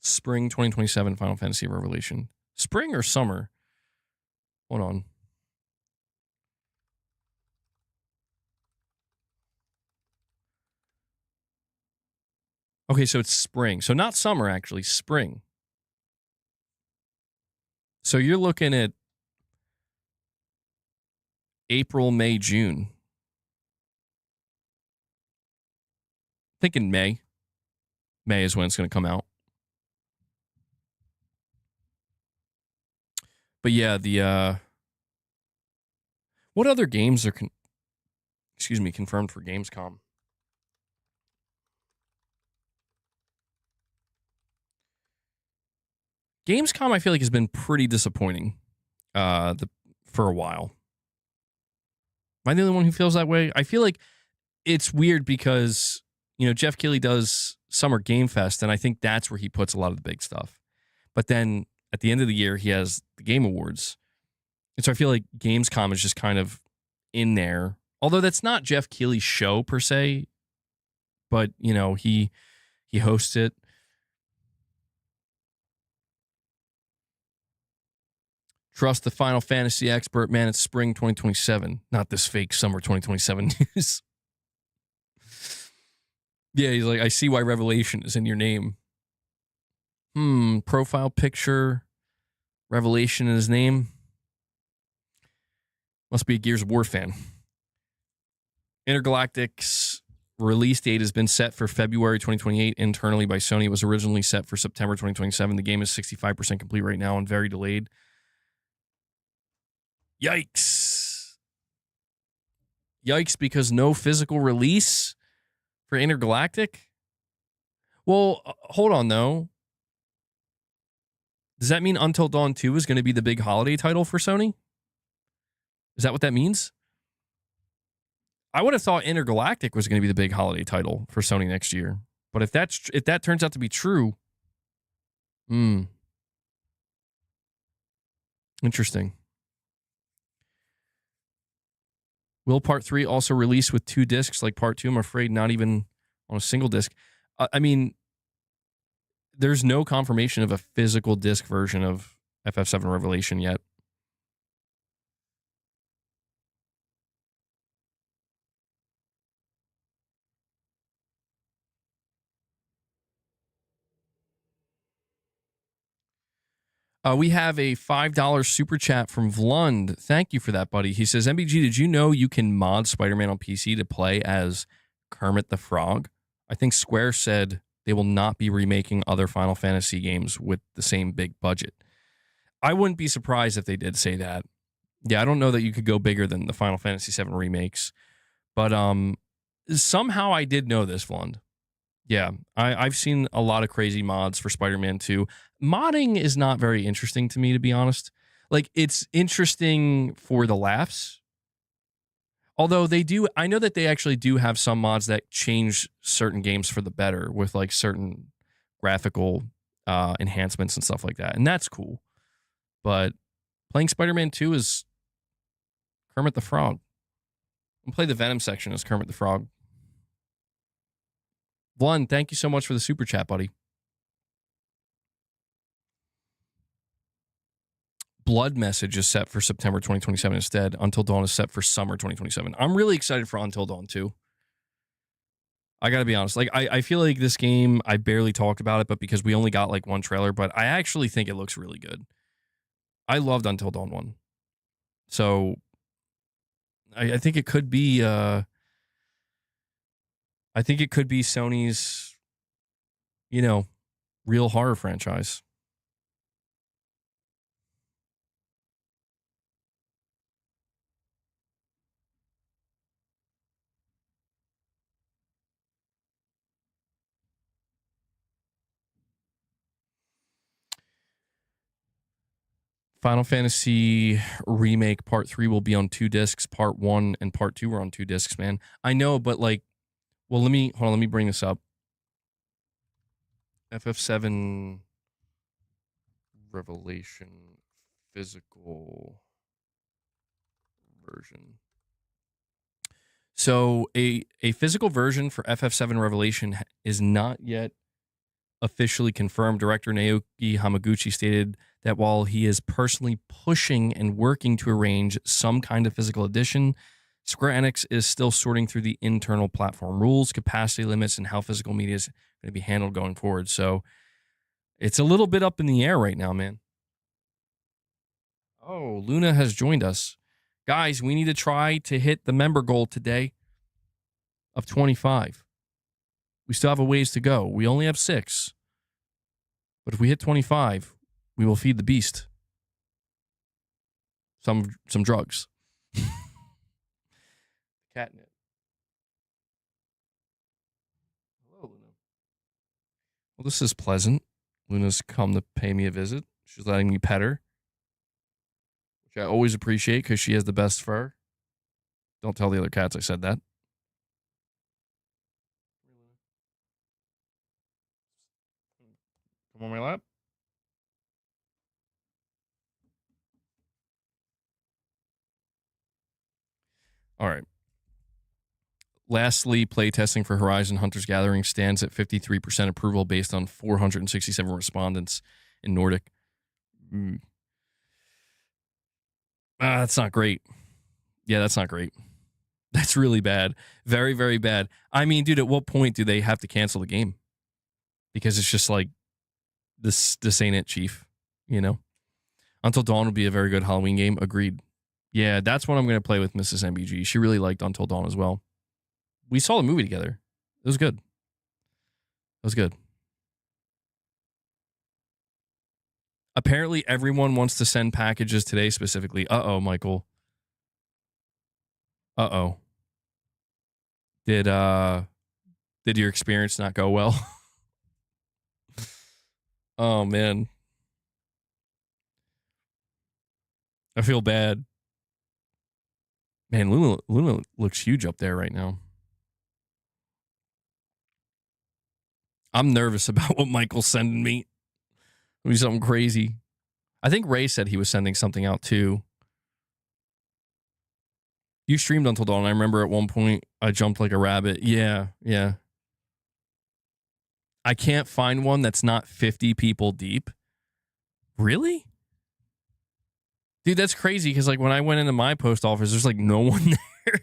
Spring 2027 Final Fantasy Revelation. Spring or summer? Hold on. Okay, so it's spring. So not summer, actually. Spring. So you're looking at April, May, June. Thinking May. May is when it's going to come out. But yeah, the what other games are confirmed for Gamescom? Gamescom, I feel like, has been pretty disappointing for a while. Am I the only one who feels that way? I feel like it's weird because, Jeff Keighley does Summer Game Fest, and I think that's where he puts a lot of the big stuff. But then at the end of the year, he has the Game Awards. And so I feel like Gamescom is just kind of in there. Although that's not Jeff Keighley's show per se, but, he hosts it. Trust the Final Fantasy expert, man. It's spring 2027, not this fake summer 2027 news. Yeah, he's like, I see why Revelation is in your name. Profile picture, Revelation in his name. Must be a Gears of War fan. Intergalactic's release date has been set for February 2028 internally by Sony. It was originally set for September 2027. The game is 65% complete right now and very delayed. Yikes. Yikes, because no physical release for Intergalactic? Well, hold on, though. Does that mean Until Dawn 2 is going to be the big holiday title for Sony? Is that what that means? I would have thought Intergalactic was going to be the big holiday title for Sony next year. But if that turns out to be true, interesting. Will Part 3 also release with 2 discs like Part 2? I'm afraid not even on a single disc. I mean, there's no confirmation of a physical disc version of FF7 Revelation yet. We have a $5 super chat from Vlund. Thank you for that, buddy. He says, MBG, did you know you can mod Spider-Man on PC to play as Kermit the Frog? I think Square said they will not be remaking other Final Fantasy games with the same big budget. I wouldn't be surprised if they did say that. Yeah, I don't know that you could go bigger than the Final Fantasy VII remakes. But somehow I did know this, Vlund. Yeah, I've seen a lot of crazy mods for Spider-Man 2. Modding is not very interesting to me, to be honest. Like, it's interesting for the laughs. Although they do, I know that they actually do have some mods that change certain games for the better with like certain graphical enhancements and stuff like that. And that's cool. But playing Spider-Man 2 is Kermit the Frog. And play the Venom section as Kermit the Frog. Vlun, thank you so much for the super chat, buddy. Blood Message is set for September 2027 instead. Until Dawn is set for summer 2027. I'm really excited for Until Dawn too. I gotta be honest. Like, I feel like this game, I barely talked about it, but because we only got like one trailer, but I actually think it looks really good. I loved Until Dawn 1. So I think it could be I think it could be Sony's, you know, real horror franchise. Final Fantasy Remake Part 3 will be on 2 discs. Part 1 and Part 2 are on 2 discs, man. I know, but like, well, let me bring this up. FF7 Revelation physical version. So a physical version for FF7 Revelation is not yet officially confirmed. Director Naoki Hamaguchi stated that while he is personally pushing and working to arrange some kind of physical edition, Square Enix is still sorting through the internal platform rules, capacity limits, and how physical media is going to be handled going forward. So it's a little bit up in the air right now, man. Oh, Luna has joined us. Guys, we need to try to hit the member goal today of 25. We still have a ways to go. We only have 6. But if we hit 25, we will feed the beast some drugs. Catnip. Hello, Luna. Well, this is pleasant. Luna's come to pay me a visit. She's letting me pet her, which I always appreciate because she has the best fur. Don't tell the other cats I said that. Come on my lap. All right. Lastly, playtesting for Horizon Hunter's Gathering stands at 53% approval based on 467 respondents in Nordic. That's not great. Yeah, that's not great. That's really bad. Very, very bad. I mean, dude, at what point do they have to cancel the game? Because it's just like, this ain't it, Chief. You know? Until Dawn would be a very good Halloween game. Agreed. Yeah, that's what I'm going to play with Mrs. MBG. She really liked Until Dawn as well. We saw the movie together. It was good. It was good. Apparently, everyone wants to send packages today specifically. Uh-oh, Michael. Uh-oh. Did your experience not go well? Oh, man. I feel bad. Man, Luna looks huge up there right now. I'm nervous about what Michael's sending me. It'll be something crazy. I think Ray said he was sending something out too. You streamed Until Dawn. I remember at one point I jumped like a rabbit. Yeah, yeah. I can't find one that's not 50 people deep. Really? Dude, that's crazy because like when I went into my post office, there's like no one there.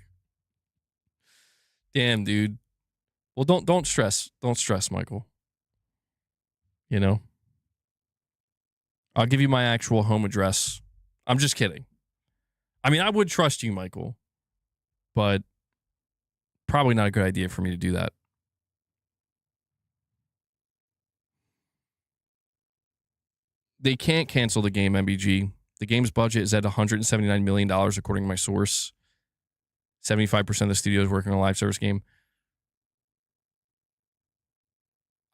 Damn, dude. Well, don't stress. Don't stress, Michael. You know? I'll give you my actual home address. I'm just kidding. I mean, I would trust you, Michael, but probably not a good idea for me to do that. They can't cancel the game, MBG. The game's budget is at $179 million, according to my source. 75% of the studio is working on a live service game.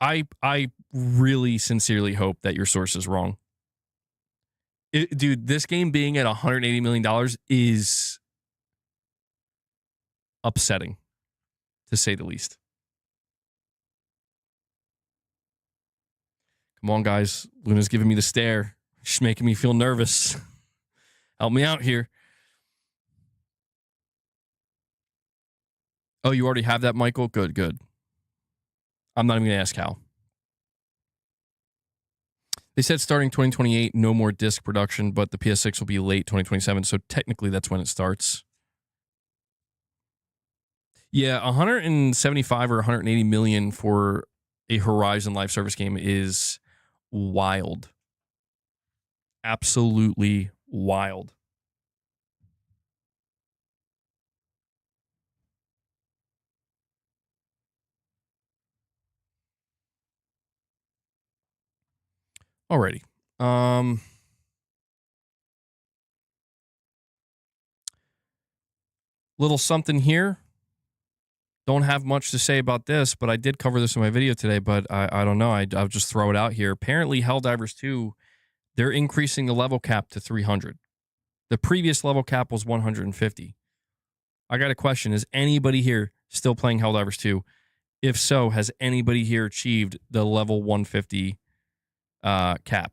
I really sincerely hope that your source is wrong. Dude, this game being at $180 million is upsetting, to say the least. Come on, guys. Luna's giving me the stare. She's making me feel nervous. Help me out here. Oh, you already have that, Michael? Good, good. I'm not even going to ask how. They said starting 2028, no more disc production, but the PS6 will be late 2027, so technically that's when it starts. Yeah, 175 or 180 million for a Horizon live service game is wild. Absolutely wild. Alrighty. Little something here. Don't have much to say about this, but I did cover this in my video today, but I don't know. I'll just throw it out here. Apparently, Helldivers 2, they're increasing the level cap to 300. The previous level cap was 150. I got a question. Is anybody here still playing Helldivers 2? If so, has anybody here achieved the level 150 cap?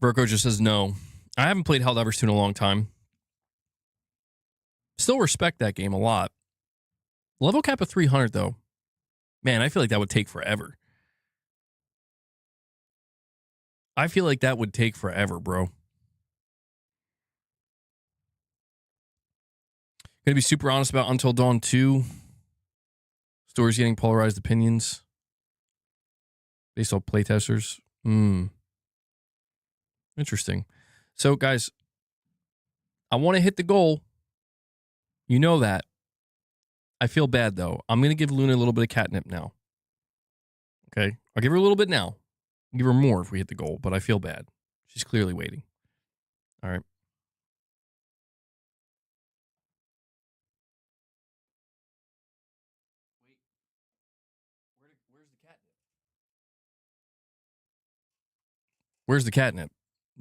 Virgo just says no. I haven't played Helldivers 2 in a long time. Still respect that game a lot. Level cap of 300, though. Man, I feel like that would take forever. I feel like that would take forever, bro. Gonna be super honest about Until Dawn 2. Stories getting polarized opinions based on playtesters. Interesting. So, guys, I want to hit the goal. You know that. I feel bad, though. I'm going to give Luna a little bit of catnip now. Okay? I'll give her a little bit now. I'll give her more if we hit the goal, but I feel bad. She's clearly waiting. All right. Wait. Where's the catnip? Where's the catnip?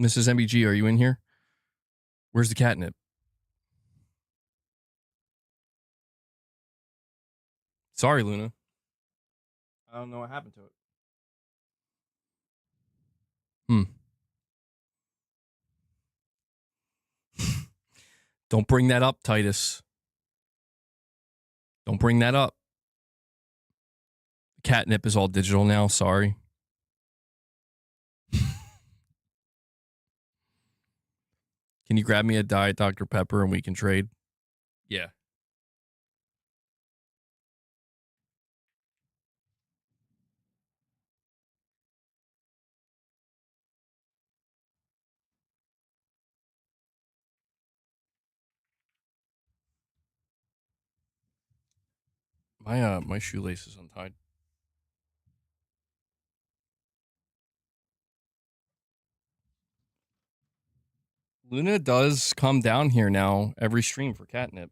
Mrs. MBG, are you in here? Where's the catnip? Sorry, Luna. I don't know what happened to it. Don't bring that up, Titus. Don't bring that up. Catnip is all digital now. Sorry. Can you grab me a Diet Dr. Pepper and we can trade? Yeah. My shoelace is untied. Luna does come down here now every stream for catnip.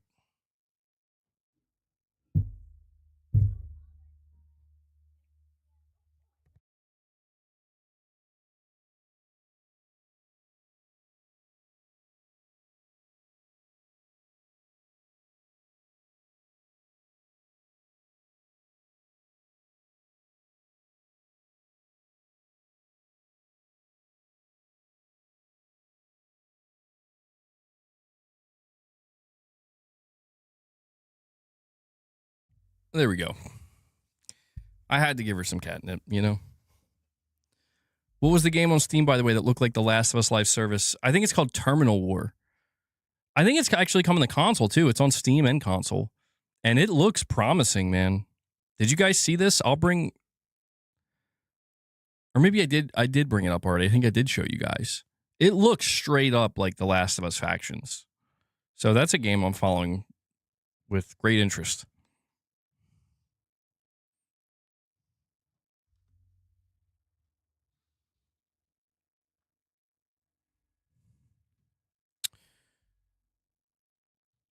There we go. I had to give her some catnip, you know? What was the game on Steam, by the way, that looked like The Last of Us live service? I think it's called Terminal War. I think it's actually coming to console, too. It's on Steam and console. And it looks promising, man. Did you guys see this? I'll bring... Or maybe I did bring it up already. I think I did show you guys. It looks straight up like The Last of Us factions. So that's a game I'm following with great interest.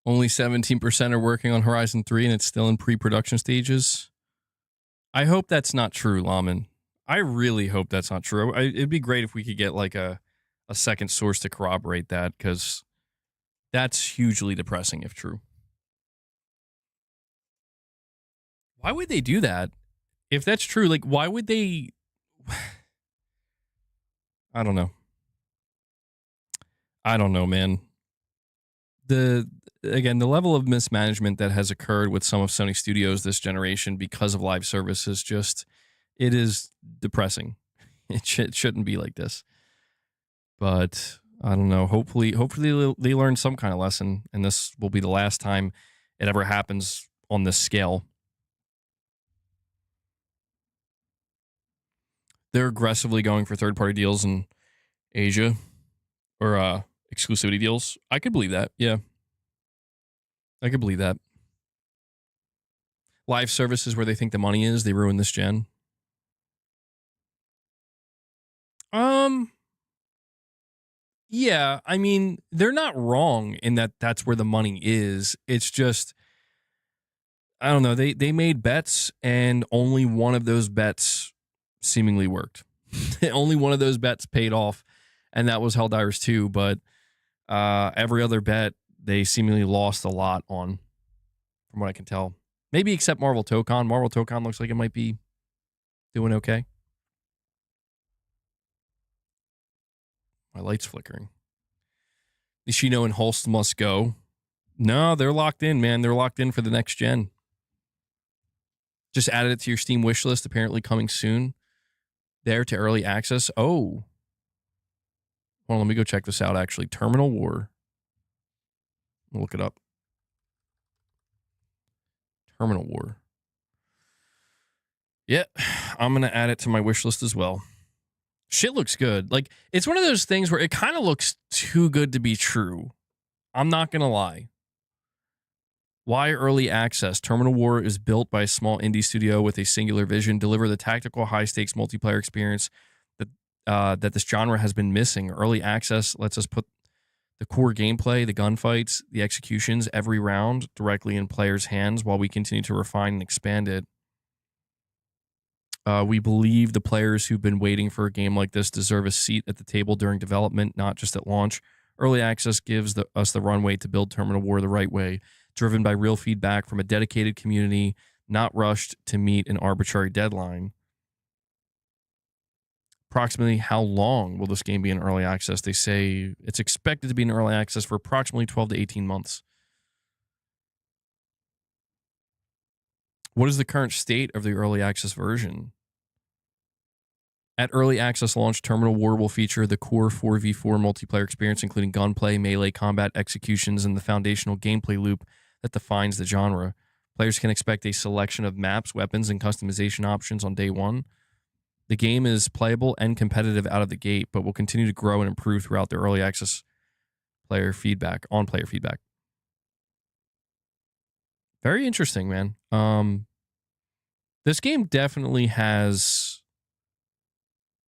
Only 17% are working on Horizon 3 and it's still in pre-production stages. I hope that's not true, Laman. I really hope that's not true. It'd be great if we could get like a second source to corroborate that, because that's hugely depressing if true. Why would they do that? If that's true, like, why would they... I don't know. I don't know, man. Again, the level of mismanagement that has occurred with some of Sony Studios this generation because of live service is just, it is depressing. It shouldn't be like this. But I don't know. Hopefully they learn some kind of lesson, and this will be the last time it ever happens on this scale. They're aggressively going for third-party deals in Asia, or exclusivity deals. I could believe that. Yeah. I could believe that. Live services where they think the money is, they ruin this gen. Yeah, I mean, they're not wrong in that that's where the money is. It's just, I don't know, they made bets and only one of those bets seemingly worked. Only one of those bets paid off, and that was Helldivers 2, but every other bet they seemingly lost a lot on, from what I can tell. Maybe except Marvel Tokon. Marvel Tokon looks like it might be doing okay. My light's flickering. Nishino and Holst must go. No, they're locked in, man. They're locked in for the next gen. Just added it to your Steam wish list, apparently coming soon. There to early access. Oh. Well, let me go check this out, actually. Terminal War. I'll look it up. Terminal War. Yeah, I'm going to add it to my wish list as well. Shit looks good. Like, it's one of those things where it kind of looks too good to be true. I'm not going to lie. Why early access? Terminal War is built by a small indie studio with a singular vision, deliver the tactical, high-stakes multiplayer experience that this genre has been missing. Early access lets us put the core gameplay, the gunfights, the executions, every round directly in players' hands while we continue to refine and expand it. We believe the players who've been waiting for a game like this deserve a seat at the table during development, not just at launch. Early access gives us the runway to build Terminal War the right way, driven by real feedback from a dedicated community, not rushed to meet an arbitrary deadline. Approximately how long will this game be in early access? They say it's expected to be in early access for approximately 12 to 18 months. What is the current state of the early access version? At early access launch, Terminal War will feature the core 4v4 multiplayer experience, including gunplay, melee combat, executions, and the foundational gameplay loop that defines the genre. Players can expect a selection of maps, weapons, and customization options on day one. The game is playable and competitive out of the gate, but will continue to grow and improve throughout the early access player feedback. Very interesting, man. This game definitely has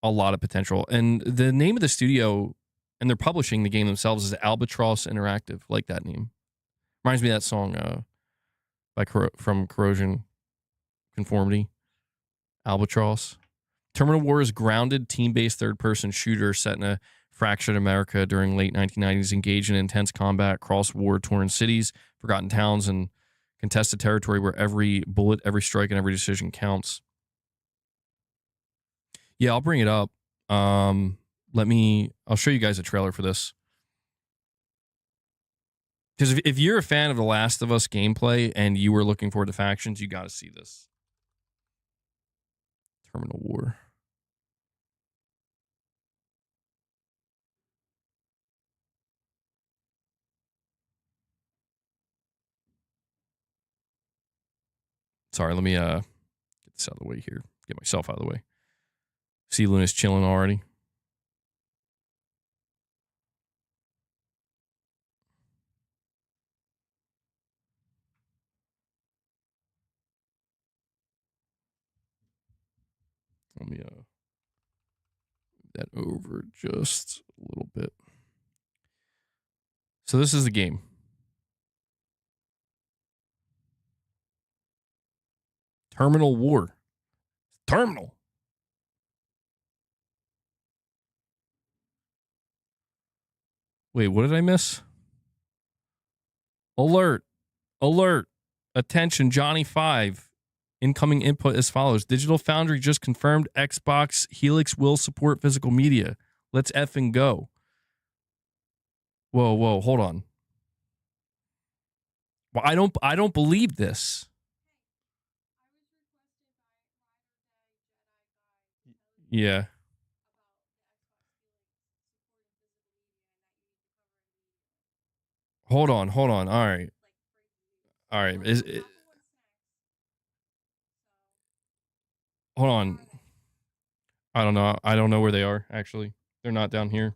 a lot of potential. And the name of the studio, and they're publishing the game themselves, is Albatross Interactive. Like that name. Reminds me of that song from Corrosion Conformity. Albatross. Terminal War is grounded, team-based third-person shooter set in a fractured America during late 1990s, engaged in intense combat across war-torn cities, forgotten towns, and contested territory where every bullet, every strike, and every decision counts. Yeah, I'll bring it up. I'll show you guys a trailer for this. Because if you're a fan of The Last of Us gameplay and you were looking forward to factions, you got to see this. Terminal War. Sorry, let me get this out of the way here. Get myself out of the way. See Luna's chilling already. Let me that over just a little bit. So this is the game. Terminal War. Terminal. Wait, what did I miss? Alert. Alert. Attention, Johnny 5. Incoming input as follows. Digital Foundry just confirmed Xbox Helix will support physical media. Let's effing go. Whoa, hold on. Well, I don't believe this. Yeah. Hold on. All right. Is it, hold on. I don't know. I don't know where they are, actually. They're not down here.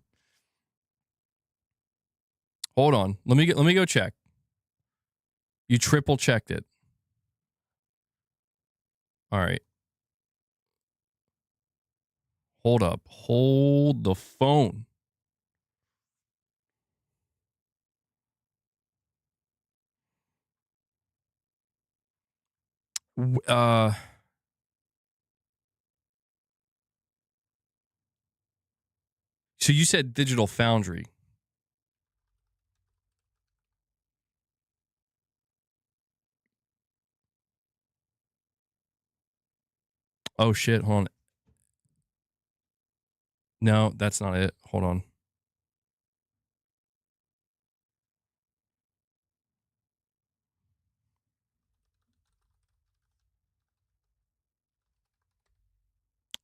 Hold on. Let me go check. You triple checked it. All right. Hold up. Hold the phone. So you said Digital Foundry. Oh shit, hold on. No, that's not it. Hold on.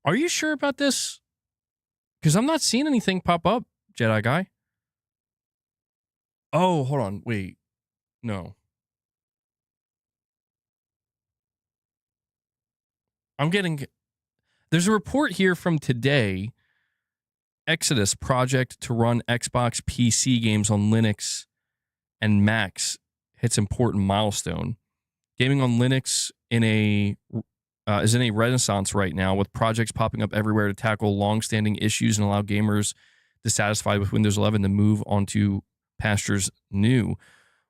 Are you sure about this? Because I'm not seeing anything pop up, Jedi Guy. Oh, hold on. Wait. No. I'm getting... There's a report here from today. Exodus project to run Xbox PC games on Linux and Macs hits important milestone. Gaming on Linux is in a renaissance right now, with projects popping up everywhere to tackle long-standing issues and allow gamers dissatisfied with Windows 11 to move onto pastures new.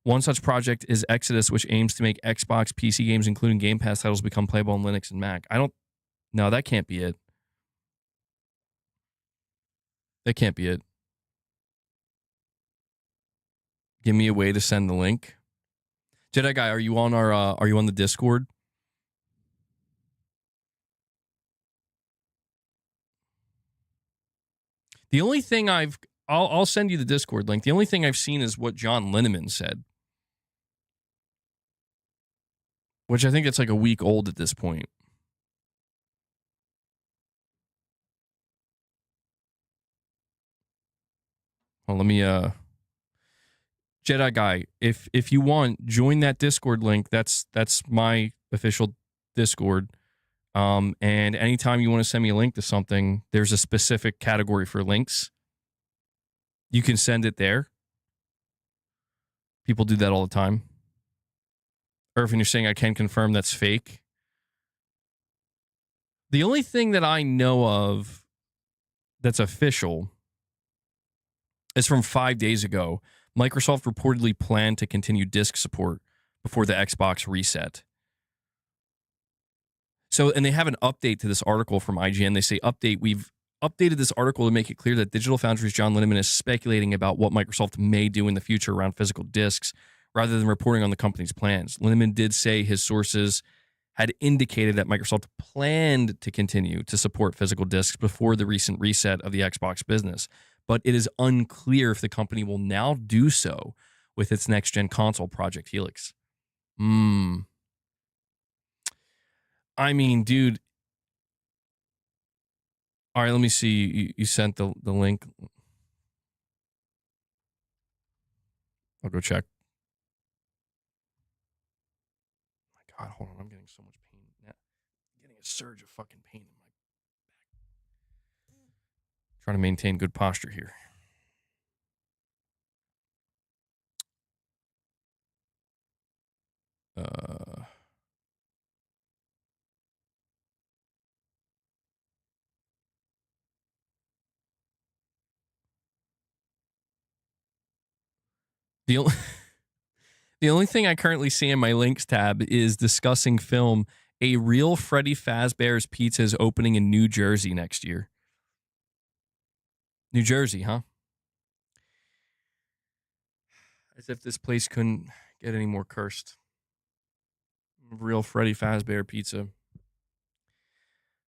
One such project is Exodus, which aims to make Xbox PC games, including Game Pass titles, become playable on Linux and Mac. No, that can't be it. That can't be it. Give me a way to send the link. Jedi Guy, are you on the Discord? The only thing I'll send you the Discord link. The only thing I've seen is what John Linneman said, which I think it's like a week old at this point. Well, let me Jedi Guy, if you want, join that Discord link. That's my official Discord. And anytime you want to send me a link to something, there's a specific category for links. You can send it there. People do that all the time. Irvin, you're saying I can confirm that's fake. The only thing that I know of that's official is from 5 days ago. Microsoft reportedly planned to continue disk support before the Xbox reset. So, and they have an update to this article from IGN. They say, we've updated this article to make it clear that Digital Foundry's John Linneman is speculating about what Microsoft may do in the future around physical disks, rather than reporting on the company's plans. Linneman did say his sources had indicated that Microsoft planned to continue to support physical disks before the recent reset of the Xbox business, but it is unclear if the company will now do so with its next-gen console, Project Helix. I mean, dude. All right, let me see. You sent the link. I'll go check. My God, hold on. I'm getting so much pain. I'm getting a surge of fucking pain in my back. Trying to maintain good posture here. The only the only thing I currently see in my links tab is discussing film. A real Freddy Fazbear's Pizza is opening in New Jersey next year. New Jersey, huh? As if this place couldn't get any more cursed. Real Freddy Fazbear Pizza.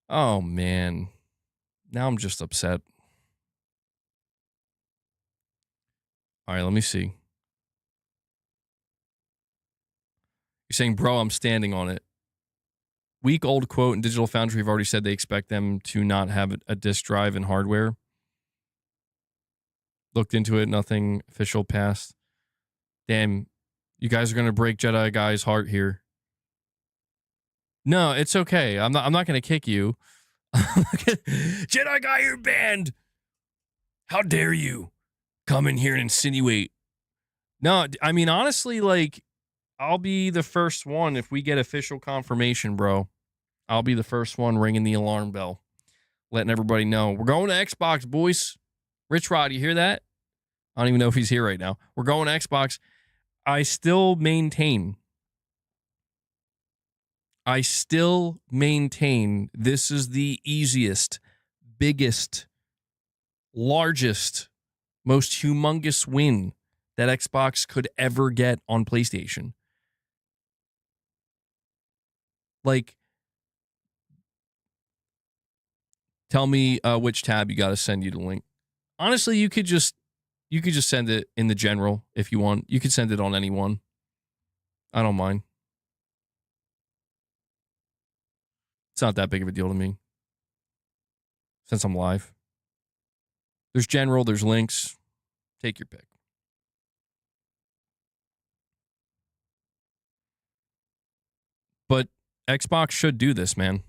Oh, man. Now I'm just upset. All right, let me see. You're saying, bro, I'm standing on it. Week old quote, and Digital Foundry have already said they expect them to not have a disk drive and hardware. Looked into it, nothing official passed. Damn, you guys are going to break Jedi Guy's heart here. No, it's okay. I'm not going to kick you. Jedi Guy, you're banned. How dare you come in here and insinuate? No, I mean, honestly, like, I'll be the first one if we get official confirmation, bro. I'll be the first one ringing the alarm bell, letting everybody know. We're going to Xbox, boys. Richrod, you hear that? I don't even know if he's here right now. We're going to Xbox. I still maintain this is the easiest, biggest, largest, most humongous win that Xbox could ever get on PlayStation. Like, tell me which tab you got to send you the link. Honestly, you could just send it in the general if you want. You could send it on any one. I don't mind. It's not that big of a deal to me. Since I'm live. There's general, there's links. Take your pick. But Xbox should do this, man.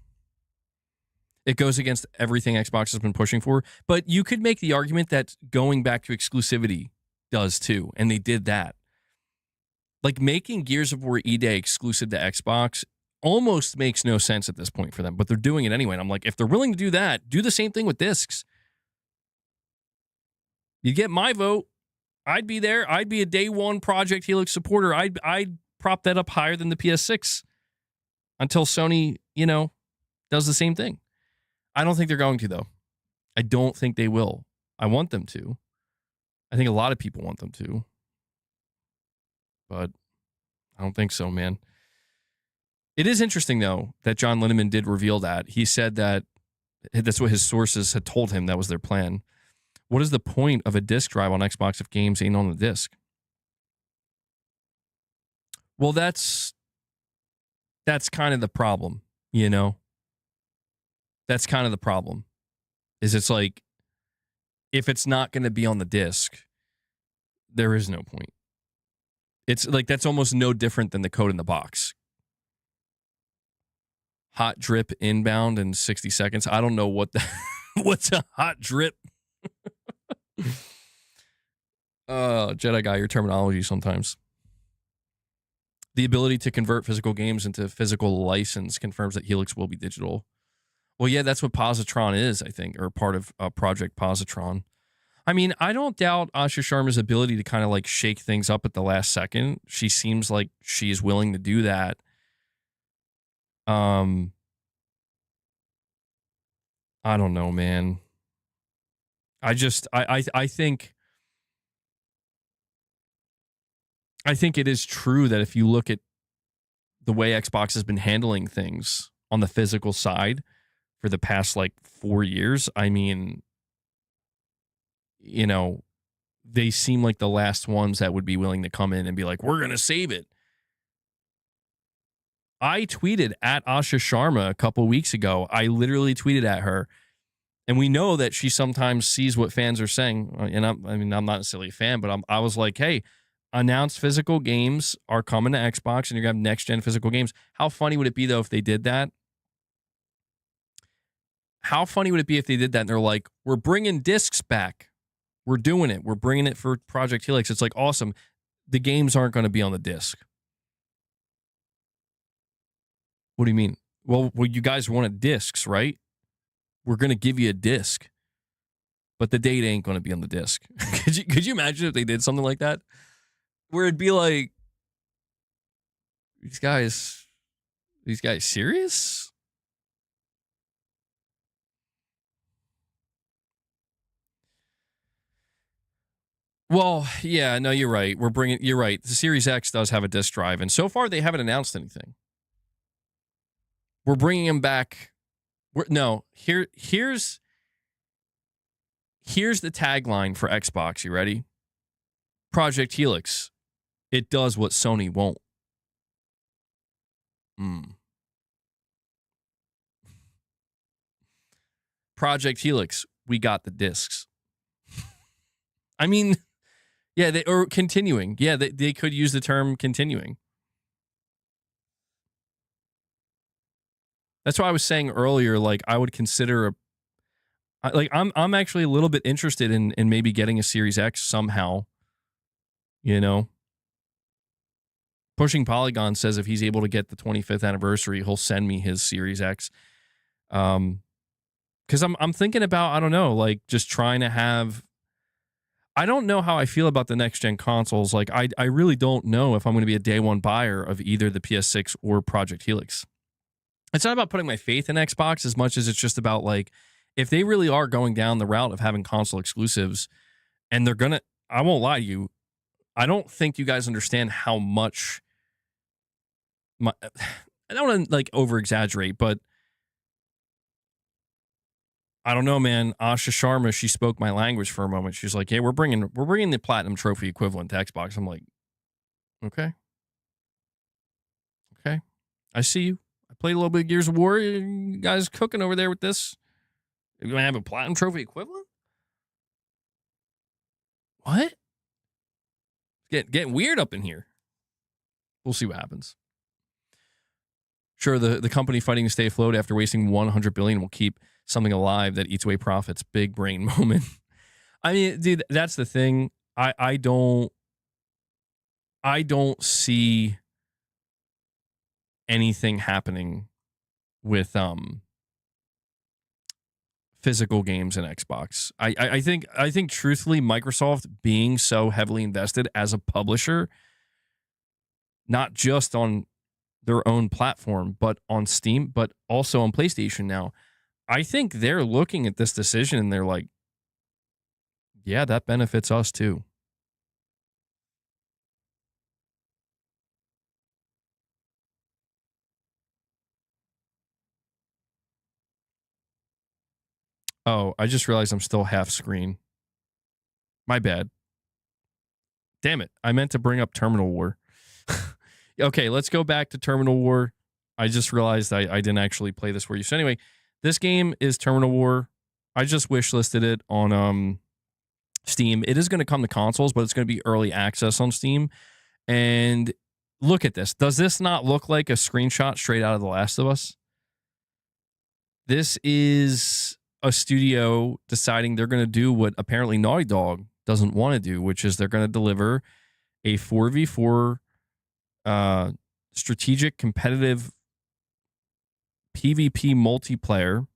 It goes against everything Xbox has been pushing for. But you could make the argument that going back to exclusivity does too. And they did that. Like, making Gears of War E-Day exclusive to Xbox almost makes no sense at this point for them. But they're doing it anyway. And I'm like, if they're willing to do that, do the same thing with discs. You get my vote. I'd be there. I'd be a day one Project Helix supporter. I'd prop that up higher than the PS6 until Sony, does the same thing. I don't think they're going to, though. I don't think they will. I want them to. I think a lot of people want them to. But I don't think so, man. It is interesting, though, that John Linneman did reveal that. He said that that's what his sources had told him that was their plan. What is the point of a disk drive on Xbox if games ain't on the disc? Well, that's kind of the problem, That's kind of the problem. Is it's like, if it's not going to be on the disc, there is no point. It's like, that's almost no different than the code in the box. Hot drip inbound in 60 seconds. I don't know what's a hot drip. Jedi Guy, your terminology sometimes. The ability to convert physical games into physical license confirms that Helix will be digital. Well, yeah, that's what Positron is, I think, or part of Project Positron. I mean, I don't doubt Asha Sharma's ability to kind of like shake things up at the last second. She seems like she's willing to do that. I don't know, man. I think it is true that if you look at the way Xbox has been handling things on the physical side for the past like 4 years, I mean, they seem like the last ones that would be willing to come in and be like, we're going to save it. I tweeted at Asha Sharma a couple weeks ago. I literally tweeted at her. And we know that she sometimes sees what fans are saying. And I'm not necessarily a fan, but I was like, hey, announced physical games are coming to Xbox and you're going to have next-gen physical games. How funny would it be, though, if they did that? How funny would it be if they did that and they're like, we're bringing discs back. We're doing it. We're bringing it for Project Helix. It's like, awesome. The games aren't going to be on the disc. What do you mean? Well, you guys wanted discs, right? We're going to give you a disc, but the data ain't going to be on the disc. Could you imagine if they did something like that? Where it'd be like, these guys serious? Well, yeah, no, you're right. You're right. The Series X does have a disc drive, and so far they haven't announced anything. We're bringing them back. Here's the tagline for Xbox. You ready? Project Helix. It does what Sony won't. Project Helix. We got the discs. I mean, yeah, or continuing. Yeah, they could use the term continuing. That's why I was saying earlier, like, I would consider I'm actually a little bit interested in maybe getting a Series X somehow. You know? Pushing Polygon says if he's able to get the 25th anniversary, he'll send me his Series X. Because I'm thinking about, I don't know, like, just trying to have... I don't know how I feel about the next-gen consoles. Like, I really don't know if I'm going to be a day-one buyer of either the PS6 or Project Helix. It's not about putting my faith in Xbox as much as it's just about, like, if they really are going down the route of having console exclusives, and they're going to... I won't lie to you. I don't think you guys understand how much... I don't want to, like, over-exaggerate, but I don't know, man. Asha Sharma, she spoke my language for a moment. She's like, "Hey, we're bringing the platinum trophy equivalent to Xbox." I'm like, okay, I see you. I played a little bit of Gears of War. You guys cooking over there with this? You gonna have a platinum trophy equivalent? What? Getting weird up in here. We'll see what happens. Sure, the company fighting to stay afloat after wasting $100 billion will keep something alive that eats away profits. Big brain moment. I mean, dude, that's the thing. I don't see anything happening with physical games in Xbox. I think truthfully, Microsoft being so heavily invested as a publisher, not just on their own platform, but on Steam, but also on PlayStation now, I think they're looking at this decision and they're like, yeah, that benefits us too. Oh, I just realized I'm still half screen. My bad. Damn it. I meant to bring up Terminal War. Okay, let's go back to Terminal War. I just realized I didn't actually play this for you. So anyway, this game is Terminal War. I just wishlisted it on Steam. It is going to come to consoles, but it's going to be early access on Steam. And look at this. Does this not look like a screenshot straight out of The Last of Us? This is a studio deciding they're going to do what apparently Naughty Dog doesn't want to do, which is they're going to deliver a 4v4 strategic competitive PvP multiplayer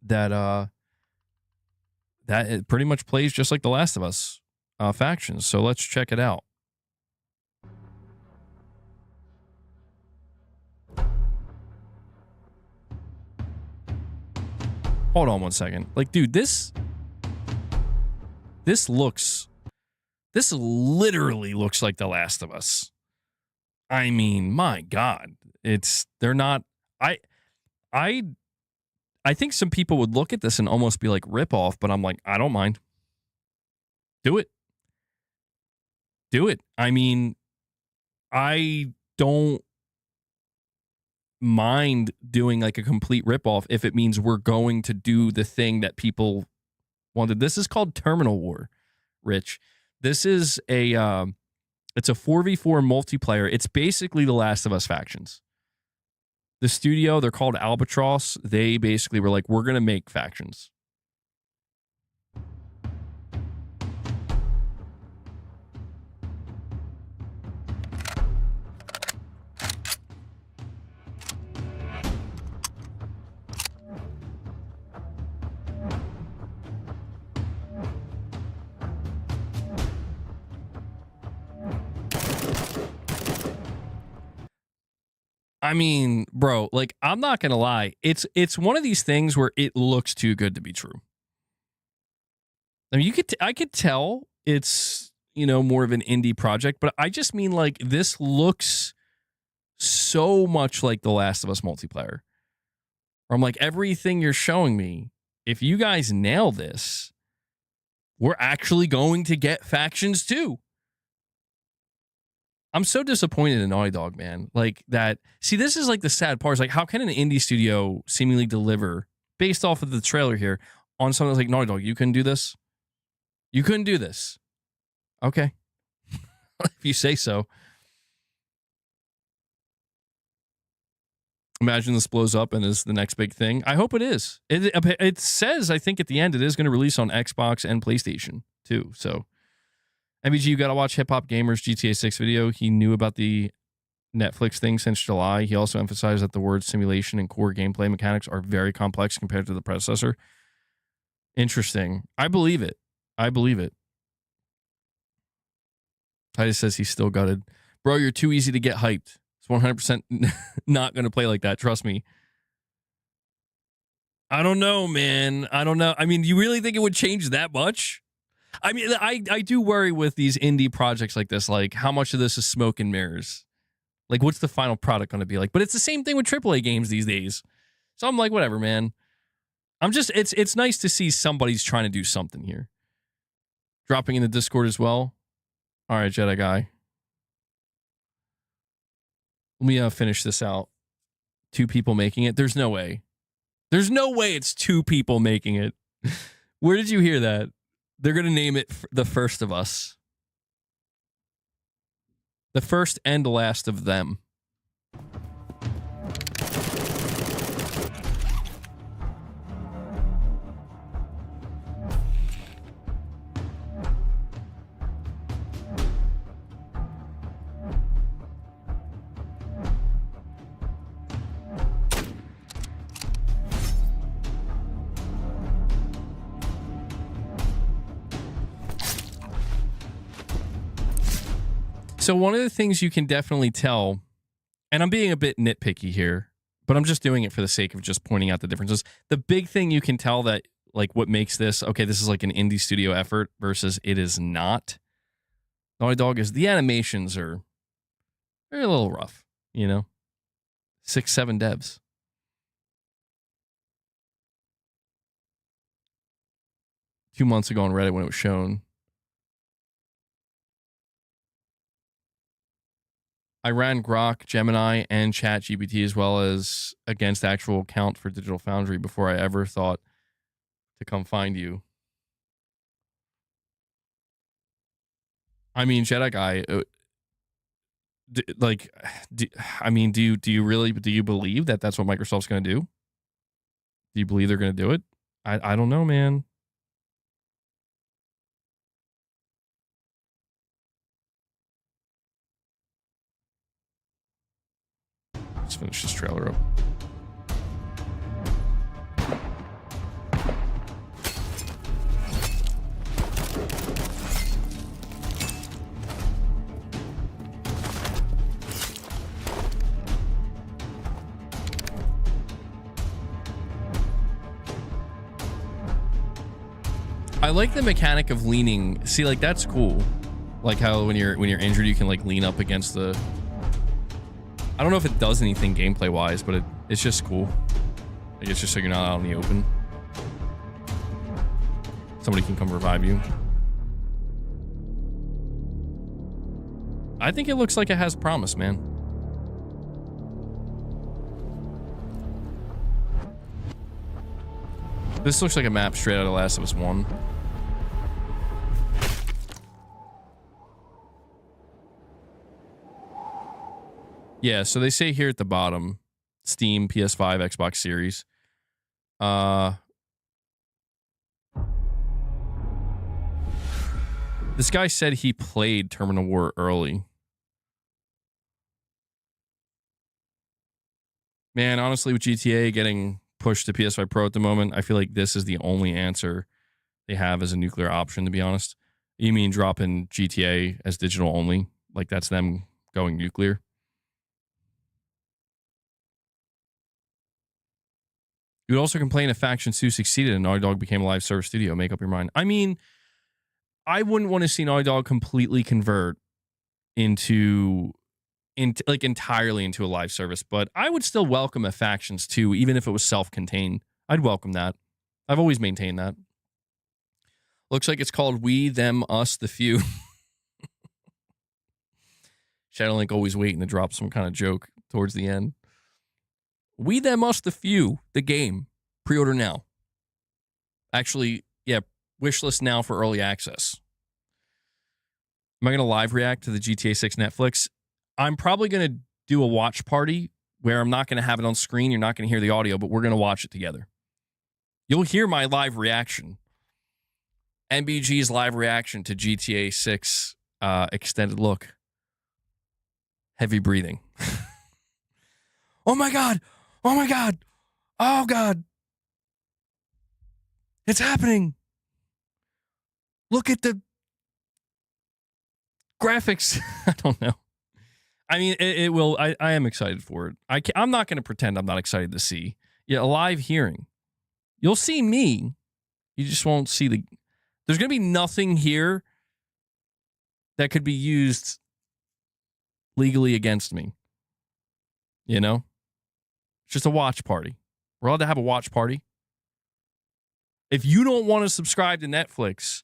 that it pretty much plays just like The Last of Us factions. So let's check it out. Hold on one second. Like, dude, this literally looks like The Last of Us. I mean, my God, they're not. I think some people would look at this and almost be like rip off, but I'm like, I don't mind. Do it. Do it. I mean, I don't mind doing like a complete ripoff if it means we're going to do the thing that people wanted. This is called Terminal War, Rich. This is a it's a 4v4 multiplayer. It's basically the Last of Us factions. The studio, they're called Albatross. They basically were like, we're going to make factions. I mean, bro, like, I'm not gonna lie. It's one of these things where it looks too good to be true. I mean, I could tell it's, you know, more of an indie project, but I just mean like this looks so much like The Last of Us multiplayer. Or I'm like, everything you're showing me, if you guys nail this, we're actually going to get factions too. I'm so disappointed in Naughty Dog, man. Like that. See, this is like the sad part. Is like, how can an indie studio seemingly deliver based off of the trailer here on something that's like, Naughty Dog, you couldn't do this? You couldn't do this. Okay. If you say so. Imagine this blows up and is the next big thing. I hope it is. It says, I think at the end, it is going to release on Xbox and PlayStation too. So, MBG, you got to watch Hip Hop Gamer's GTA 6 video. He knew about the Netflix thing since July. He also emphasized that the word simulation and core gameplay mechanics are very complex compared to the predecessor. Interesting. I believe it. I believe it. Titus says he's still gutted. Bro, you're too easy to get hyped. It's 100% not going to play like that. Trust me. I don't know, man. I don't know. I mean, you really think it would change that much? I mean, I do worry with these indie projects like this, like how much of this is smoke and mirrors? Like, what's the final product going to be like? But it's the same thing with AAA games these days. So I'm like, whatever, man. I'm just, it's nice to see somebody's trying to do something here. Dropping in the Discord as well. All right, Jedi Guy. Let me finish this out. 2 people making it. There's no way. There's no way it's 2 people making it. Where did you hear that? They're going to name it The First of Us. The first and last of them. So one of the things you can definitely tell, and I'm being a bit nitpicky here, but I'm just doing it for the sake of just pointing out the differences. The big thing you can tell that, like, what makes this, okay, this is like an indie studio effort versus it is not. Naughty Dog is the animations are a little rough, you know? 6-7 devs. A few months ago on Reddit when it was shown. I ran Grok, Gemini, and ChatGPT as well as against actual count for Digital Foundry before I ever thought to come find you. I mean, Jedi Guy, do you really believe that that's what Microsoft's going to do? Do you believe they're going to do it? I don't know, man. Let's finish this trailer up. I like the mechanic of leaning. See, like, that's cool. Like how when you're injured, you can like lean up against the. I don't know if it does anything gameplay wise, but it's just cool. I guess just so you're not out in the open. Somebody can come revive you. I think it looks like it has promise, man. This looks like a map straight out of Last of Us 1. Yeah, so they say here at the bottom, Steam, PS5, Xbox Series. This guy said he played Terminal War early. Man, honestly, with GTA getting pushed to PS5 Pro at the moment, I feel like this is the only answer they have as a nuclear option, to be honest. You mean dropping GTA as digital only? Like that's them going nuclear? You would also complain if Faction 2 succeeded and Naughty Dog became a live service studio. Make up your mind. I mean, I wouldn't want to see Naughty Dog completely convert into like entirely into a live service, but I would still welcome a Factions 2, even if it was self-contained. I'd welcome that. I've always maintained that. Looks like it's called We, Them, Us, The Few. Shadowlink always waiting to drop some kind of joke towards the end. We, Them, Us, The Few, the game. Pre-order now. Actually, yeah, wishlist now for early access. Am I going to live react to the GTA 6 Netflix? I'm probably going to do a watch party where I'm not going to have it on screen. You're not going to hear the audio, but we're going to watch it together. You'll hear my live reaction. NBG's live reaction to GTA 6 extended look. Heavy breathing. Oh my God. Oh my God. Oh God. It's happening. Look at the graphics. I don't know. I mean, it will. I am excited for it. I'm not going to pretend I'm not excited to see. Yeah, a live hearing. You'll see me. You just won't see the... There's going to be nothing here that could be used legally against me. You know? It's just a watch party. We're allowed to have a watch party. If you don't want to subscribe to Netflix,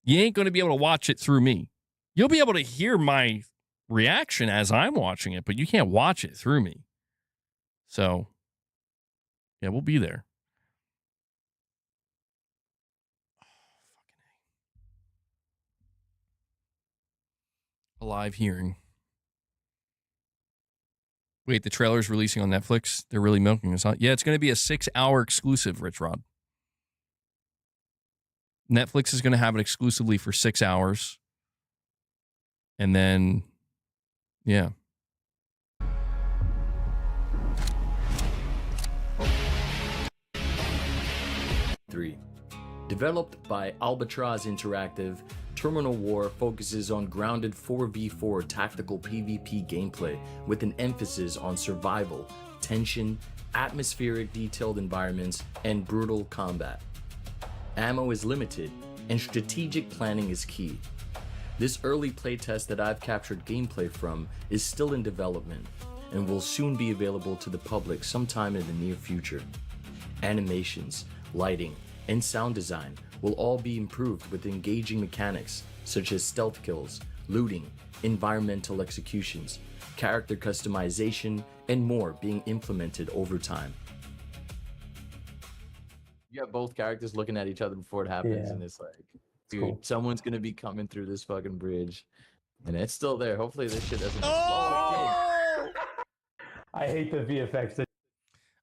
you ain't going to be able to watch it through me. You'll be able to hear my reaction as I'm watching it, but you can't watch it through me. So, yeah, we'll be there. A live hearing. Wait, the trailer's releasing on Netflix? They're really milking us, huh? Yeah, it's going to be a 6-hour exclusive, Richrod. Netflix is going to have it exclusively for 6 hours. And then, yeah. Developed by Albatross Interactive, Terminal War focuses on grounded 4v4 tactical PvP gameplay with an emphasis on survival, tension, atmospheric detailed environments, and brutal combat. Ammo is limited, and strategic planning is key. This early playtest that I've captured gameplay from is still in development, and will soon be available to the public sometime in the near future. Animations, lighting, and sound design will all be improved with engaging mechanics such as stealth kills, looting, environmental executions, character customization, and more being implemented over time. You have both characters looking at each other before it happens, and it's like, dude, cool. Someone's gonna be coming through this fucking bridge, and it's still there. Hopefully this shit doesn't explode. I hate the VFX.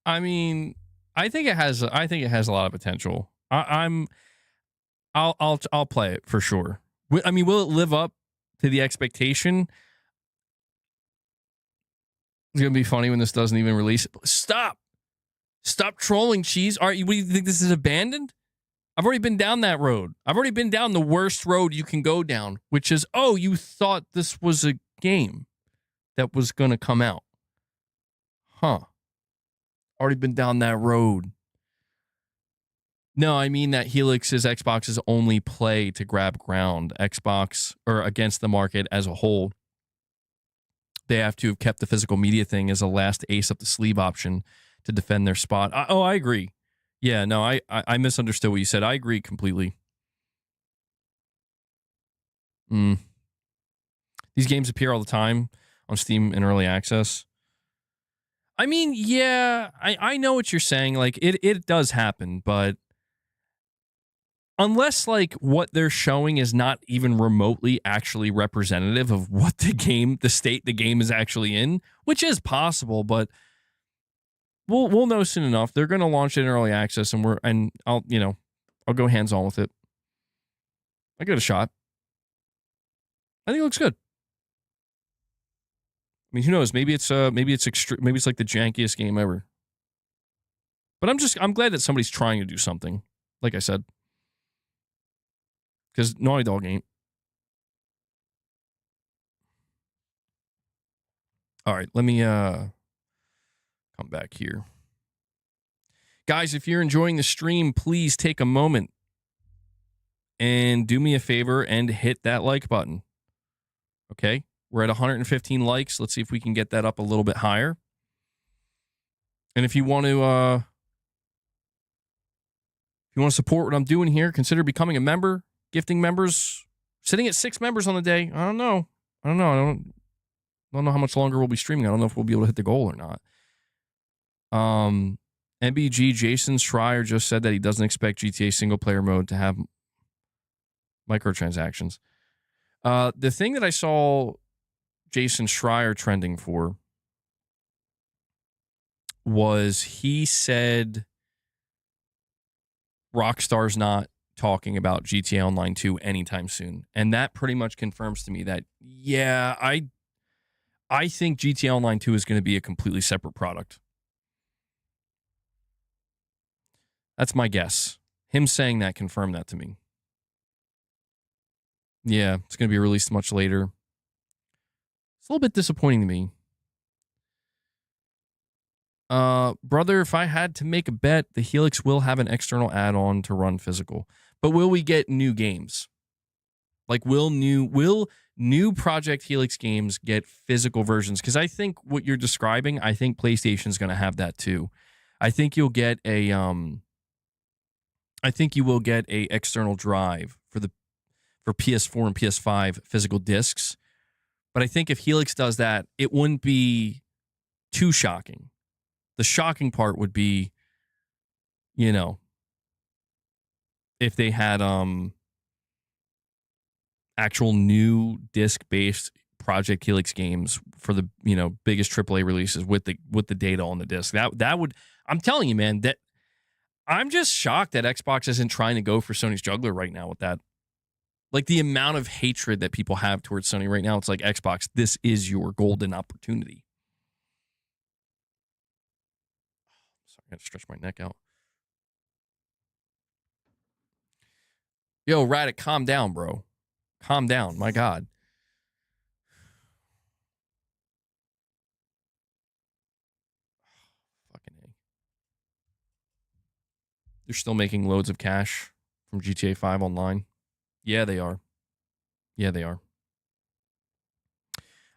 I mean, I think it has a lot of potential. I'll play it for sure. I mean, will it live up to the expectation? It's gonna be funny when this doesn't even release. Stop trolling, Cheese. All right, what do you think, this is abandoned? I've already been down that road. I've already been down the worst road you can go down, which is, oh, you thought this was a game that was gonna come out. Huh. Already been down that road. No, I mean that Helix is Xbox's only play to grab ground. Xbox, or against the market as a whole, they have to have kept the physical media thing as a last ace up the sleeve option to defend their spot. I agree. Yeah, no, I misunderstood what you said. I agree completely. These games appear all the time on Steam in early access. I mean, yeah, I know what you're saying. Like, it does happen, but unless, like, what they're showing is not even remotely actually representative of what the state the game is actually in, which is possible, but we'll know soon enough. They're going to launch it in early access, and I'll go hands on with it. I give it a shot. I think it looks good. I mean, who knows? Maybe it's like the jankiest game ever. But I'm glad that somebody's trying to do something. Like I said, because Naughty Dog ain't. All right, let me come back here. Guys, if you're enjoying the stream, please take a moment and do me a favor and hit that like button. Okay? We're at 115 likes. Let's see if we can get that up a little bit higher. And if you want to support what I'm doing here, consider becoming a member, gifting members. Sitting at 6 members on the day. I don't know. I don't know how much longer we'll be streaming. I don't know if we'll be able to hit the goal or not. MBG Jason Schreier just said that he doesn't expect GTA single player mode to have microtransactions. The thing that I saw Jason Schreier trending for was he said Rockstar's not talking about GTA Online 2 anytime soon. And that pretty much confirms to me that, yeah, I think GTA Online 2 is going to be a completely separate product. That's my guess. Him saying that confirmed that to me. Yeah, it's going to be released much later. It's a little bit disappointing to me. Brother, if I had to make a bet, the Helix will have an external add-on to run physical. But will we get new games? Like, will new Project Helix games get physical versions? Because I think what you're describing, I think PlayStation's going to have that too. I think you'll get a you will get a external drive for PS4 and PS5 physical discs. But I think if Helix does that, it wouldn't be too shocking. The shocking part would be, if they had actual new disc-based Project Helix games for the biggest AAA releases with the data on the disc. That would, I'm telling you, man, that I'm just shocked that Xbox isn't trying to go for Sony's jugular right now with that. Like, the amount of hatred that people have towards Sony right now, it's like, Xbox, this is your golden opportunity. Sorry, I got to stretch my neck out. Yo, Radic, calm down, bro. Calm down. My God. Fucking A. They're still making loads of cash from GTA 5 online. Yeah, they are. Yeah, they are.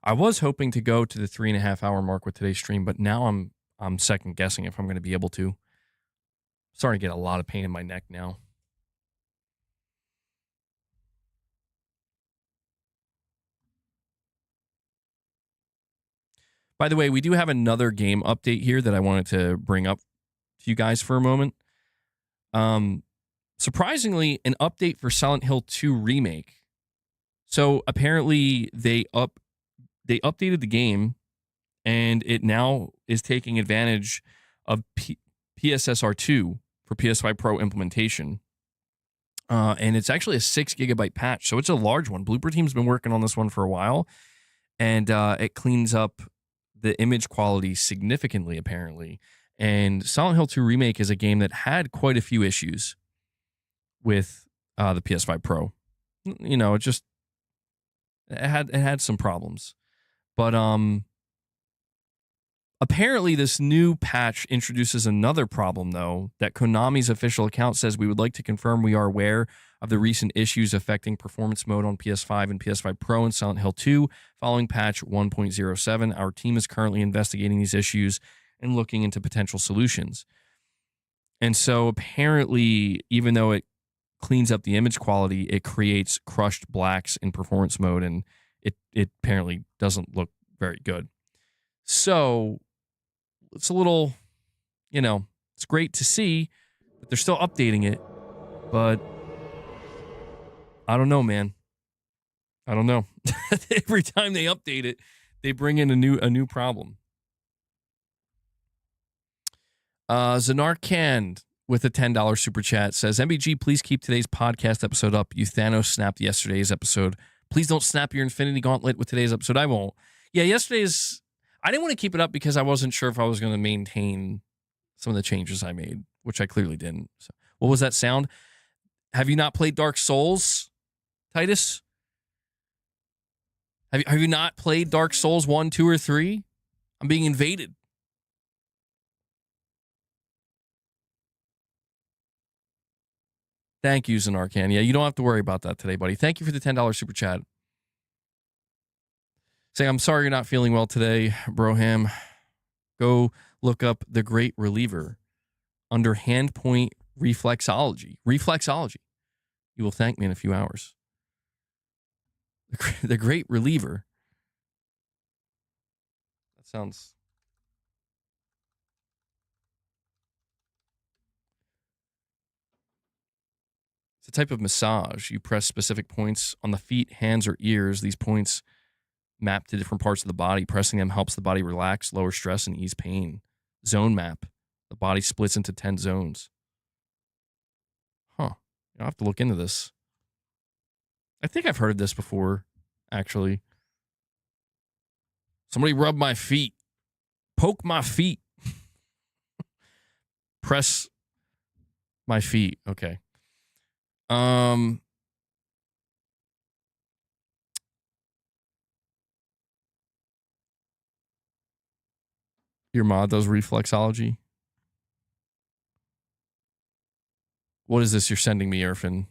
I was hoping to go to the 3.5 hour mark with today's stream, but now I'm second guessing if I'm going to be able to. Starting to get a lot of pain in my neck now. By the way, we do have another game update here that I wanted to bring up to you guys for a moment. Surprisingly, an update for Silent Hill 2 Remake. So apparently they updated the game, and it now is taking advantage of PSSR2 for PS5 Pro implementation. And it's actually a 6 gigabyte patch, so it's a large one. Blooper Team's been working on this one for a while, and it cleans up the image quality significantly, apparently. And Silent Hill 2 Remake is a game that had quite a few issues with the PS5 Pro. It had some problems. But apparently this new patch introduces another problem, though, that Konami's official account says, we would like to confirm we are aware of the recent issues affecting performance mode on PS5 and PS5 Pro and Silent Hill 2 following patch 1.07. Our team is currently investigating these issues and looking into potential solutions. And so apparently, even though it cleans up the image quality, it creates crushed blacks in performance mode, and it apparently doesn't look very good. So it's a little, it's great to see that they're still updating it, but I don't know, man. I don't know. Every time they update it, they bring in a new problem. Zanarkand with a $10 super chat says, MBG, please keep today's podcast episode up. You Thanos snapped yesterday's episode. Please don't snap your Infinity Gauntlet with today's episode. I won't. Yeah, yesterday's, I didn't want to keep it up because I wasn't sure if I was going to maintain some of the changes I made, which I clearly didn't. So, what was that sound? Have you not played Dark Souls, Titus? Have you not played Dark Souls 1, 2, or 3? I'm being invaded. Thank you, Zanarkand. Yeah, you don't have to worry about that today, buddy. Thank you for the $10 super chat. Say, I'm sorry you're not feeling well today, Broham. Go look up The Great Reliever under hand point reflexology. Reflexology. You will thank me in a few hours. The Great Reliever. That sounds... It's a type of massage. You press specific points on the feet, hands, or ears. These points map to different parts of the body. Pressing them helps the body relax, lower stress, and ease pain. Zone map. The body splits into 10 zones. Huh. I'll have to look into this. I think I've heard of this before, actually. Somebody rub my feet. Poke my feet. Press my feet. Okay. Your mod does reflexology. What is this you're sending me, Irfan?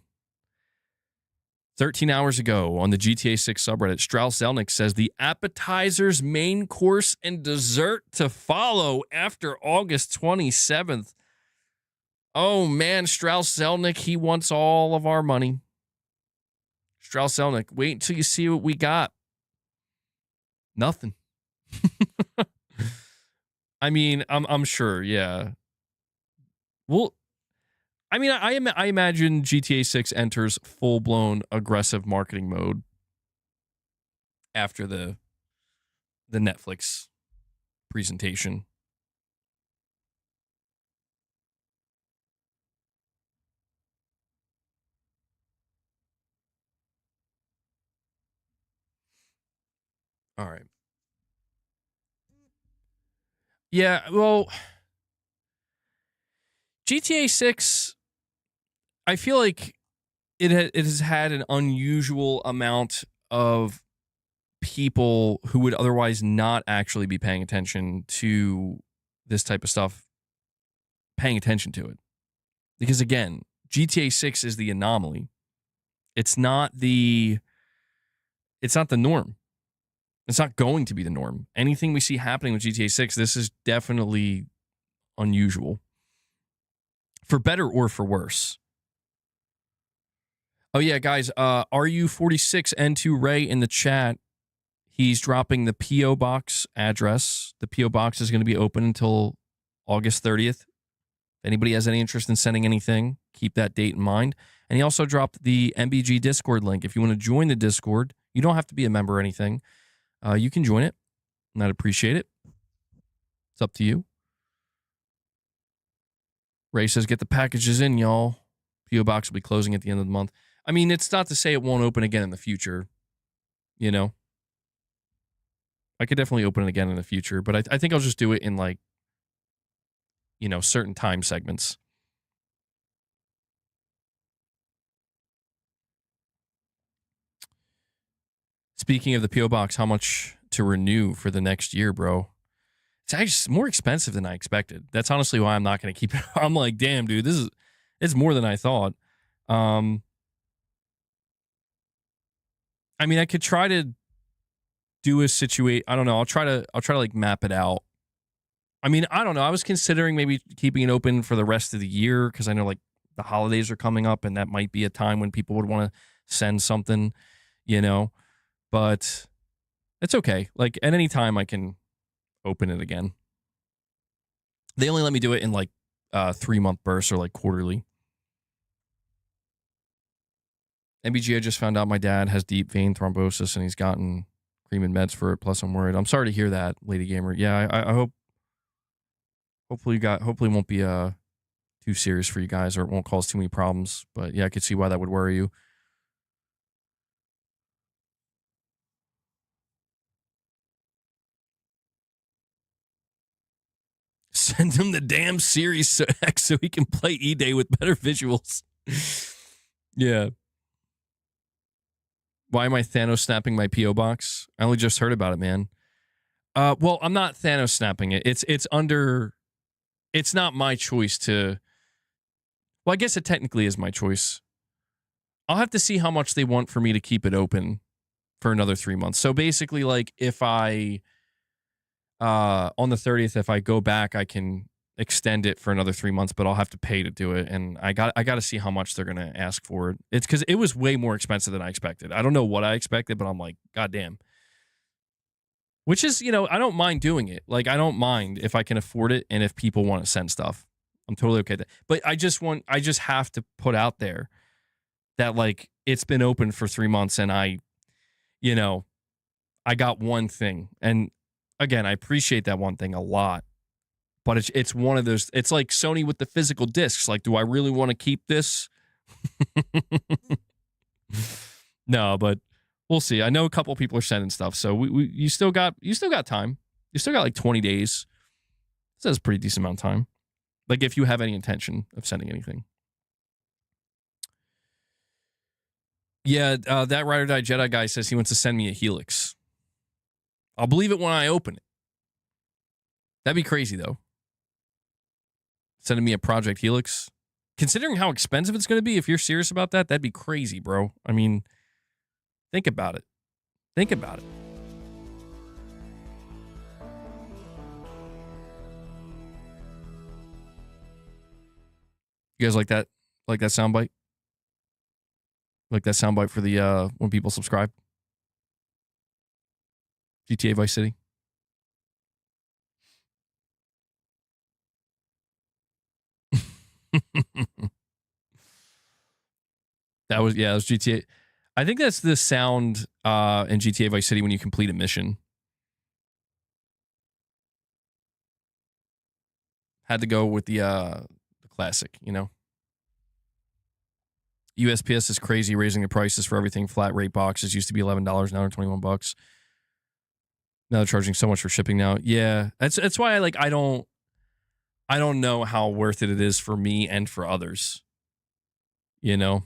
13 hours ago on the GTA 6 subreddit, Strauss Zelnick says the appetizers, main course, and dessert to follow after August 27th. Oh, man, Strauss Zelnick, he wants all of our money. Strauss Zelnick, wait until you see what we got. Nothing. I mean, I'm sure, yeah. Well, I mean, I imagine GTA 6 enters full-blown aggressive marketing mode after the Netflix presentation. All right. Yeah, well, GTA 6, I feel like it has had an unusual amount of people who would otherwise not actually be paying attention to this type of stuff paying attention to it. Because again, GTA 6 is the anomaly. It's not the norm. It's not going to be the norm. Anything we see happening with GTA 6, this is definitely unusual. For better or for worse. Oh, yeah, guys. RU46N2 Ray in the chat. He's dropping the P.O. Box address. The P.O. Box is going to be open until August 30th. If anybody has any interest in sending anything, keep that date in mind. And he also dropped the MBG Discord link. If you want to join the Discord, you don't have to be a member or anything. You can join it, and I'd appreciate it. It's up to you. Ray says, get the packages in, y'all. P.O. Box will be closing at the end of the month. I mean, it's not to say it won't open again in the future. You know? I could definitely open it again in the future, but I think I'll just do it in, like, you know, certain time segments. Speaking of the P.O. Box, how much to renew for the next year, bro? It's actually more expensive than I expected. That's honestly why I'm not going to keep it. I'm like, damn, dude, it's more than I thought. I mean, I could try to do a situation. I don't know. I'll try to like map it out. I mean, I don't know. I was considering maybe keeping it open for the rest of the year because I know like the holidays are coming up and that might be a time when people would want to send something, you know. but it's okay. Like at any time I can open it again. They only let me do it in like 3-month bursts or like quarterly. MBG, I just found out my dad has deep vein thrombosis and he's gotten cream and meds for it. Plus, I'm worried. I'm sorry to hear that, Lady Gamer. Yeah, I hope. Hopefully, it won't be too serious for you guys, or it won't cause too many problems. But yeah, I could see why that would worry you. Send him the damn Series X so he can play E-Day with better visuals. Yeah. Why am I Thanos snapping my P.O. box? I only just heard about it, man. Well, I'm not Thanos snapping it. It's not my choice to... Well, I guess it technically is my choice. I'll have to see how much they want for me to keep it open for another 3 months. So basically, like, if I... on the 30th, if I go back, I can extend it for another 3 months, but I'll have to pay to do it. And I got to see how much they're going to ask for it. It's because it was way more expensive than I expected. I don't know what I expected, but I'm like, goddamn. Which is, you know, I don't mind doing it. Like, I don't mind if I can afford it and if people want to send stuff. I'm totally okay with that. But I just have to put out there that, like, it's been open for 3 months and I got one thing. And again, I appreciate that one thing a lot. But it's one of those, it's like Sony with the physical discs. Like, do I really want to keep this? No, but we'll see. I know a couple people are sending stuff, so you still got time. You still got like 20 days. That's a pretty decent amount of time. Like, if you have any intention of sending anything. Yeah, that Ride or Die Jedi guy says he wants to send me a Helix. I'll believe it when I open it. That'd be crazy, though. Sending me a Project Helix. Considering how expensive it's going to be, if you're serious about that, that'd be crazy, bro. I mean, think about it. Think about it. You guys like that? Like that soundbite? Like that soundbite for the when people subscribe? GTA Vice City. That was GTA. I think that's the sound in GTA Vice City when you complete a mission. Had to go with the classic, you know. USPS is crazy, raising the prices for everything. Flat rate boxes used to be $11, now they're $21. Now they're charging so much for shipping now. Yeah, that's why I don't know how worth it is for me and for others. You know.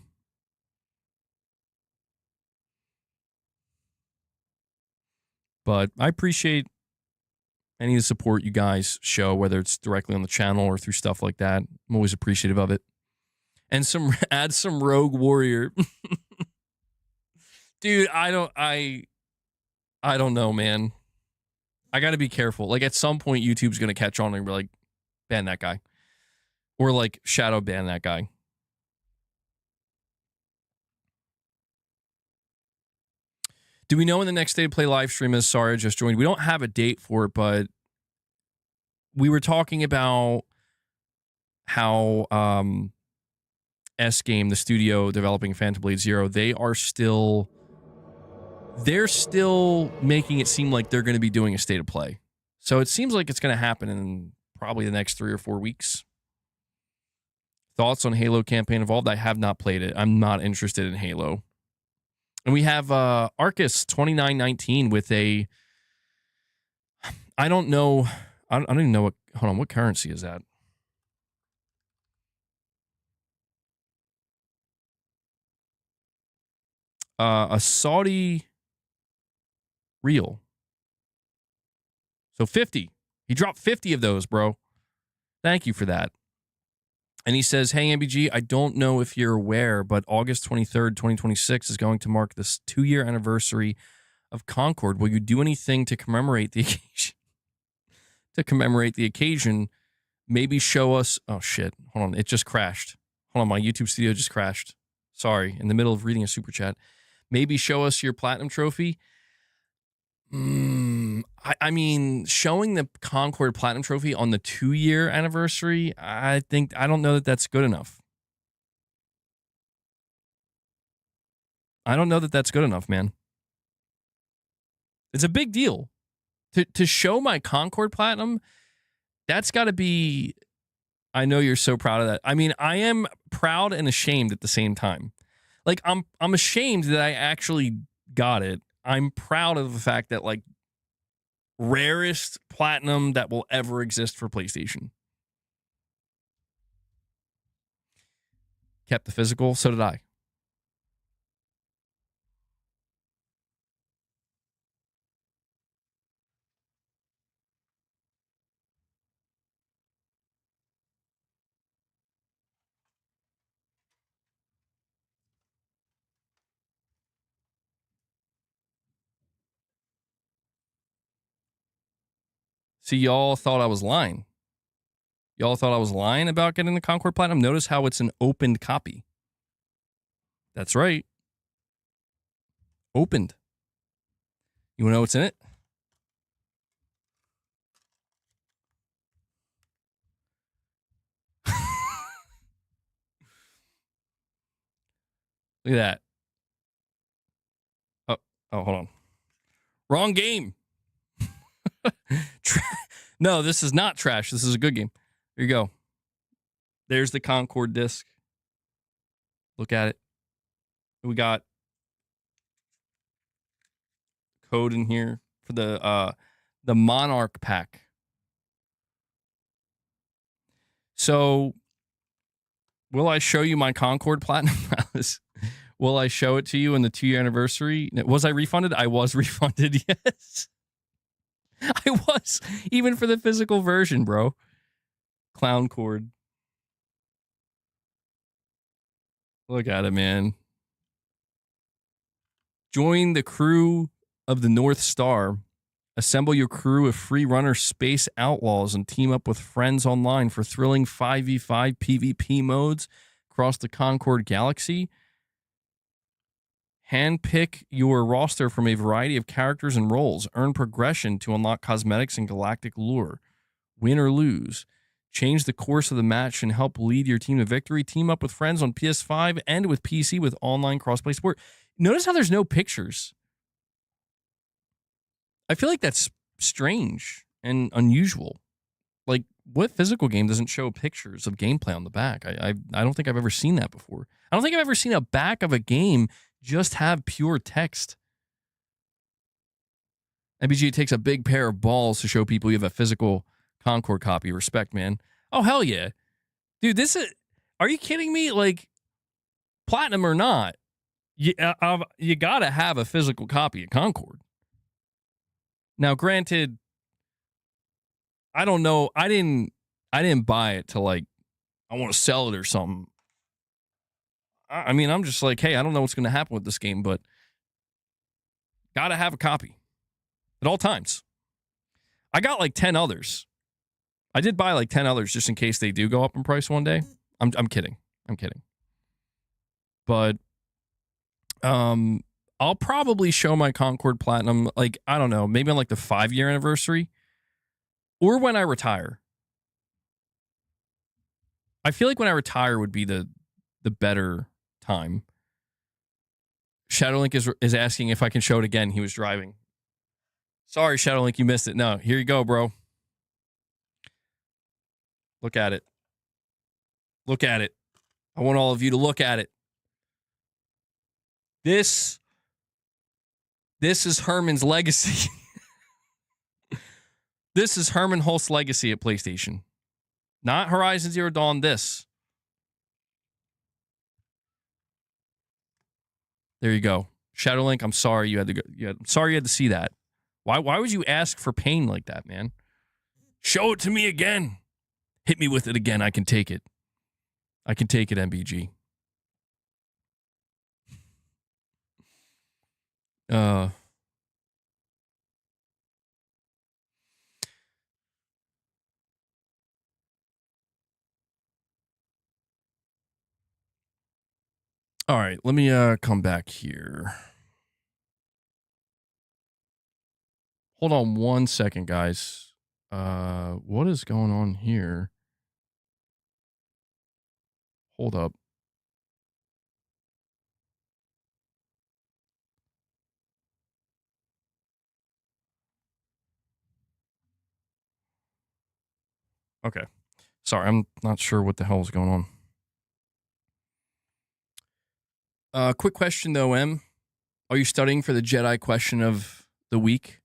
But I appreciate any of the support you guys show, whether it's directly on the channel or through stuff like that. I'm always appreciative of it. And add some Rogue Warrior. Dude, I don't know, man. I got to be careful. Like, at some point, YouTube's going to catch on and be like, ban that guy. Or, like, shadow ban that guy. Do we know when the next State of Play live stream is? Sorry, I just joined. We don't have a date for it, but we were talking about how S-Game, the studio developing Phantom Blade Zero, they're still making it seem like they're going to be doing a State of Play. So it seems like it's going to happen in probably the next 3 or 4 weeks. Thoughts on Halo Campaign Evolved? I have not played it. I'm not interested in Halo. And we have Arcus 2919 with a... I don't know... I don't even know what... Hold on, what currency is that? A Saudi real. So 50. He dropped 50 of those, bro. Thank you for that. And he says, hey, MBG, I don't know if you're aware, but August 23rd, 2026 is going to mark this 2-year anniversary of Concord. Will you do anything to commemorate the occasion? Maybe show us... Oh, shit. Hold on. It just crashed. Hold on. My YouTube studio just crashed. Sorry. In the middle of reading a super chat. Maybe show us your platinum trophy. I mean, showing the Concord Platinum Trophy on the 2-year anniversary, I don't know that that's good enough. I don't know that that's good enough, man. It's a big deal. To show my Concord Platinum, that's got to be... I know you're so proud of that. I mean, I am proud and ashamed at the same time. Like, I'm ashamed that I actually got it. I'm proud of the fact that, like, rarest platinum that will ever exist for PlayStation. Kept the physical, so did I. See, y'all thought I was lying. Y'all thought I was lying about getting the Concord Platinum? Notice how it's an opened copy. That's right. Opened. You want to know what's in it? Look at that. Oh, hold on. Wrong game. No, this is not trash. This is a good game. Here you go. There's the Concord disc. Look at it. We got code in here for the Monarch pack. So, will I show you my Concord Platinum? Will I show it to you in the 2-year anniversary? Was I refunded? I was refunded, yes. I was, even for the physical version, bro. Clown cord. Look at it, man. Join the crew of the North Star. Assemble your crew of free runner space outlaws and team up with friends online for thrilling 5v5 PvP modes across the Concord galaxy. Handpick your roster from a variety of characters and roles. Earn progression to unlock cosmetics and galactic lure. Win or lose. Change the course of the match and help lead your team to victory. Team up with friends on PS5 and with PC with online crossplay support. Notice how there's no pictures. I feel like that's strange and unusual. Like, what physical game doesn't show pictures of gameplay on the back? I don't think I've ever seen that before. I don't think I've ever seen a back of a game just have pure text. MBG takes a big pair of balls to show people you have a physical Concord copy. Respect, man. Oh, hell yeah. Dude, this is... Are you kidding me? Like, platinum or not, you got to have a physical copy of Concord. Now, granted, I don't know. I didn't buy it to, like, I want to sell it or something. I mean, I'm just like, hey, I don't know what's going to happen with this game, but got to have a copy at all times. I got like 10 others. I did buy like 10 others just in case they do go up in price one day. I'm kidding. I'm kidding. But I'll probably show my Concord Platinum, like, I don't know, maybe on like the 5-year anniversary or when I retire. I feel like when I retire would be the better time. Shadowlink is asking if I can show it again. He was driving. Sorry, Shadowlink, you missed it. No, here you go, bro. Look at it. Look at it. I want all of you to look at it. This is Herman's legacy. This is Herman Hulst's legacy at PlayStation. Not Horizon Zero Dawn, this. There you go. Shadowlink, I'm sorry you had to go. I'm sorry you had to see that. Why would you ask for pain like that, man? Show it to me again. Hit me with it again. I can take it. I can take it, MBG. All right, let me come back here. Hold on 1 second, guys. What is going on here? Hold up. Okay. Sorry, I'm not sure what the hell is going on. Quick question though, Em. Are you studying for the Jedi question of the week?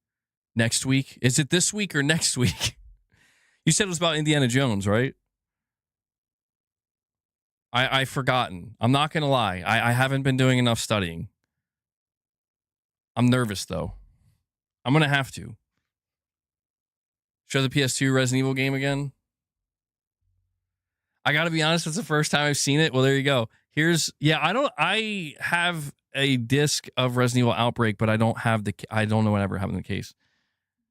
Next week? Is it this week or next week? You said it was about Indiana Jones, right? I've forgotten. I'm not going to lie. I haven't been doing enough studying. I'm nervous, though. I'm going to have to. Show the PS2 Resident Evil game again. I got to be honest, it's the first time I've seen it. Well, there you go. I have a disc of Resident Evil Outbreak, but I don't know whatever happened in the case.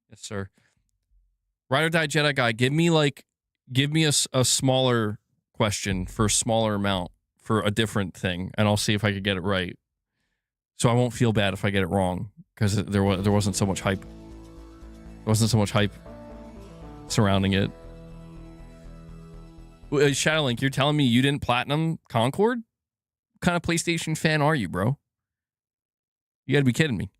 Yes, sir. Ride or Die Jedi guy, give me a smaller question for a smaller amount for a different thing, and I'll see if I could get it right. So I won't feel bad if I get it wrong, because there wasn't so much hype. There wasn't so much hype surrounding it. Shadowlink, you're telling me you didn't platinum Concord? What kind of PlayStation fan are you, bro? You gotta be kidding me.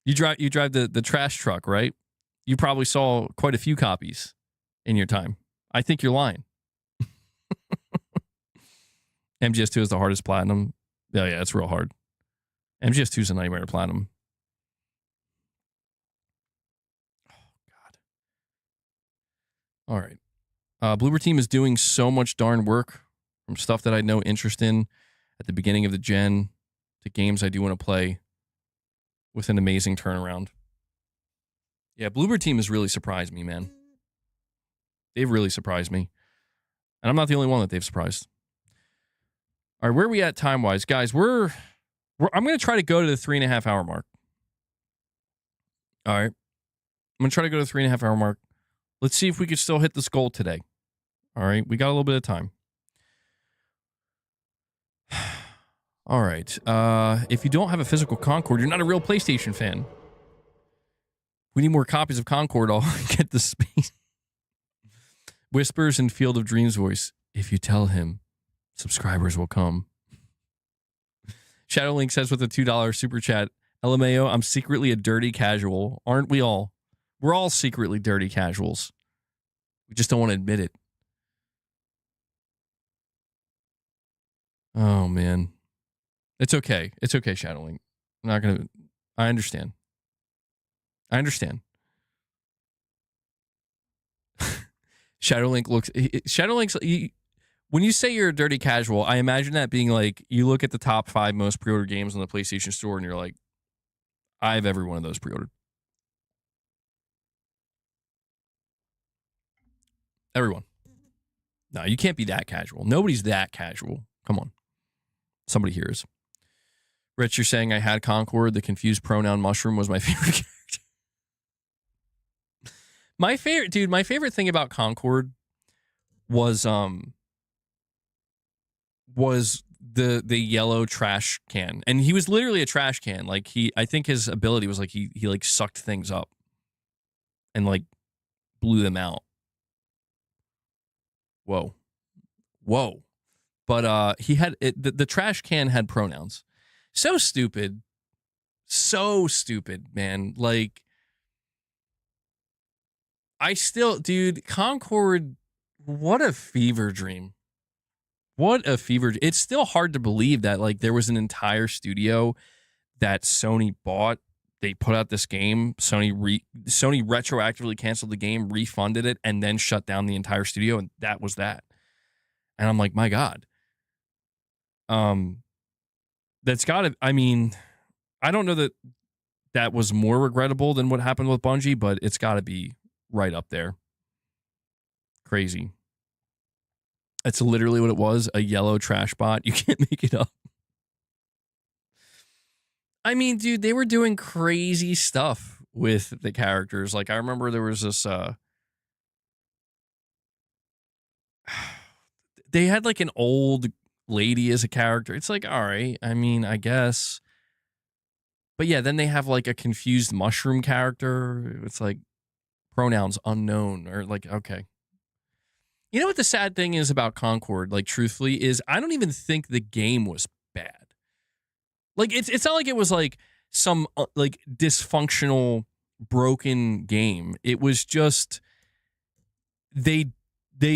You drive the trash truck, right? You probably saw quite a few copies in your time. I think you're lying. MGS2 is the hardest platinum. Yeah, it's real hard. MGS2 is a nightmare to platinum. Oh, God. All right. Bloober Team is doing so much darn work, from stuff that I had no interest in at the beginning of the gen to games I do want to play, with an amazing turnaround. Yeah, Bloober Team has really surprised me, man. They've really surprised me. And I'm not the only one that they've surprised. All right, where are we at time-wise? Guys, I'm going to try to go to the 3.5 hour mark. All right. I'm going to try to go to the 3.5 hour mark. Let's see if we can still hit this goal today. All right, we got a little bit of time. All right. If you don't have a physical Concord, you're not a real PlayStation fan. We need more copies of Concord. I'll get the space. Whispers in Field of Dreams voice. If you tell him, subscribers will come. Shadowlink says with a $2 super chat, LMAO, I'm secretly a dirty casual. Aren't we all? We're all secretly dirty casuals. We just don't want to admit it. Oh, man. It's okay. It's okay, Shadowlink. I'm not going to... I understand. Shadowlink looks... Shadowlink's... When you say you're a dirty casual, I imagine that being like, you look at the top 5 most pre-ordered games on the PlayStation Store and you're like, I have every one of those pre-ordered. Everyone. No, you can't be that casual. Nobody's that casual. Come on. Somebody here is. Rich, you're saying I had Concord. The confused pronoun mushroom was my favorite character. My favorite thing about Concord was the yellow trash can. And he was literally a trash can. Like I think his ability was like he like sucked things up and like blew them out. Whoa. But he had the trash can had pronouns. So stupid, man. Like, dude, Concord, what a fever dream. It's still hard to believe that, like, there was an entire studio that Sony bought. They put out this game. Sony retroactively canceled the game, refunded it, and then shut down the entire studio, and that was that. And I'm like, my God. That's got to, I mean, I don't know that was more regrettable than what happened with Bungie, but it's got to be right up there. Crazy. That's literally what it was, a yellow trash bot. You can't make it up. I mean, dude, they were doing crazy stuff with the characters. Like, I remember there was this, they had like an old, lady as a character. It's like, all right, I mean, I guess. But yeah, then they have like a confused mushroom character. It's like pronouns unknown, or like, okay. You know what the sad thing is about Concord, like truthfully, is I don't even think the game was bad. Like it's not like it was like some like dysfunctional broken game. It was just they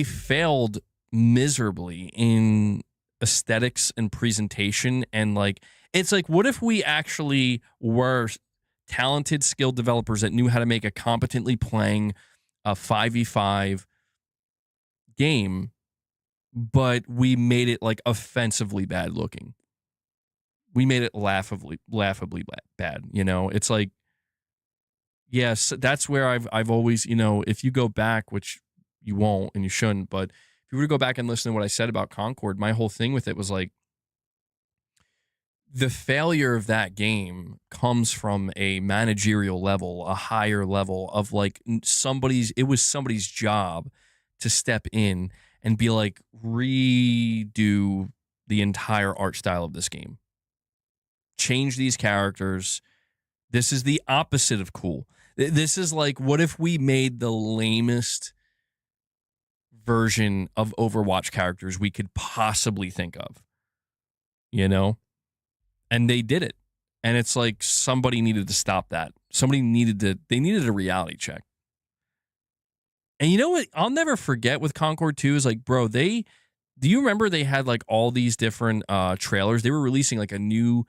failed miserably in aesthetics and presentation, and like it's like, what if we actually were talented, skilled developers that knew how to make a competently playing a 5v5 game, but we made it like offensively bad looking. We made it laughably bad. You know, it's like, yes, that's where I've always, you know, if you go back, which you won't and you shouldn't, but if you were to go back and listen to what I said about Concord, my whole thing with it was like, the failure of that game comes from a managerial level, a higher level of like it was somebody's job to step in and be like, redo the entire art style of this game. Change these characters. This is the opposite of cool. This is like, what if we made the lamest version of Overwatch characters we could possibly think of? You know? And they did it. And it's like somebody needed to stop that. They needed a reality check. And you know what I'll never forget with Concord 2 is like, bro, do you remember they had like all these different trailers? They were releasing like a new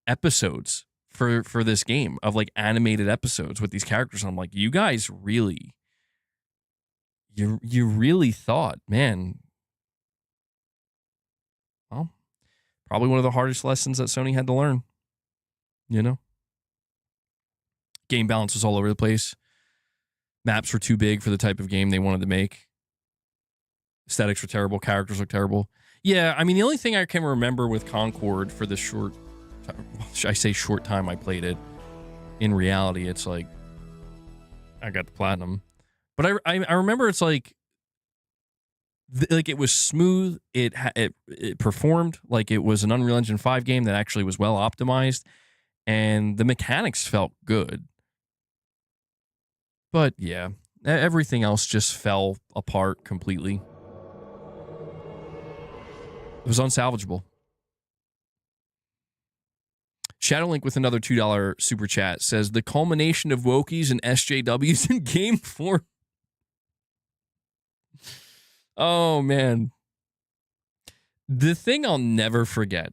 episodes for this game of like animated episodes with these characters. And I'm like, you guys really, you really thought, man. Well, probably one of the hardest lessons that Sony had to learn, you know? Game balance was all over the place. Maps were too big for the type of game they wanted to make. Aesthetics were terrible. Characters looked terrible. Yeah, I mean, the only thing I can remember with Concord for the short time I played it, in reality, it's like, I got the platinum. But I remember it's like it was smooth. It performed like it was an Unreal Engine 5 game that actually was well optimized, and the mechanics felt good. But yeah, everything else just fell apart completely. It was unsalvageable. Shadowlink with another $2 super chat says, the culmination of Wokies and SJWs in game form. Oh, man. The thing I'll never forget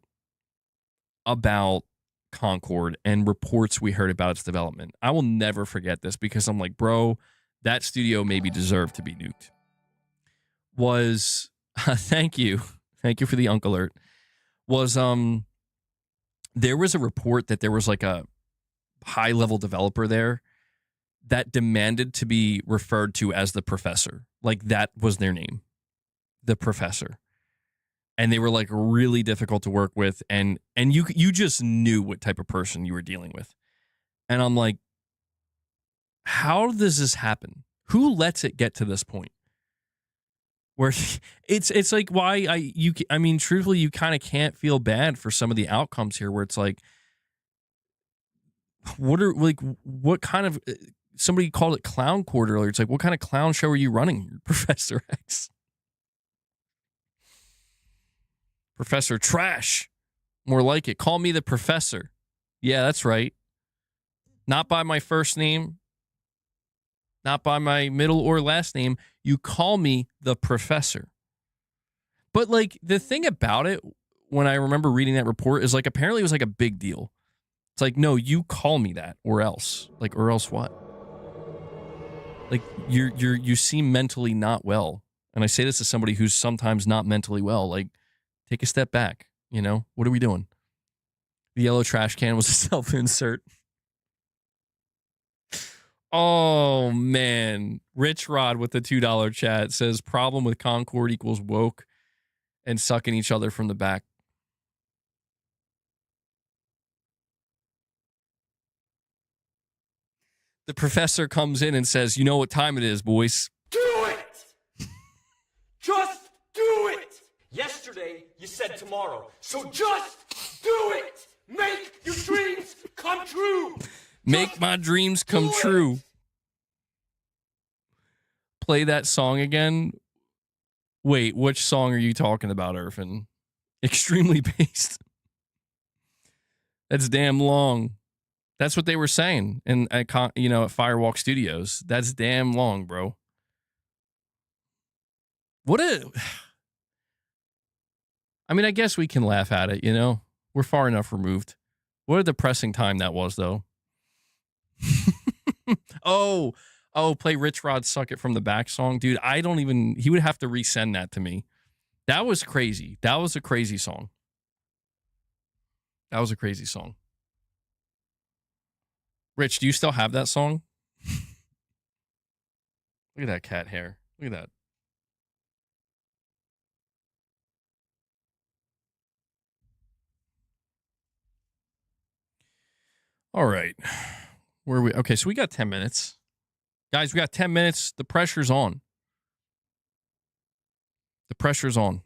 about Concord and reports we heard about its development, I will never forget this because I'm like, bro, that studio maybe deserved to be nuked. Was, thank you for the Unk Alert, was, there was a report that there was like a high-level developer there that demanded to be referred to as the professor. Like that was their name, the professor. And they were like really difficult to work with, and you just knew what type of person you were dealing with. And I'm like, how does this happen? Who lets it get to this point? Where it's like, why I mean, truthfully, you kind of can't feel bad for some of the outcomes here, where it's like, what kind of, somebody called it clown court earlier. It's like, what kind of clown show are you running, Professor X? Professor Trash. More like it. Call me the professor. Yeah, that's right. Not by my first name. Not by my middle or last name. You call me the professor. But like the thing about it, when I remember reading that report, is like apparently it was like a big deal. It's like, no, you call me that or else. Like, or else what? Like you seem mentally not well. And I say this as somebody who's sometimes not mentally well. Like, take a step back, you know? What are we doing? The yellow trash can was a self-insert. Oh, man. Richrod with the $2 chat says, problem with Concord equals woke and sucking each other from the back. The professor comes in and says, you know what time it is, boys. Do it! Just do it! Yesterday yesterday you said tomorrow. So just do it! Make your dreams come true! Make my dreams come true. Play that song again. Wait, which song are you talking about, Irfan? Extremely based. That's damn long. That's what they were saying at Firewalk Studios. That's damn long, bro. I mean, I guess we can laugh at it, you know? We're far enough removed. What a depressing time that was, though. Oh, play Richrod Suck It From the Back song. Dude, he would have to resend that to me. That was crazy. That was a crazy song. That was a crazy song. Rich, do you still have that song? Look at that cat hair. Look at that. All right. Where are we? Okay, so we got 10 minutes. Guys, we got 10 minutes. The pressure's on. The pressure's on.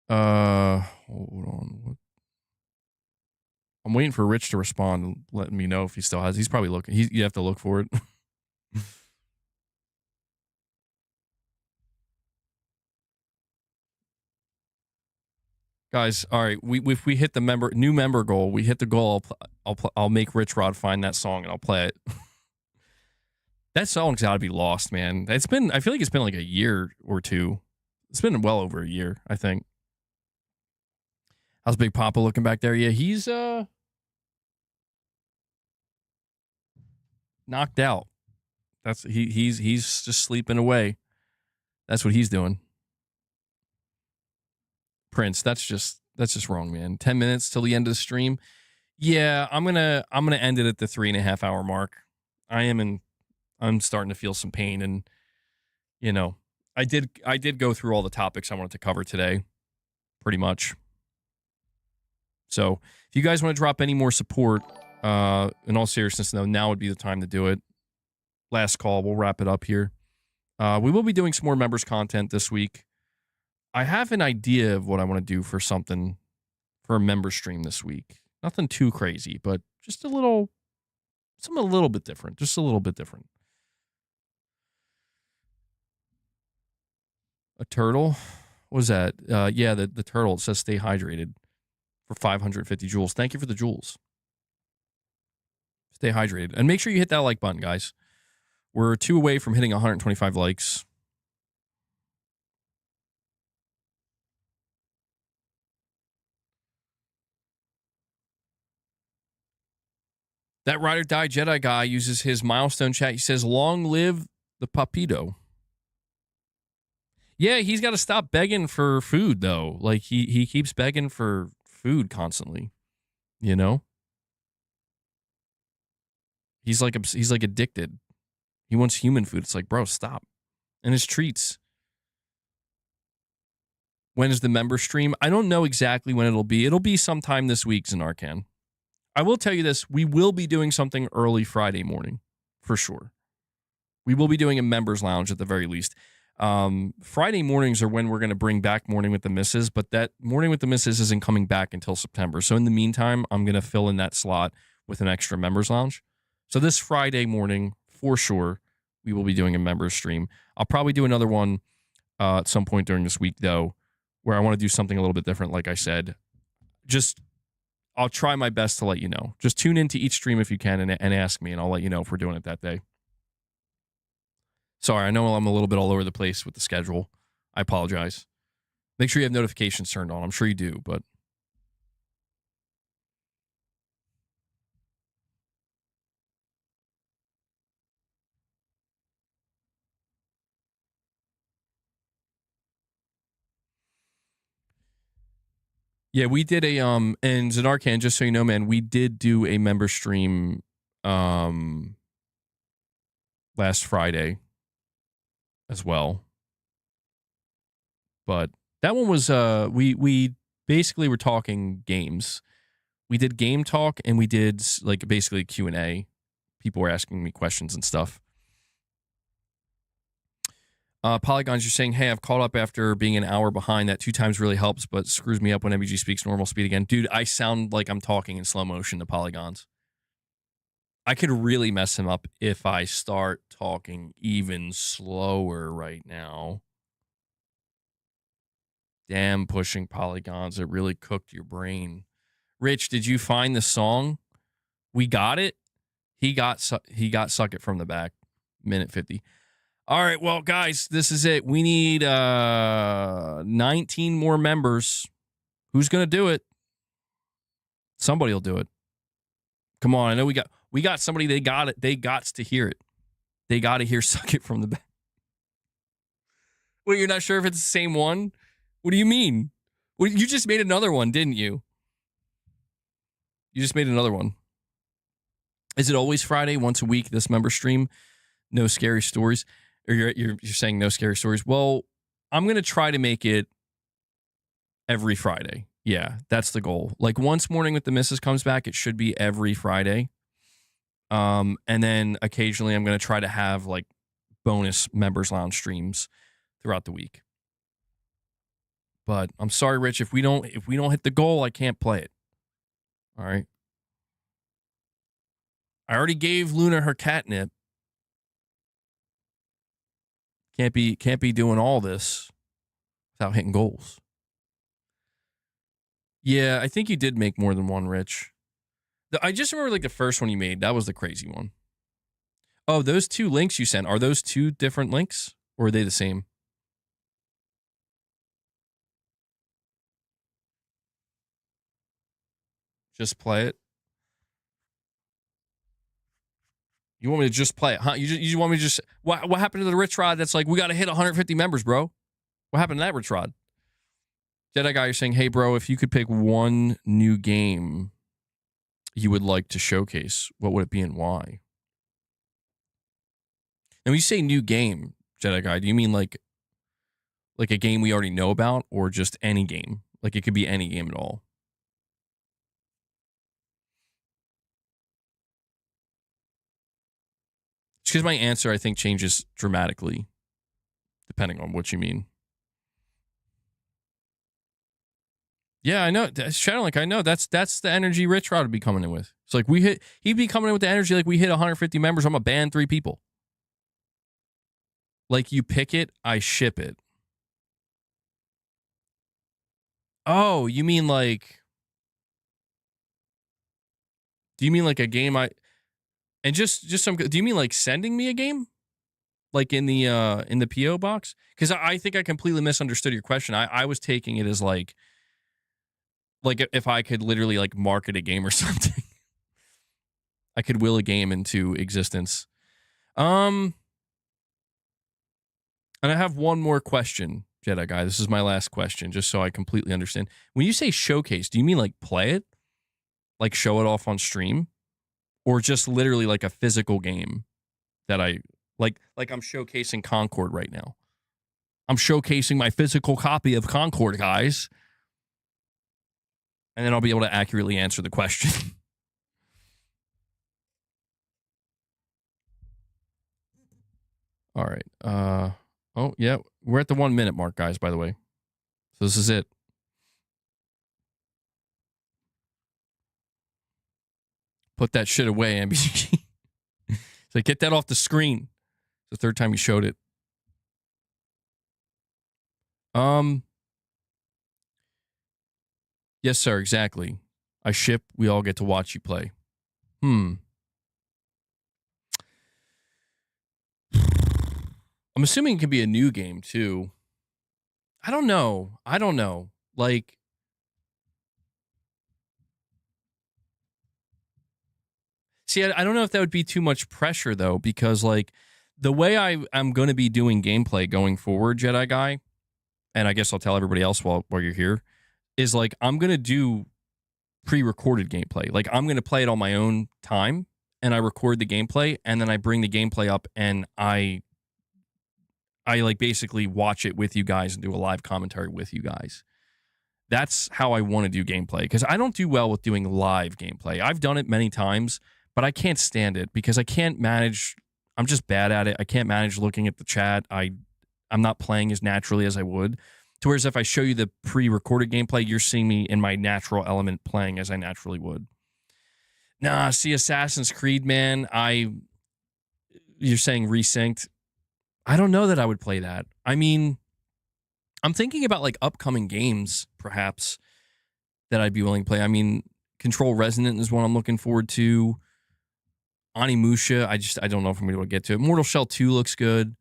Hold on. What? I'm waiting for Rich to respond and letting me know if he still has. He's probably looking. You have to look for it. Guys, all right. If we hit the new member goal, we hit the goal. I'll make Richrod find that song and I'll play it. That song's got to be lost, man. I feel like it's been like a year or two. It's been well over a year, I think. How's Big Papa looking back there? Yeah, he's knocked out. He's just sleeping away. That's what he's doing. Prince, that's just wrong, man. 10 minutes till the end of the stream. Yeah, I'm gonna end it at the 3.5 hour mark. I'm starting to feel some pain, and you know, I did go through all the topics I wanted to cover today, pretty much. So if you guys want to drop any more support, in all seriousness, though, now would be the time to do it. Last call. We'll wrap it up here. We will be doing some more members content this week. I have an idea of what I want to do for something for a member stream this week. Nothing too crazy, but just something a little bit different. Just a little bit different. A turtle? What was that? Yeah, the turtle. It says stay hydrated for 550 joules. Thank you for the joules. Stay hydrated. And make sure you hit that like button, guys. We're 2 away from hitting 125 likes. That Ride or Die Jedi guy uses his milestone chat. He says, long live the Papito. Yeah, he's got to stop begging for food, though. Like, he keeps begging for food constantly, you know? He's like addicted. He wants human food. It's like, bro, stop. And his treats. When is the member stream? I don't know exactly when it'll be. It'll be sometime this week, Zanarkhan. I will tell you this. We will be doing something early Friday morning, for sure. We will be doing a members lounge at the very least. Friday mornings are when we're going to bring back Morning with the Misses, but that Morning with the Misses isn't coming back until September. So in the meantime, I'm going to fill in that slot with an extra members lounge. So this Friday morning, for sure, we will be doing a members stream. I'll probably do another one at some point during this week, though, where I want to do something a little bit different, like I said. I'll try my best to let you know. Just tune into each stream if you can and ask me, and I'll let you know if we're doing it that day. Sorry, I know I'm a little bit all over the place with the schedule. I apologize. Make sure you have notifications turned on. I'm sure you do, but... Yeah, we did and Zanarkhan, just so you know, man, we did do a member stream last Friday as well. But that one was we basically were talking games. We did game talk and we did like basically Q&A. People were asking me questions and stuff. Polygons, you're saying, hey, I've caught up after being an hour behind. That 2 times really helps, but screws me up when MBG speaks normal speed again. Dude, I sound like I'm talking in slow motion to Polygons. I could really mess him up if I start talking even slower right now. Damn, pushing Polygons. It really cooked your brain. Rich, did you find the song? We got it. He got Suck It from the back. Minute 50. All right, well, guys, this is it. We need 19 more members. Who's going to do it? Somebody will do it. Come on, I know we got somebody. They got it. They gots to hear it. They got to hear Suck It from the back. Wait, you're not sure if it's the same one? What do you mean? Well, you just made another one, didn't you? You just made another one. Is it always Friday, once a week, this member stream? No scary stories? Or you're saying no scary stories? Well, I'm going to try to make it every Friday. Yeah, that's the goal. Like once Morning with the Missus comes back, it should be every Friday. And then occasionally I'm going to try to have like bonus members lounge streams throughout the week. But I'm sorry, Rich, if we don't hit the goal, I can't play it. All right. I already gave Luna her catnip. Can't be doing all this without hitting goals. Yeah, I think you did make more than one, Rich. I just remember like the first one you made. That was the crazy one. Oh, those 2 links you sent, are those 2 different links or are they the same? Just play it. You want me to just play it, huh? You want me to just... What happened to the Richrod that's like, we got to hit 150 members, bro? What happened to that Richrod? Jedi Guy, you're saying, hey, bro, if you could pick one new game you would like to showcase, what would it be and why? And when you say new game, Jedi Guy, do you mean like a game we already know about or just any game? Like it could be any game at all. Because my answer, I think, changes dramatically depending on what you mean. Yeah, I know. Shadow Link, I know. That's the energy Richrod would be coming in with. It's like he'd be coming in with the energy like we hit 150 members. I'm going to ban 3 people. Like you pick it, I ship it. Oh, you mean like... Do you mean like a game And just some... Do you mean like sending me a game? Like in the PO box? Because I think I completely misunderstood your question. I was taking it as like if I could literally like market a game or something. I could will a game into existence. And I have one more question, Jedi Guy. This is my last question, just so I completely understand. When you say showcase, do you mean like play it? Like show it off on stream? Or just literally like a physical game that I... Like I'm showcasing Concord right now. I'm showcasing my physical copy of Concord, guys. And then I'll be able to accurately answer the question. All right. Oh, yeah. We're at the 1 minute mark, guys, by the way. So this is it. Put that shit away, MBG. So get that off the screen. The 3rd time you showed it. Yes, sir, exactly. I ship, we all get to watch you play. I'm assuming it could be a new game, too. I don't know. Like... See, I don't know if that would be too much pressure, though, because, like, the way I'm going to be doing gameplay going forward, Jedi Guy, and I guess I'll tell everybody else while you're here, is, like, I'm going to do pre-recorded gameplay. Like, I'm going to play it on my own time, and I record the gameplay, and then I bring the gameplay up, and I like, basically watch it with you guys and do a live commentary with you guys. That's how I want to do gameplay, because I don't do well with doing live gameplay. I've done it many times, but I can't stand it because I can't manage. I'm just bad at it. I can't manage looking at the chat. I I'm not playing as naturally as I would. To whereas if I show you the pre-recorded gameplay, you're seeing me in my natural element playing as I naturally would. Nah, see, Assassin's Creed, man, you're saying resynced. I don't know that I would play that. I mean, I'm thinking about like upcoming games, perhaps, that I'd be willing to play. I mean, Control Resonant is one I'm looking forward to. Onimusha, I don't know if I'm going to get to it. Mortal Shell 2 looks good.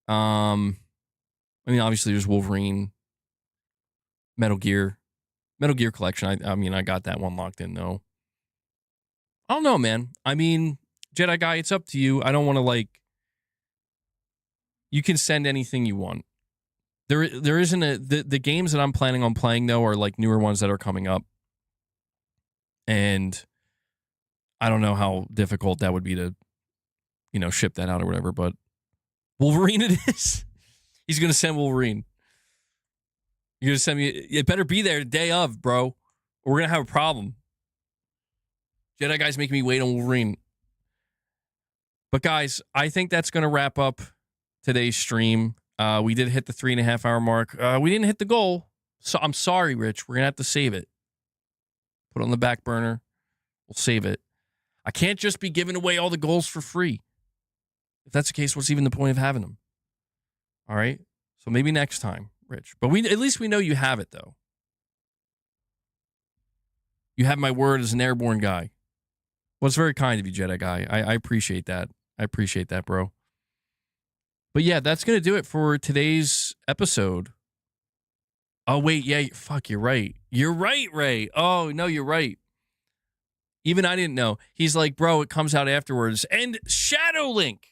I mean, obviously there's Wolverine, Metal Gear Collection. I mean, I got that one locked in though. I don't know, man. I mean, Jedi Guy, it's up to you. I don't want to like. You can send anything you want. There isn't the games that I'm planning on playing though are like newer ones that are coming up, and I don't know how difficult that would be to, ship that out or whatever. But Wolverine, it is. He's gonna send Wolverine. You're gonna send me. It better be there the day of, bro, or we're gonna have a problem. Jedi Guy's making me wait on Wolverine. But guys, I think that's gonna wrap up today's stream. We did hit the 3.5 hour mark. We didn't hit the goal. So I'm sorry, Rich. We're going to have to save it. Put it on the back burner. We'll save it. I can't just be giving away all the goals for free. If that's the case, what's even the point of having them? All right. So maybe next time, Rich. But at least we know you have it, though. You have my word as an airborne guy. Well, it's very kind of you, Jedi Guy. I appreciate that. I appreciate that, bro. But yeah, that's going to do it for today's episode. Oh, wait. Yeah. Fuck, you're right. You're right, Ray. Oh, no, you're right. Even I didn't know. He's like, bro, it comes out afterwards. And Shadow Link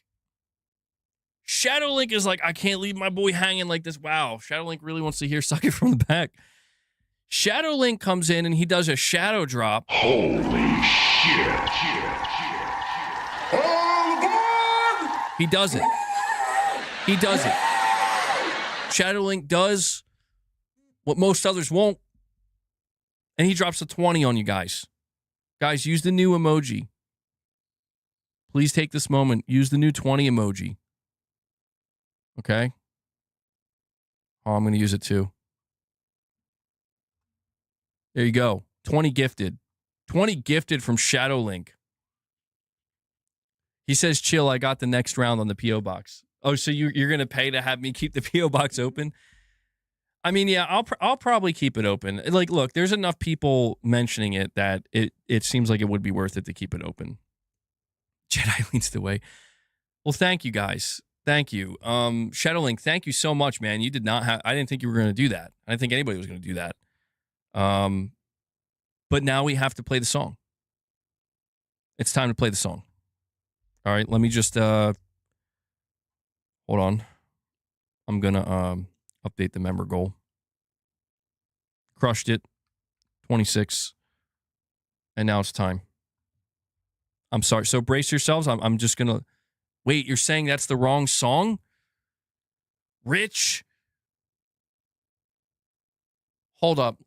is like, I can't leave my boy hanging like this. Wow. Shadow Link really wants to hear Suck It From the Back. Shadow Link comes in and he does a shadow drop. Holy shit. He does it. He does it. Shadow Link does what most others won't. And he drops a 20 on you guys. Guys, use the new emoji. Please take this moment. Use the new 20 emoji. Okay? Oh, I'm going to use it too. There you go. 20 gifted. 20 gifted from Shadow Link. He says, chill, I got the next round on the P.O. box. Oh, so you're going to pay to have me keep the P.O. box open? I mean, yeah, I'll probably keep it open. Like, look, there's enough people mentioning it that it seems like it would be worth it to keep it open. Jedi leads the way. Well, thank you, guys. Thank you. Shadow Link, thank you so much, man. You did not have... I didn't think you were going to do that. I didn't think anybody was going to do that. But now we have to play the song. It's time to play the song. All right, let me just... Hold on. I'm going to update the member goal. Crushed it. 26. And now it's time. I'm sorry. So brace yourselves. I'm just going to... Wait, you're saying that's the wrong song? Rich? Hold up.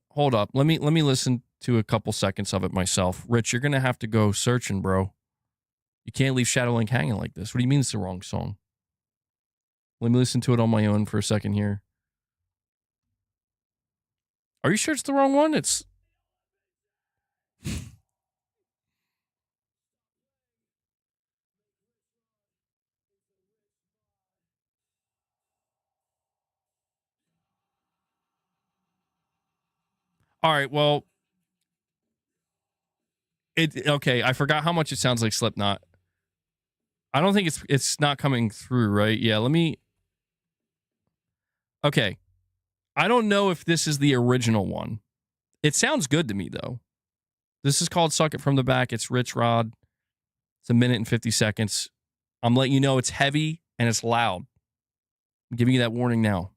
Let me listen to a couple seconds of it myself. Rich, you're going to have to go searching, bro. You can't leave Shadow Link hanging like this. What do you mean it's the wrong song? Let me listen to it on my own for a second here. Are you sure it's the wrong one? It's... All right, well... Okay, I forgot how much it sounds like Slipknot. I don't think it's not coming through, right? Yeah, let me... Okay. I don't know if this is the original one. It sounds good to me, though. This is called Suck It From the Back. It's Richrod. It's 1 minute and 50 seconds. I'm letting you know it's heavy and it's loud. I'm giving you that warning now.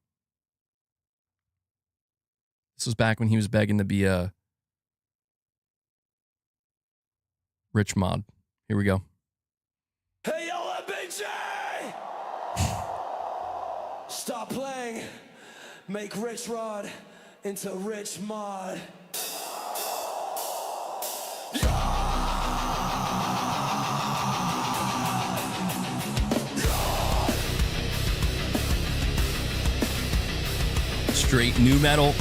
This was back when he was begging to be a Rich mod. Here we go. Hey, yo, BJ! Stop playing. Make Richrod into Rich Mod. Straight new metal.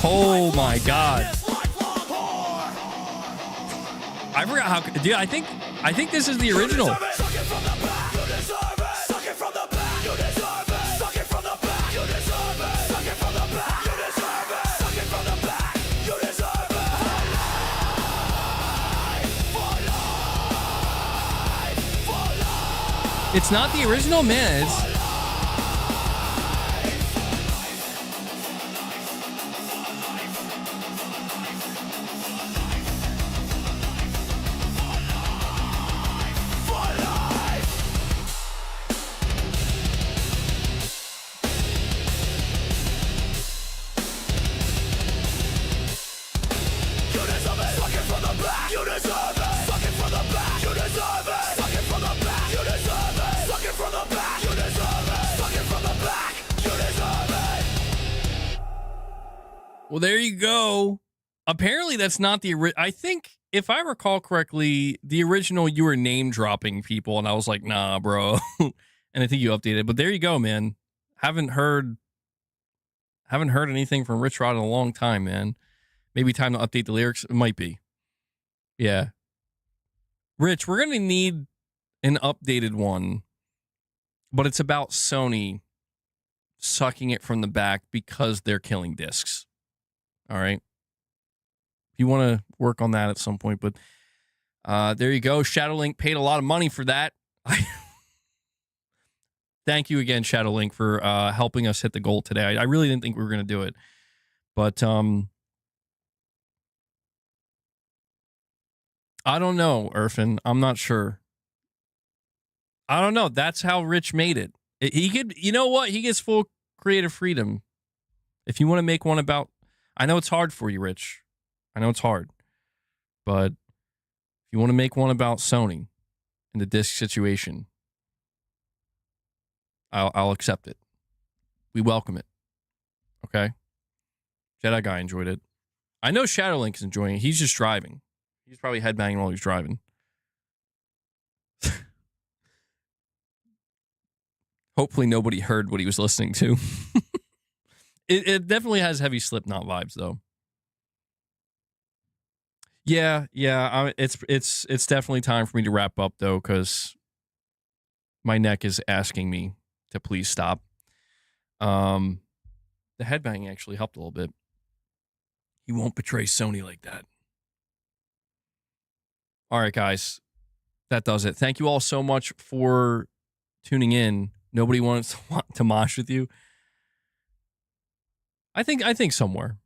Oh my God. I forgot how, dude, I think this is the original. It's not the original, man. It's well, there you go. Apparently, that's not the original. I think, if I recall correctly, the original, you were name dropping people, and I was like, nah, bro. And I think you updated. But there you go, man. Haven't heard anything from Richrod in a long time, man. Maybe time to update the lyrics. It might be. Yeah. Rich, we're gonna need an updated one, but it's about Sony sucking it from the back because they're killing discs. All right. If you want to work on that at some point, but there you go. Shadowlink paid a lot of money for that. Thank you again, Shadowlink, for helping us hit the goal today. I really didn't think we were going to do it, but I don't know, Irfan. I'm not sure. I don't know. That's how Rich made it. He could, you know what? He gets full creative freedom. If you want to make one about, I know it's hard for you, Rich. I know it's hard. But if you want to make one about Sony and the disc situation, I'll accept it. We welcome it. Okay? Jedi Guy enjoyed it. I know Shadowlink is enjoying it. He's just driving. He's probably headbanging while he's driving. Hopefully nobody heard what he was listening to. It definitely has heavy Slipknot vibes, though. Yeah. It's definitely time for me to wrap up, though, because my neck is asking me to please stop. The headbanging actually helped a little bit. He won't betray Sony like that. All right, guys. That does it. Thank you all so much for tuning in. Nobody wants to mosh with you. I think somewhere.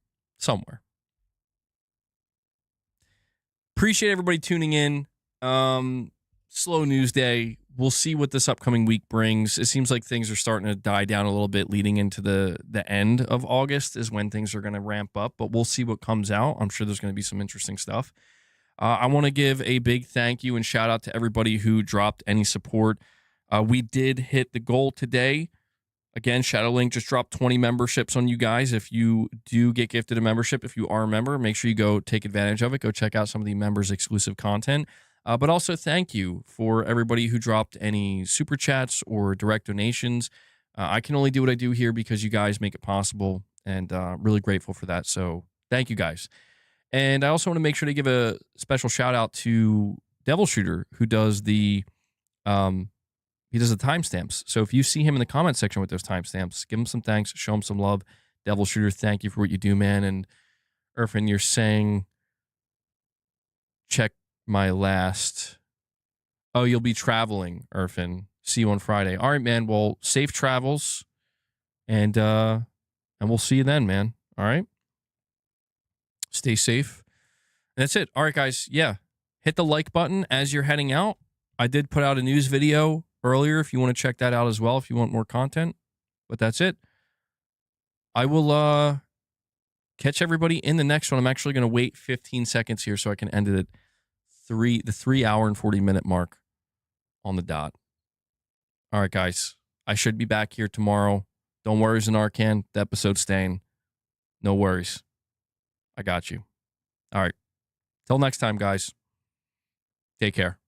Appreciate everybody tuning in. Slow news day. We'll see what this upcoming week brings. It seems like things are starting to die down a little bit leading into the end of August is when things are going to ramp up, but we'll see what comes out. I'm sure there's going to be some interesting stuff. I want to give a big thank you and shout out to everybody who dropped any support. We did hit the goal today. Again, Shadowlink just dropped 20 memberships on you guys. If you do get gifted a membership, if you are a member, make sure you go take advantage of it. Go check out some of the members' exclusive content. But also thank you for everybody who dropped any super chats or direct donations. I can only do what I do here because you guys make it possible, and really grateful for that. So thank you guys. And I also want to make sure to give a special shout out to Devil Shooter, who does the timestamps. So if you see him in the comment section with those timestamps, give him some thanks, show him some love. Devil Shooter, thank you for what you do, man. And Irfan, you're saying, check my last. Oh, you'll be traveling, Irfan. See you on Friday. All right, man. Well, safe travels, and we'll see you then, man. All right. Stay safe. And that's it. All right, guys. Yeah. Hit the like button as you're heading out. I did put out a news video earlier if you want to check that out as well, if you want more content. But that's it. I will catch everybody in the next one. I'm actually going to wait 15 seconds here so I can end it at the 3 hour and 40 minute mark on the dot. All right, guys. I should be back here tomorrow. Don't worry, Arcan. The episode's staying. No worries. I got you. All right. Till next time, guys. Take care.